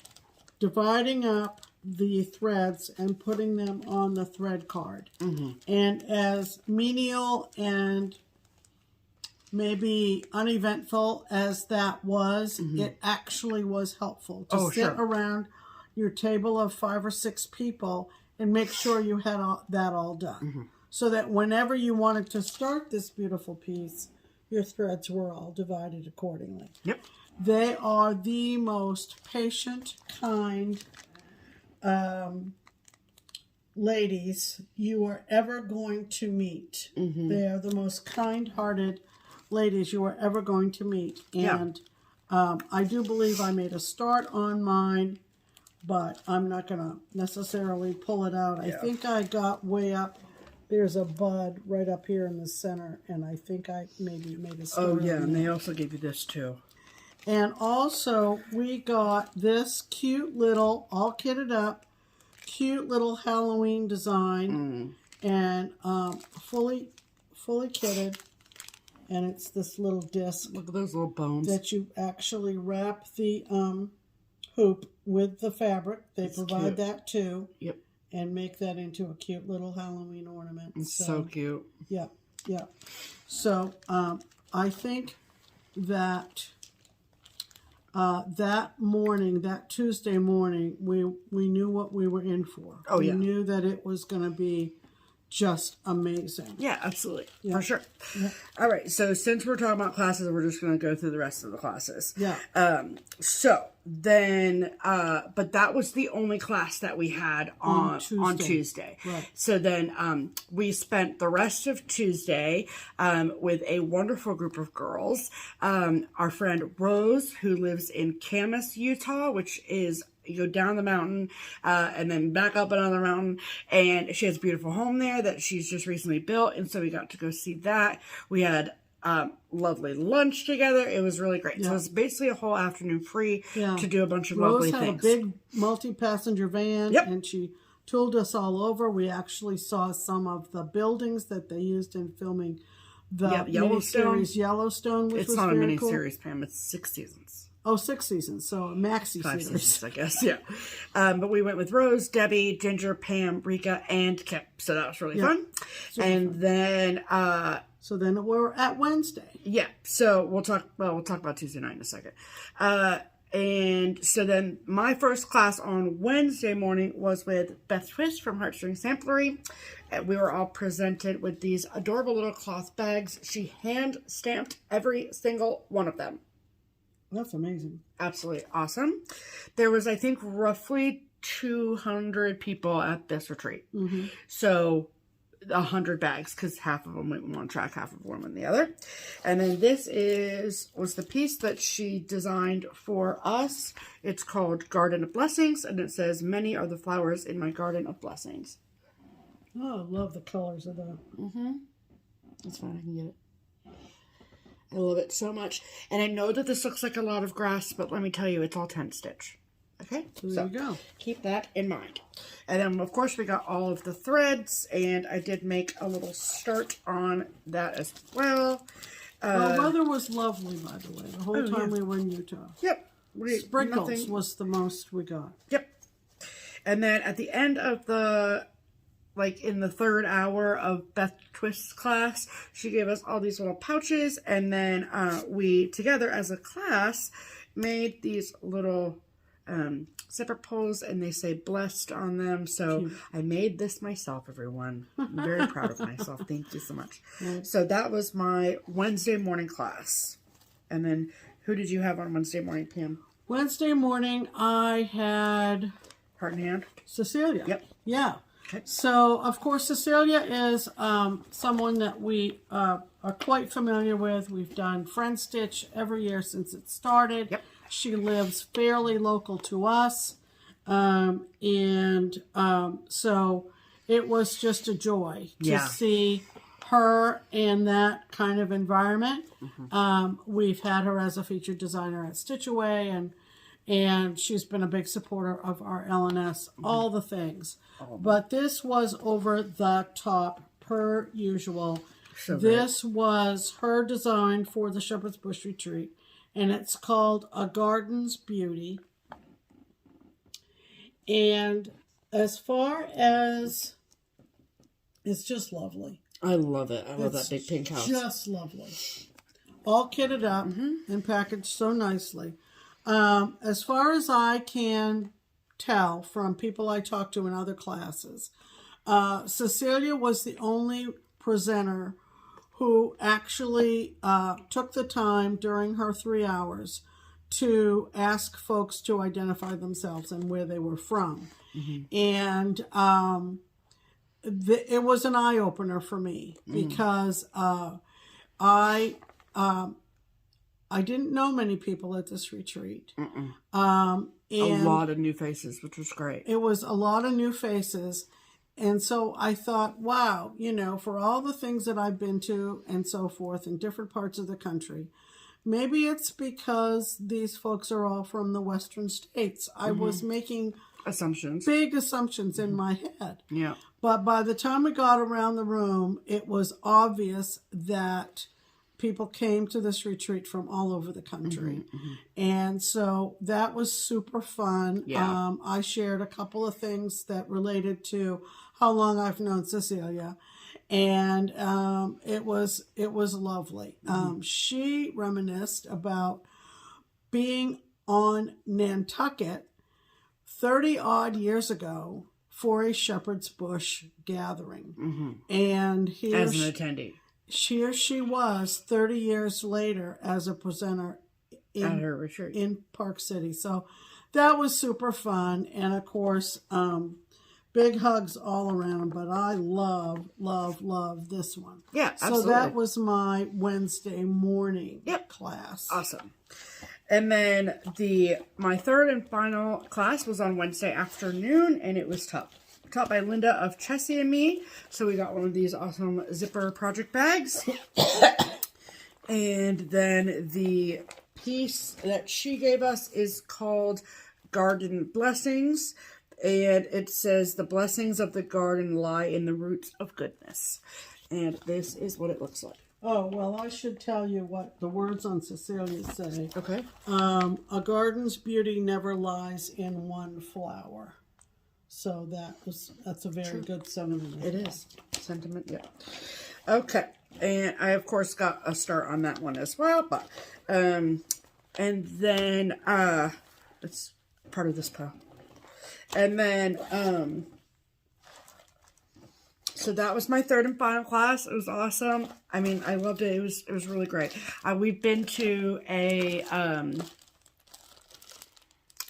dividing up the threads and putting them on the thread card. And as menial and maybe uneventful as that was, it actually was helpful to sit around your table of 5 or 6 people and make sure you had that all done. So that whenever you wanted to start this beautiful piece, your threads were all divided accordingly. They are the most patient, kind ladies you are ever going to meet. They are the most kind-hearted ladies you are ever going to meet. And I do believe I made a start on mine, but I'm not going to necessarily pull it out. I think I got way up. There's a bud right up here in the center, and I think I maybe made a start. And they also gave you this too. And also, we got this cute little, all kitted up, cute little Halloween design, and fully kitted. And it's this little disc. Look at those little bones. That you actually wrap the hoop with the fabric. They provide that too. And make that into a cute little Halloween ornament. It's so cute. So I think that that morning, that Tuesday morning, we knew what we were in for. We knew that it was going to be just amazing. Yeah, absolutely. For sure. Yeah. All right. So since we're talking about classes, we're just going to go through the rest of the classes. Yeah. So then, but that was the only class that we had on Tuesday. Right. So then, we spent the rest of Tuesday, with a wonderful group of girls. Our friend Rose, who lives in Camas, Utah, which is, you go down the mountain, and then back up another mountain, and she has a beautiful home there that she's just recently built, and so we got to go see that. We had lovely lunch together. It was really great. So it was basically a whole afternoon free to do a bunch of lovely things. Rose had a big multi-passenger van, and she tooled us all over. We actually saw some of the buildings that they used in filming the miniseries Yellowstone, which was very cool. It's not a miniseries, Pam. It's 6 seasons. Oh, 6 seasons, so a maxi 5 series. Seasons, I guess, yeah. But we went with Rose, Debbie, Ginger, Pam, Rika, and Kip. So that was really fun. And fun. Then... so then we're at Wednesday. Yeah, so we'll talk about Tuesday night in a second. And so then my first class on Wednesday morning was with Beth Twist from Heartstring Samplery. And we were all presented with these adorable little cloth bags. She hand-stamped every single one of them. That's amazing. Absolutely awesome. There was, I think, roughly 200 people at this retreat. Mm-hmm. So 100 bags, because half of them went in one track, half of them went in the other. And then this was the piece that she designed for us. It's called Garden of Blessings, and it says, "Many are the flowers in my garden of blessings." Oh, I love the colors of that. Mm-hmm. That's fine. I can get it. I love it so much. And I know that this looks like a lot of grass, but let me tell you, it's all 10 stitch. Okay? So there you go. Keep that in mind. And then, of course, we got all of the threads, and I did make a little start on that as well. The weather was lovely, by the way, the whole time we were in Utah. Yep. Sprinkles was the most we got. Yep. And then at the end of in the third hour of Beth Twist's class, she gave us all these little pouches, and then we, together as a class, made these little zipper pulls, and they say blessed on them. So cute. I made this myself, everyone. I'm very proud of myself. Thank you so much. Right. So that was my Wednesday morning class. And then who did you have on Wednesday morning, Pam? Wednesday morning, I had... Heart in Hand? Cecilia. Yep. Yeah. Okay. So, of course, Cecilia is someone that we are quite familiar with. We've done Friend Stitch every year since it started. Yep. She lives fairly local to us. So it was just a joy to see her in that kind of environment. Mm-hmm. We've had her as a featured designer at Stitch Away, and she's been a big supporter of our LNS, all the things. Oh. But this was over the top, per usual. So this was her design for the Shepherd's Bush Retreat, and it's called A Garden's Beauty. And as far as... it's just lovely. I love it. I love that big pink house. Just lovely. All kitted up and packaged so nicely. As far as I can tell from people I talked to in other classes, Cecilia was the only presenter who actually took the time during her 3 hours to ask folks to identify themselves and where they were from. Mm-hmm. And it was an eye-opener for me because I didn't know many people at this retreat. And a lot of new faces, which was great. It was a lot of new faces. And so I thought, wow, for all the things that I've been to and so forth in different parts of the country, maybe it's because these folks are all from the Western states. I was making big assumptions in my head. Yeah. But by the time we got around the room, it was obvious that people came to this retreat from all over the country. And so that was super fun. Yeah. I shared a couple of things that related to how long I've known Cecilia. And it was lovely. She reminisced about being on Nantucket 30 odd years ago for a Shepherd's Bush gathering. And as an attendee. Here she was 30 years later as a presenter At her retreat. in Park City. So that was super fun. And of course, big hugs all around. But I love, love, love this one. Yeah, absolutely. So that was my Wednesday morning class. Awesome. And then my third and final class was on Wednesday afternoon, and it was taught by Linda of Chessie and me. So we got one of these awesome zipper project bags. And then the piece that she gave us is called Garden Blessings. And it says, the blessings of the garden lie in the roots of goodness. And this is what it looks like. Oh, well, I should tell you what the words on Cecilia say. Okay. A garden's beauty never lies in one flower. So that's a very good sentiment. It is. Sentiment, yeah. Okay. And I, of course, got a start on that one as well. But, and then, it's part of this pile. And then, so that was my third and final class. It was awesome. I mean, I loved it. It was really great. We've been to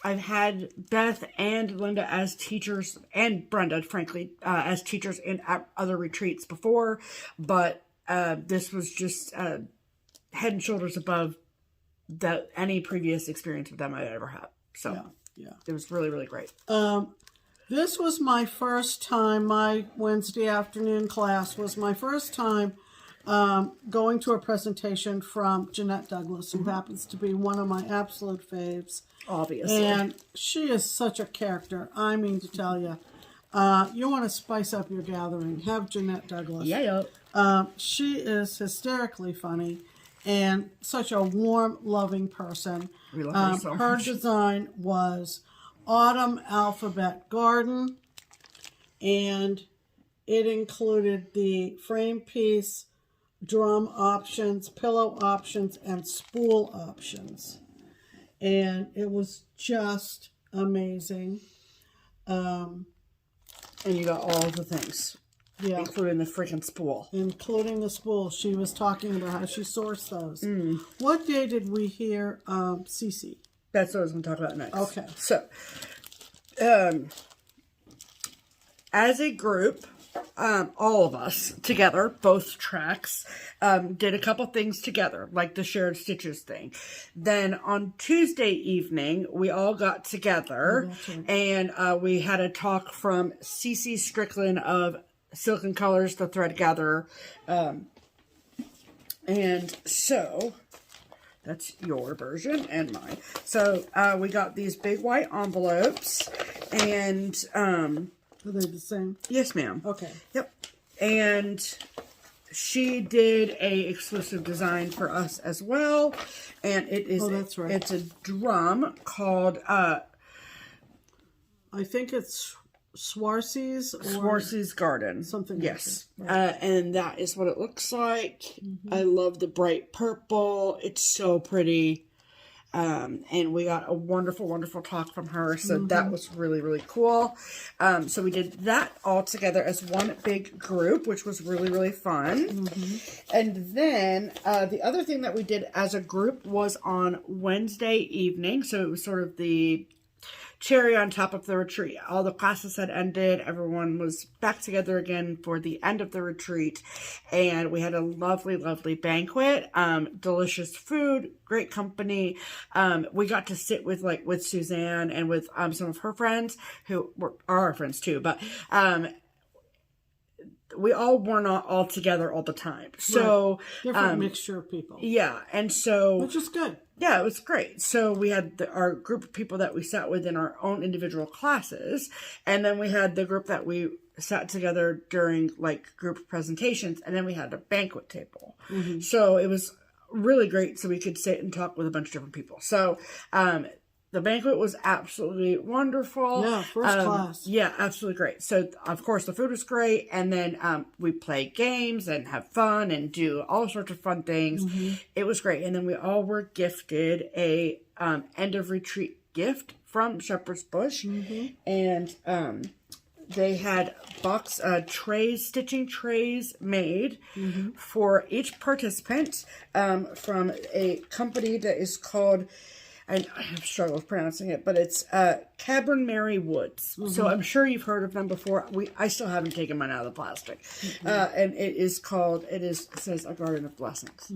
I've had Beth and Linda as teachers, and Brenda, frankly, as teachers in other retreats before, but this was just head and shoulders above any previous experience with them I've ever had. So yeah. It was really, really great. This was my first time, my Wednesday afternoon class was my first time going to a presentation from Jeanette Douglas, who happens to be one of my absolute faves. Obviously. And she is such a character. I mean to tell you, you want to spice up your gathering, have Jeanette Douglas. Yeah. She is hysterically funny and such a warm, loving person. We love her so her much. design was Autumn Alphabet Garden, and it included the frame piece, drum options, pillow options, and spool options. And it was just amazing. And you got all the things. Yeah. Including the freaking spool. Including the spool. She was talking about how she sourced those. What day did we hear Cece? That's what I was going to talk about next. Okay. So, as a group, all of us together, both tracks, did a couple things together, like the shared stitches thing. Then on Tuesday evening, we all got together and we had a talk from Cece Strickland of Silken Colors, the Thread Gatherer. And so that's your version and mine. So we got these big white envelopes and Are they the same? yes, ma'am. Okay. Yep. And she did a exclusive design for us as well. And it is that's right. It's a drum called I think it's Swarcy's or Swarcy's Garden. something. Yes. Like that. Right. And that is what it looks like. I love the bright purple. It's so pretty. And we got a wonderful, wonderful talk from her. So that was really, really cool. So we did that all together as one big group, which was really, really fun. And then the other thing that we did as a group was on Wednesday evening. So it was sort of the cherry on top of the retreat. All the classes had ended. Everyone was back together again for the end of the retreat. And we had a lovely, lovely banquet. Delicious food, great company. We got to sit with Suzanne and with some of her friends who are our friends too. But we all were not all together all the time. So different mixture of people. Yeah. And so Which is good. yeah, it was great. So we had our group of people that we sat with in our own individual classes. And then we had the group that we sat together during group presentations. And then we had a banquet table. So it was really great. So we could sit and talk with a bunch of different people. So, the banquet was absolutely wonderful. Yeah, first class. Yeah, absolutely great. So, of course, the food was great. And then we play games and have fun and do all sorts of fun things. It was great. And then we all were gifted a end of retreat gift from Shepherd's Bush. And they had stitching trays made for each participant from a company that is called, I have struggled with pronouncing it, but it's Cabernet Woods. So I'm sure you've heard of them before. I still haven't taken mine out of the plastic. And it says A Garden of Blessings.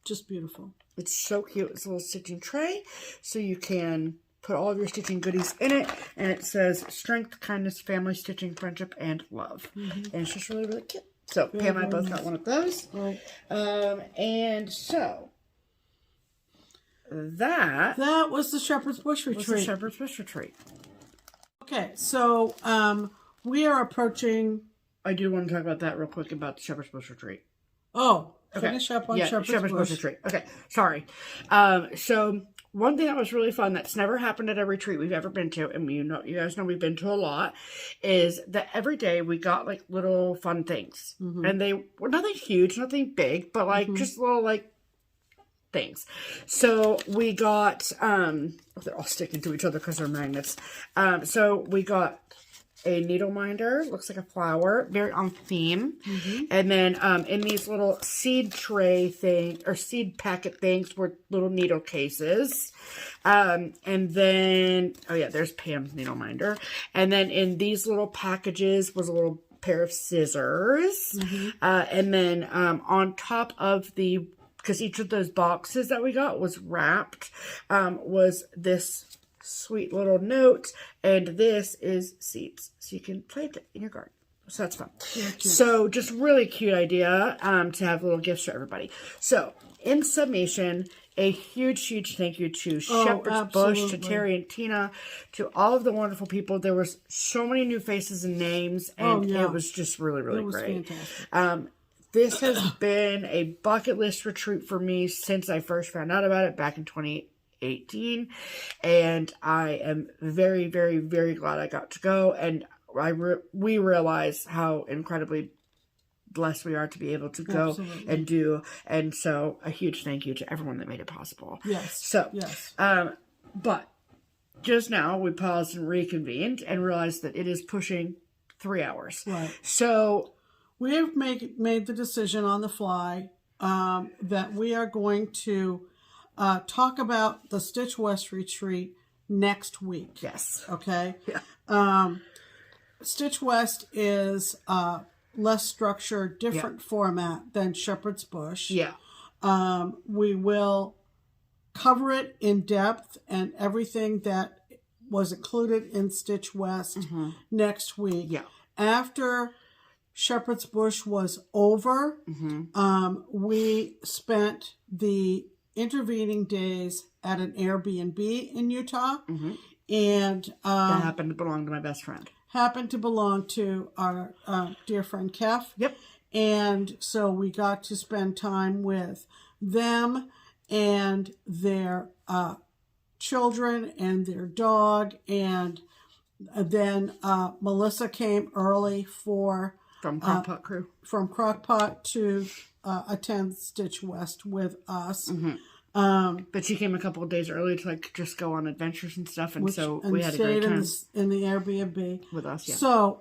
Just beautiful. It's so cute. It's a little stitching tray, so you can put all of your stitching goodies in it, and it says strength, kindness, family, stitching, friendship, and love. And it's just really, really cute. So Pam and I both got one of those. Right. And so that was the Shepherd's Bush Retreat. Okay, so we are approaching. I do want to talk about that real quick about the Shepherd's Bush Retreat. Oh, finish up on Shepherd's Bush Retreat. Okay, sorry. So one thing that was really fun that's never happened at a retreat we've ever been to, and you guys know we've been to a lot, is that every day we got like little fun things, and they were nothing huge, nothing big, but like just little like things. So we got they're all sticking to each other because they're magnets. So we got a needle minder, looks like a flower, very on theme. And then in these little seed tray thing, or seed packet things, were little needle cases. And then, oh yeah, there's Pam's needle minder. And then in these little packages was a little pair of scissors. And then on top of because each of those boxes that we got was wrapped, was this sweet little note, and this is seeds, so you can plant it in your garden. So that's fun. So just really cute idea to have little gifts for everybody. So in summation, a huge thank you to Shepherd's Bush, to Terry and Tina, to all of the wonderful people. There was so many new faces and names, and it was just really great. Fantastic. This has been a bucket list retreat for me since I first found out about it back in 2018, and I am very glad I got to go, and we realize how incredibly blessed we are to be able to go and do, and so a huge thank you to everyone that made it possible. But just now we paused and reconvened and realized that it is pushing 3 hours. So we have made the decision on the fly that we are going to talk about the Stitch West retreat next week. Okay? Stitch West is less structured, different format than Shepherd's Bush. We will cover it in depth and everything that was included in Stitch West next week. After Shepherd's Bush was over, we spent the intervening days at an Airbnb in Utah, and that happened to belong to my best friend. Happened to belong to our dear friend Kef. And so we got to spend time with them and their children and their dog, and then Melissa came early from Crockpot Crew. From Crockpot to attend Stitch West with us. But she came a couple of days early to just go on adventures and stuff, and we had a great time in the Airbnb with us. So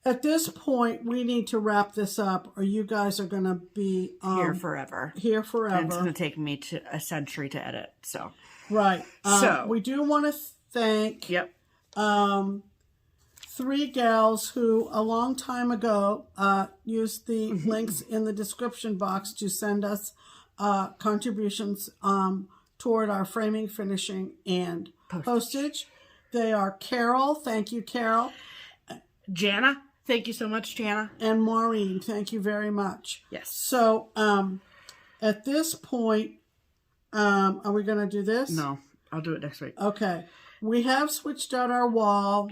at this point, we need to wrap this up, or you guys are going to be here forever. And it's going to take me a century to edit. So so we do want to thank 3 gals who a long time ago used the links in the description box to send us contributions toward our framing, finishing, and postage. They are Carol. Thank you, Carol. Jana. Thank you so much, Jana. And Maureen. Thank you very much. Yes. So at this point, are we going to do this? No. I'll do it next week. Okay. We have switched out our wall.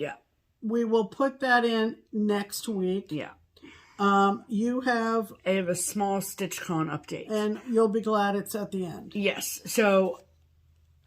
We will put that in next week. I have a small StitchCon update. And you'll be glad it's at the end. Yes. So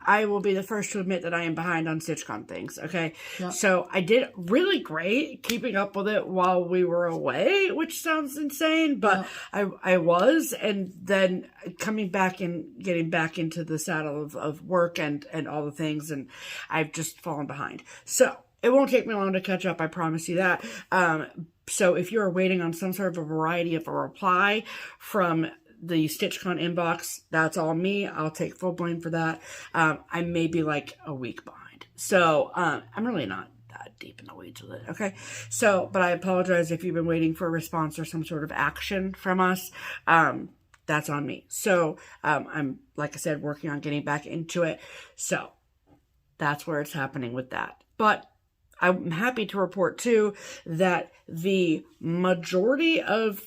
I will be the first to admit that I am behind on StitchCon things, okay? So I did really great keeping up with it while we were away, which sounds insane, but I was, and then coming back and getting back into the saddle of work and all the things, and I've just fallen behind. So it won't take me long to catch up. I promise you that. So if you're waiting on some sort of a variety of a reply from the StitchCon inbox, that's all me. I'll take full blame for that. I may be like a week behind. So I'm really not that deep in the weeds with it. Okay. So, but I apologize if you've been waiting for a response or some sort of action from us. That's on me. So I'm, like I said, working on getting back into it. So that's where it's happening with that. But I'm happy to report too that the majority of,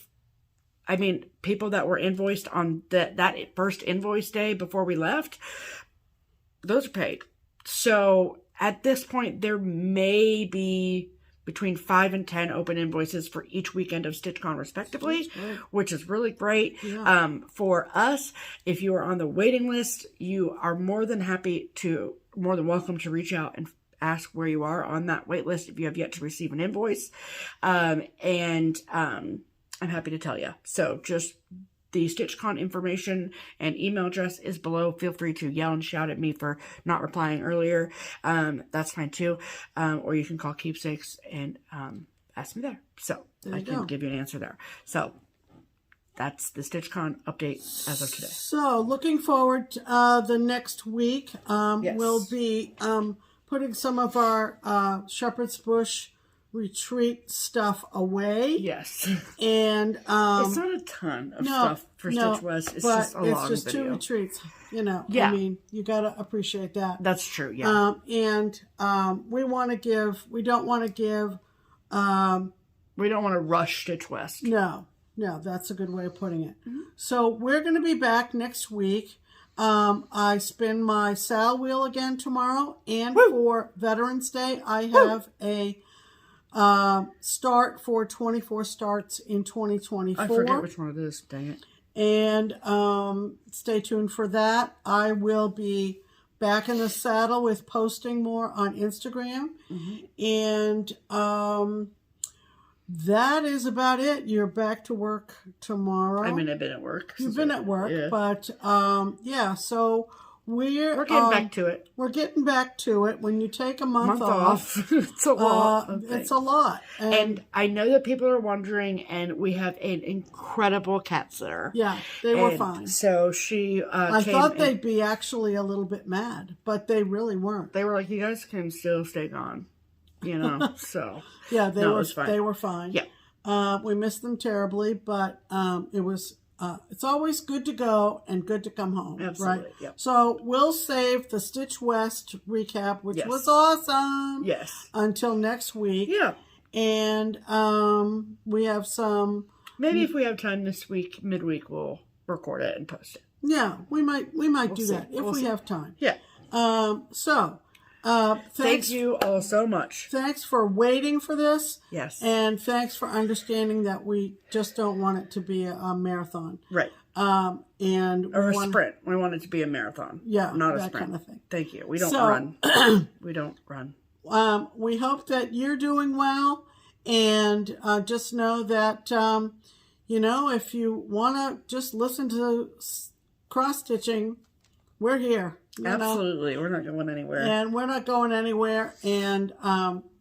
people that were invoiced on that first invoice day before we left, those are paid. So at this point, there may be between 5 and 10 open invoices for each weekend of StitchCon respectively, which is really great. Yeah. For us, if you are on the waiting list, you are more than welcome to reach out and ask where you are on that wait list if you have yet to receive an invoice. I'm happy to tell you. So just the StitchCon information and email address is below. Feel free to yell and shout at me for not replying earlier. That's fine too. Or you can call Keepsakes and ask me there. So I can give you an answer there. So that's the StitchCon update as of today. So looking forward to the next week. Yes. We'll be putting some of our Shepherd's Bush retreat stuff away. Yes. And it's not a ton of stuff for Stitch West. It's just a long video. It's just 2 retreats. Yeah. You got to appreciate that. That's true. Yeah. We don't want to rush Stitch West. No, that's a good way of putting it. Mm-hmm. So we're going to be back next week. I spin my Sal wheel again tomorrow, and for Veterans Day, I have a start for 24 starts in 2024. I forget which one it is. Dang it. And stay tuned for that. I will be back in the saddle with posting more on Instagram. Mm-hmm. And that is about it. You're back to work tomorrow. I've been at work. You've been at work, yeah. But so we're getting back to it. We're getting back to it. When you take a month off, it's a lot. It's a lot. And I know that people are wondering, and we have an incredible cat sitter. Yeah, they were fine. So she I thought they'd be actually a little bit mad, but they really weren't. They were like, you guys can still stay gone. So yeah, they were fine. Yeah. We missed them terribly, but it was it's always good to go and good to come home. Absolutely. Right? Yep. So we'll save the Stitch West recap, which was awesome. Yes. Until next week. Yeah. And we have some. Maybe if we have time this week, midweek, we'll record it and post it. Yeah, we might do that if we have time. Yeah. Thank you all so much. Thanks for waiting for this. Yes. And thanks for understanding that we just don't want it to be a marathon. Right. Or a sprint. We want it to be a marathon. Yeah. Not a that sprint. kind of thing. Thank you. We don't run. We don't run. We hope that you're doing well. And just know that, if you want to just listen to cross-stitching, we're here. Absolutely. We're not going anywhere. And we're not going anywhere. And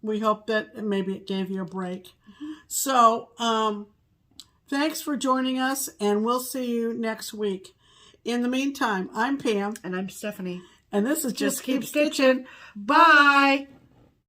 we hope that maybe it gave you a break. Mm-hmm. So thanks for joining us, and we'll see you next week. In the meantime, I'm Pam. And I'm Stephanie. And this is Just Keep Stitching. Bye.